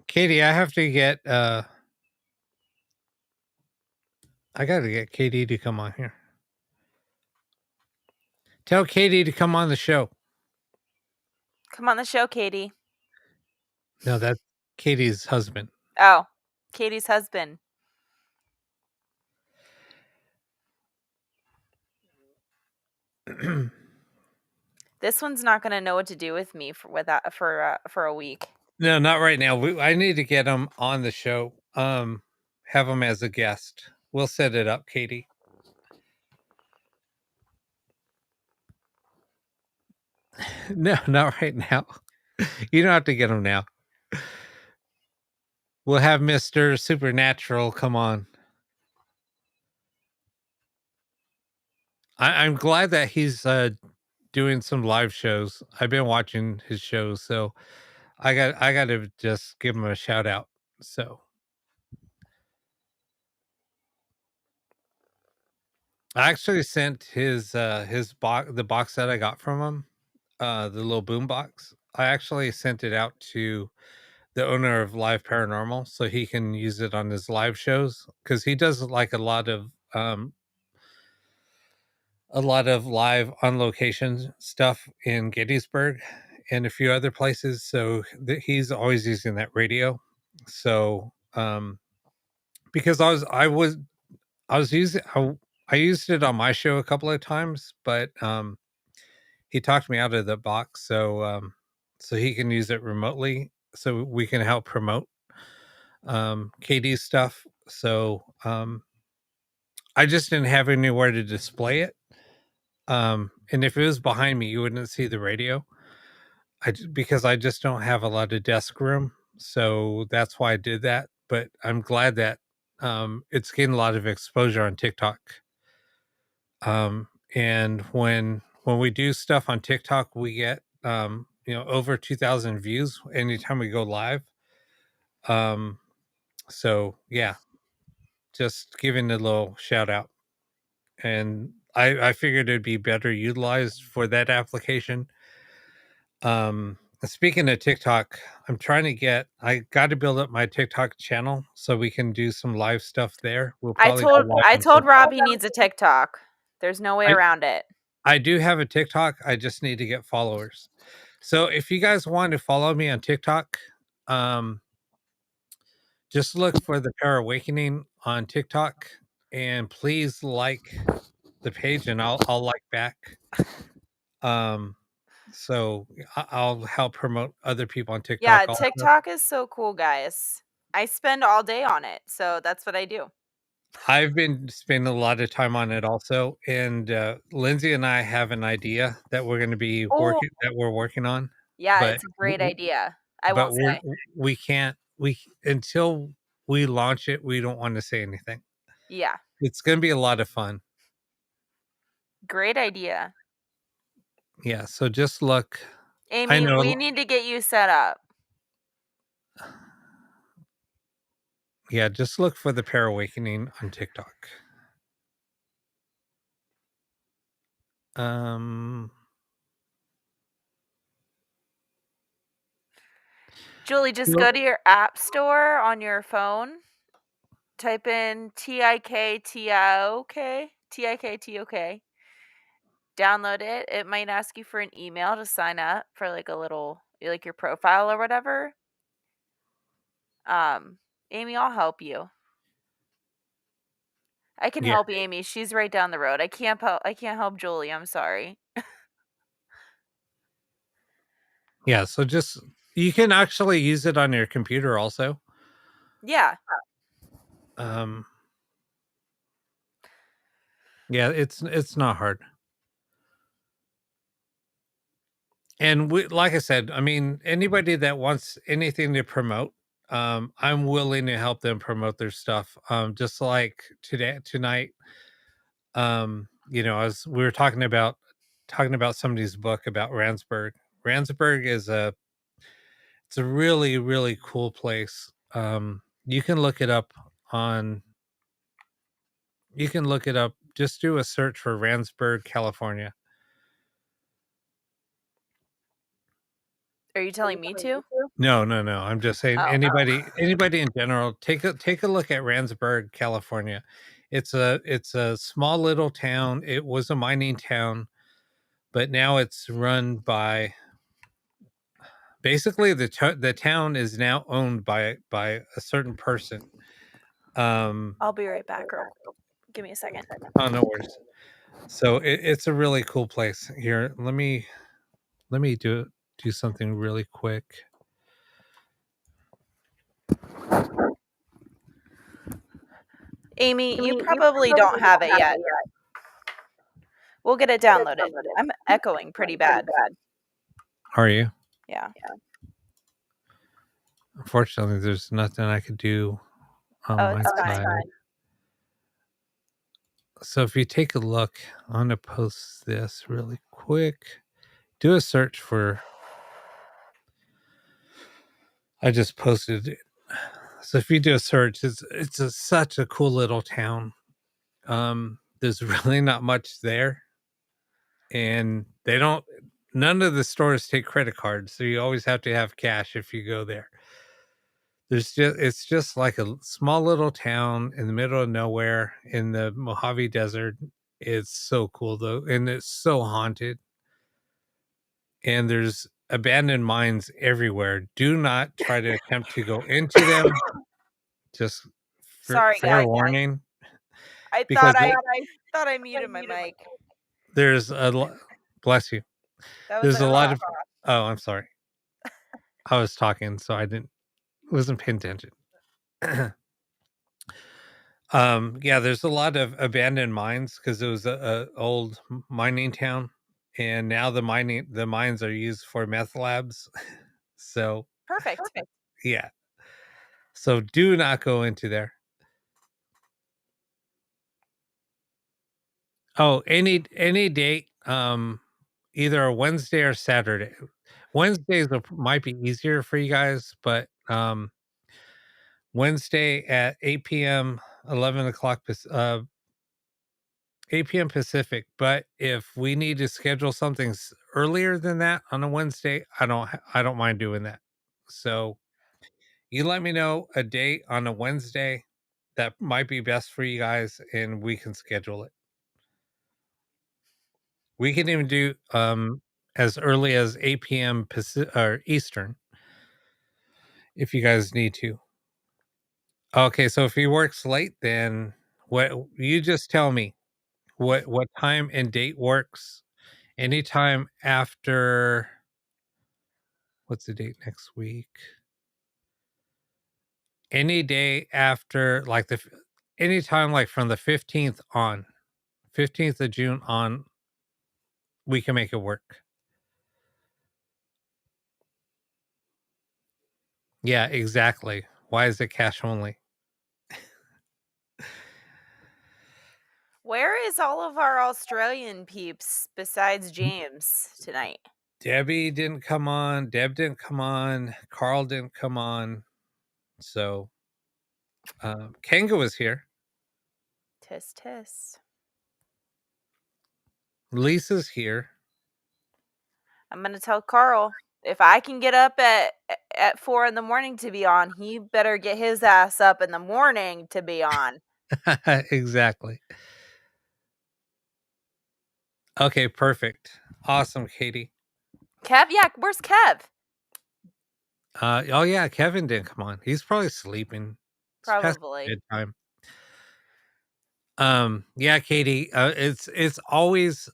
Katie, I have to get I got to get Katie to come on here. Tell Katie to come on the show. Come on the show, Katie. No, that's Katie's husband. Oh, Katie's husband. This one's not going to know what to do with me for a week. No, not right now. I need to get him on the show. Have him as a guest. We'll set it up, Katie. No, not right now. You don't have to get him now. We'll have Mr. Supernatural come on. I'm glad that he's doing some live shows. I've been watching his shows, so I got to just give him a shout out. So I actually sent his box, the box that I got from him, the little boom box. I actually sent it out to the owner of Live Paranormal so he can use it on his live shows, because he does like a lot of live on location stuff in Gettysburg and a few other places. So he's always using that radio. So because I used it on my show a couple of times, but he talked me out of the box, so he can use it remotely, so we can help promote Katie's stuff. So I just didn't have anywhere to display it. And if it was behind me, you wouldn't see the radio. Because I just don't have a lot of desk room, so that's why I did that. But I'm glad that it's getting a lot of exposure on TikTok. And when we do stuff on TikTok, we get over 2,000 views anytime we go live. So yeah, just giving a little shout out. And I figured it'd be better utilized for that application. Speaking of TikTok, I got to build up my TikTok channel so we can do some live stuff there. We'll probably go live I on told TikTok. Rob he needs a TikTok. There's no way I- around it. I do have a TikTok. I just need to get followers. So if you guys want to follow me on TikTok, just look for the Power Awakening on TikTok, and please like the page, and I'll like back. So I'll help promote other people on TikTok. Yeah, also. TikTok is so cool, guys. I spend all day on it, so that's what I do. I've been spending a lot of time on it also, and Lindsay and I have an idea that we're going to be Oh. working on. Yeah, But it's a great idea. I but won't say. we can't until we launch it. We don't want to say anything. Yeah, It's going to be a lot of fun. great idea. Yeah. So just look. Amy, know- we need to get you set up. Yeah, just look for the Pair Awakening on TikTok. Julie, just go to your app store on your phone. Type in TIKTOK. TIKTOK. Download it. It might ask you for an email to sign up for like a little, like your profile or whatever. Amy, I'll help you. I can help Amy. She's right down the road. I can't help Julie. I'm sorry. Yeah, so just you can actually use it on your computer also. Yeah. Yeah, it's not hard. And like I said, I mean, anybody that wants anything to promote, I'm willing to help them promote their stuff. Just like tonight, as we were talking about somebody's book about Randsburg. Randsburg it's a really, really cool place. You can look it up. Just do a search for Randsburg, California. Are you telling me to? No. I'm just saying anybody in general, take a look at Randsburg, California. It's a small little town. It was a mining town, but now it's run by basically the town is now owned by a certain person. I'll be right back, girl. Give me a second. Oh, no worries. So it's a really cool place. Here, let me do something really quick. Amy, you probably don't have it yet. We'll get it downloaded. I'm echoing pretty bad. Are you? Yeah. Unfortunately, there's nothing I could do on my side. So if you take a look, I'm gonna post this really quick. Do a search for. I just posted it. So if you do a search, it's such a cool little town. There's really not much there, and none of the stores take credit cards, so you always have to have cash if you go there. It's just like a small little town in the middle of nowhere in the Mojave Desert. It's so cool though, and it's so haunted. And there's abandoned mines everywhere. Do not try to attempt to go into them. Just Sorry, fair guys. warning. I thought I muted my mic. There's bless you. There's a lot of. Oh, I'm sorry. I was talking, so I wasn't paying attention. Yeah, there's a lot of abandoned mines because it was a old mining town, and now the mines are used for meth labs. So Perfect. yeah. So do not go into there. Oh, any date, either a Wednesday or Saturday. Wednesdays might be easier for you guys, but Wednesday at 8 p.m., 11 o'clock, 8 p.m. Pacific. But if we need to schedule something earlier than that on a Wednesday, I don't mind doing that. So you let me know a date on a Wednesday that might be best for you guys, and we can schedule it. We can even do as early as 8 p.m. Pacific or Eastern if you guys need to. Okay, so if he works late, then what you just tell me what time and date works. Anytime after what's the date next week? Any day after like anytime like from the 15th on, 15th of June on, we can make it work. Yeah, exactly. Why is it cash only? Where is all of our Australian peeps besides James tonight? Debbie didn't come on. Deb didn't come on. Carl didn't come on. So, Kanga was here. Tis tis. Lisa's here. I'm gonna tell Carl if I can get up at 4 in the morning to be on, he better get his ass up in the morning to be on. Exactly. Okay, perfect. Awesome, Katie. Kev, yeah, where's Kev? Oh yeah, Kevin didn't come on. He's probably sleeping. It's past Probably. bedtime. Yeah, Katie. It's always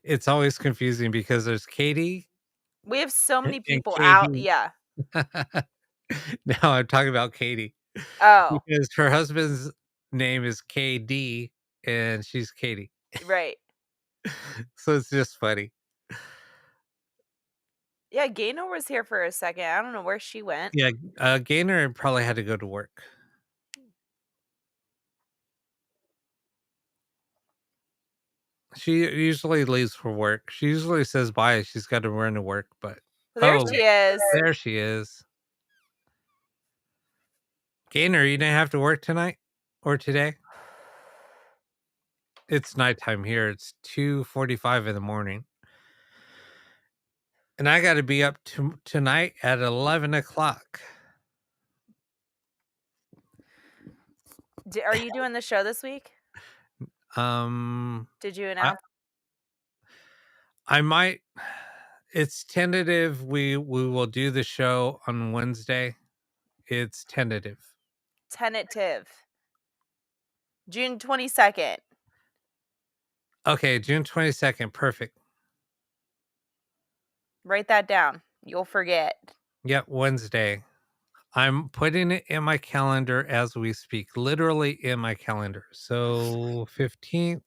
it's always confusing because there's Katie. We have so many And people out. KD. Yeah. No, I'm talking about Katie. Oh, Because her husband's name is KD and she's Katie. right. So it's just funny. Yeah, Gaynor was here for a second. I don't know where she went. Yeah, Gaynor probably had to go to work. She usually leaves for work. She usually says bye. She's got to run to work, but There she is. there she is. Gaynor, you didn't have to work tonight or today? It's nighttime here. It's 2:45 in the morning. And I got to be up tonight at 11 o'clock. Are you doing the show this week? Did you announce? I might. It's tentative. We will do the show on Wednesday. It's tentative. Tentative. June 22nd. Okay, June 22nd. Perfect. Write that down. You'll forget. Yep, Wednesday. I'm putting it in my calendar as we speak, literally in my calendar. So 15th.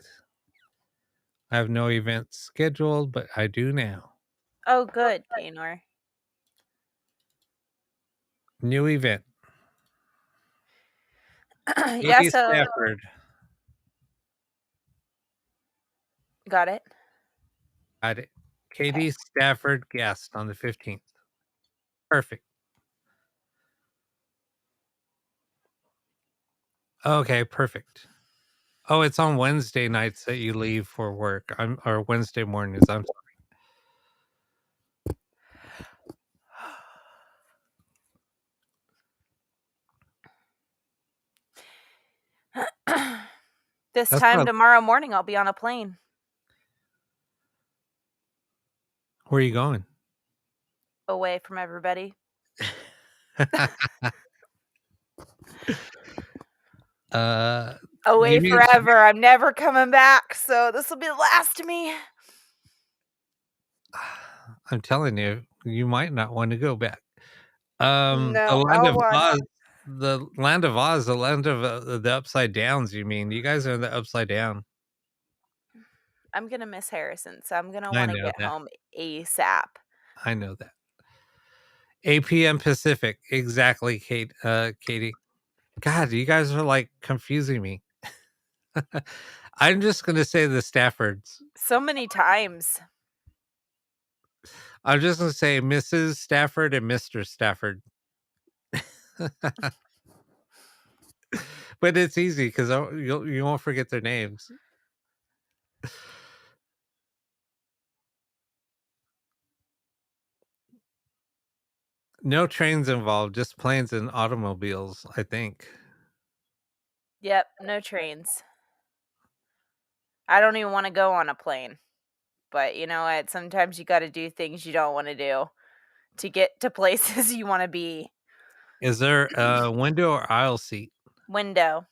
I have no events scheduled, but I do now. Oh, good, Gaynor. New event. Yeah, Katie so Stafford. got it. Got it. Katie Stafford guest on the 15th. Perfect. Okay, perfect. Oh, it's on Wednesday nights that you leave for work. Or Wednesday mornings. I'm sorry. This That's time not- tomorrow morning, I'll be on a plane. Where are you going? Away from everybody. Away forever. I'm never coming back. So this will be the last of me. I'm telling you, you might not want to go back. No, the land of Oz, the land of the upside downs. You mean you guys are in the upside down? I'm gonna miss Harrison, so I'm gonna I want to know get that. home ASAP. I know that. 8 p.m. Pacific, exactly, Katie. God, you guys are like confusing me. I'm just gonna say the Staffords. So many times. I'm just gonna say Mrs. Stafford and Mr. Stafford. But it's easy because you won't forget their names. No trains involved, just planes and automobiles, I think. Yep, no trains. I don't even want to go on a plane. But you know what? Sometimes you got to do things you don't want to do to get to places you want to be. Is there a window or aisle seat? Window.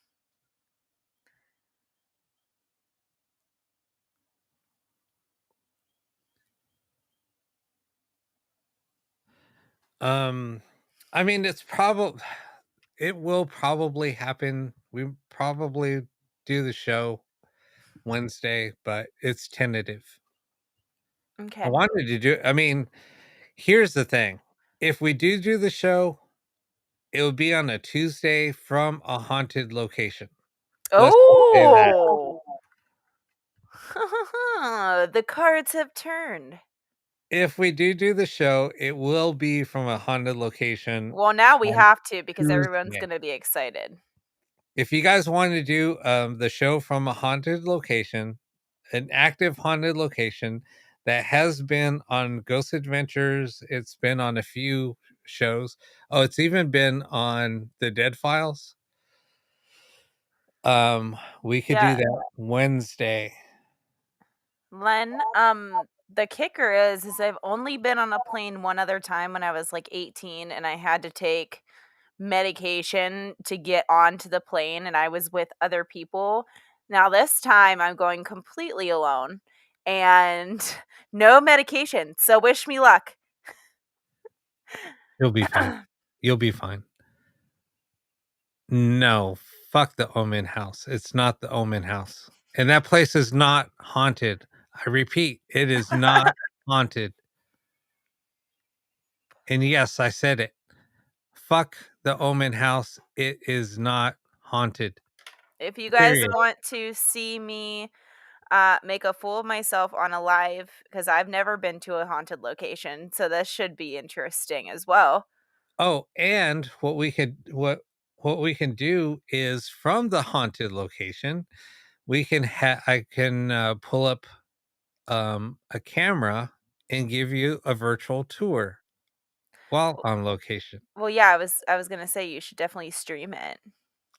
I mean, it will probably happen. We probably do the show Wednesday, but it's tentative. I Okay. wanted to do I mean, here's the thing. If we do the show, it would be on a Tuesday from a haunted location. Let's just say that. Oh. The cards have turned. If we do the show, it will be from a haunted location Well, now we on have to because everyone's Tuesday. going to be excited. If you guys want to do the show from a haunted location, an active haunted location that has been on Ghost Adventures, it's been on a few shows. Oh, it's even been on the Dead Files. We could do Yeah. that Wednesday. Len, the kicker is I've only been on a plane one other time when I was like 18 and I had to take medication to get onto the plane and I was with other people. Now this time I'm going completely alone and no medication. So wish me luck. You'll be fine. You'll be fine. No, fuck the Omen House. It's not the Omen House. And that place is not haunted. I repeat, it is not haunted. And yes, I said it. Fuck the Omen House. It is not haunted. If you guys Period. want to see me make a fool of myself on a live, because I've never been to a haunted location, so this should be interesting as well. Oh, and what we can do is from the haunted location, I can pull up a camera and give you a virtual tour while on location. Well, yeah, I was gonna say you should definitely stream it.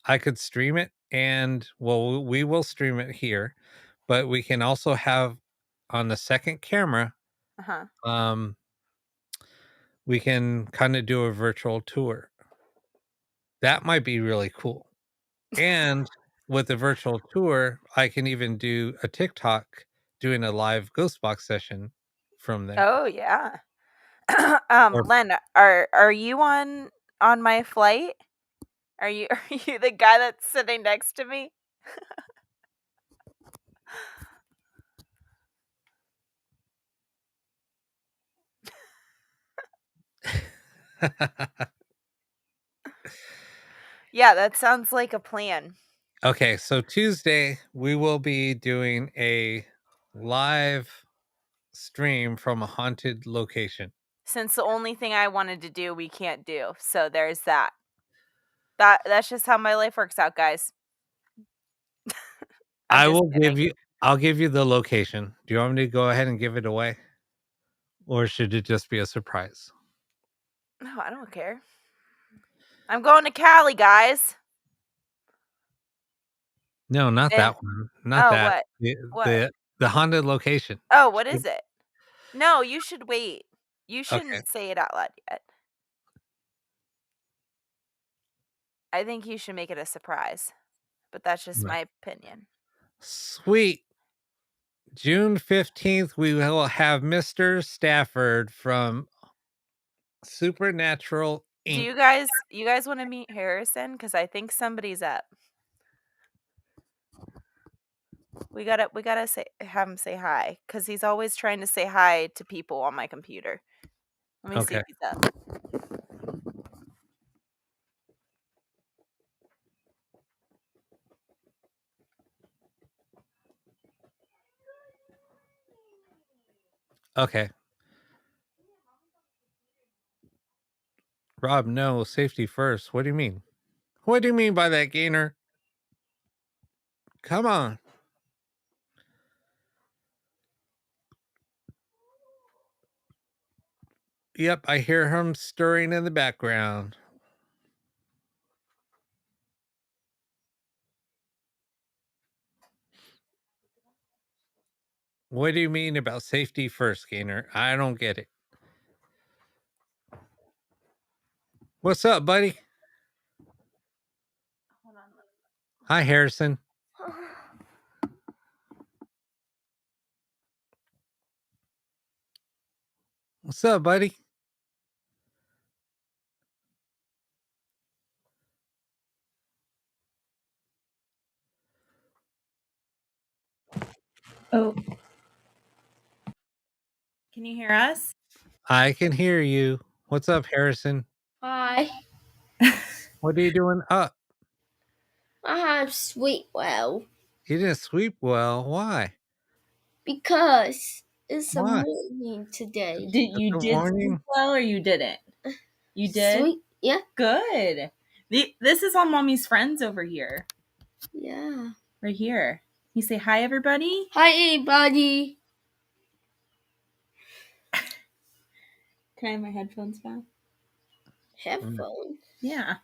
I could stream it and well, we will stream it here, but we can also have on the second camera, Uh-huh. um, we can kind of do a virtual tour. That might be really cool. And with the virtual tour, I can even do a TikTok doing a live ghost box session from there. Oh yeah. Or Len, are you on my flight? Are you are you the guy that's sitting next to me? Yeah, that sounds like a plan. Okay, so Tuesday we will be doing a live stream from a haunted location. Since the only thing I wanted to do we can't do. So there's that. That's just how my life works out, guys. I'm just kidding. I'll give you the location. Do you want me to go ahead and give it away? Or should it just be a surprise? No, I don't care. I'm going to Cali, guys. No, not And that one. Not oh, that. what? The What? the haunted location. Oh, what is it? No, you should wait. You Okay. shouldn't say it out loud yet. I think you should make it a surprise. But that's just Right. my opinion. Sweet. June 15th, we will have Mr. Stafford from Supernatural Do Inc. you guys want to meet Harrison? Because I think somebody's up. We gotta say have him say hi because he's always trying to say hi to people on my computer. Let me see Okay. if he's up. Okay. Rob, no, safety first. What do you mean? What do you mean by that, Gainer? Come on. Yep, I hear him stirring in the background. What do you mean about safety first, Gainer? I don't get it. What's up, buddy? Hi, Harrison. What's up, buddy? Oh. Can you hear us? I can hear you. What's up, Harrison? Hi. What are you doing up? I have sleep well You didn't sleep well. Why? because it's a Why? morning today. You Good did morning. sleep well or you didn't? You did? Sleep, yeah, Good. This is all Mommy's friends over here. yeah. Right here. You say hi, everybody? Hi, everybody. Can I have my headphones back? Headphones. Yeah.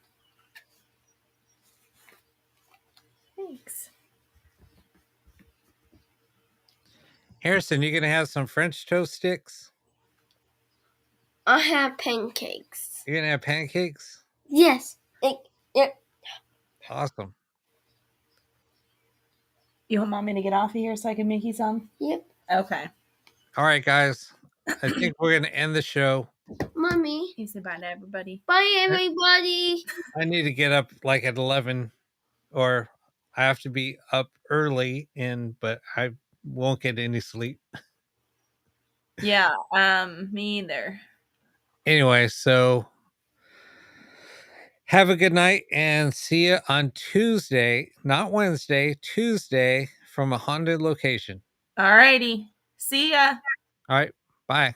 Thanks. Harrison, you gonna have some French toast sticks? I have pancakes. You're gonna have pancakes? Yes. Yeah. Awesome. You want Mommy to get off of here so I can make you some? Yep. Okay. All right, guys. I think we're gonna end the show. Mommy. You say bye to everybody. Bye, everybody. I need to get up like at 11, or I have to be up early, but I won't get any sleep. Yeah, me either. Anyway, so have a good night and see you on Tuesday, not Wednesday, Tuesday from a haunted location. Alrighty. See ya. All right, bye.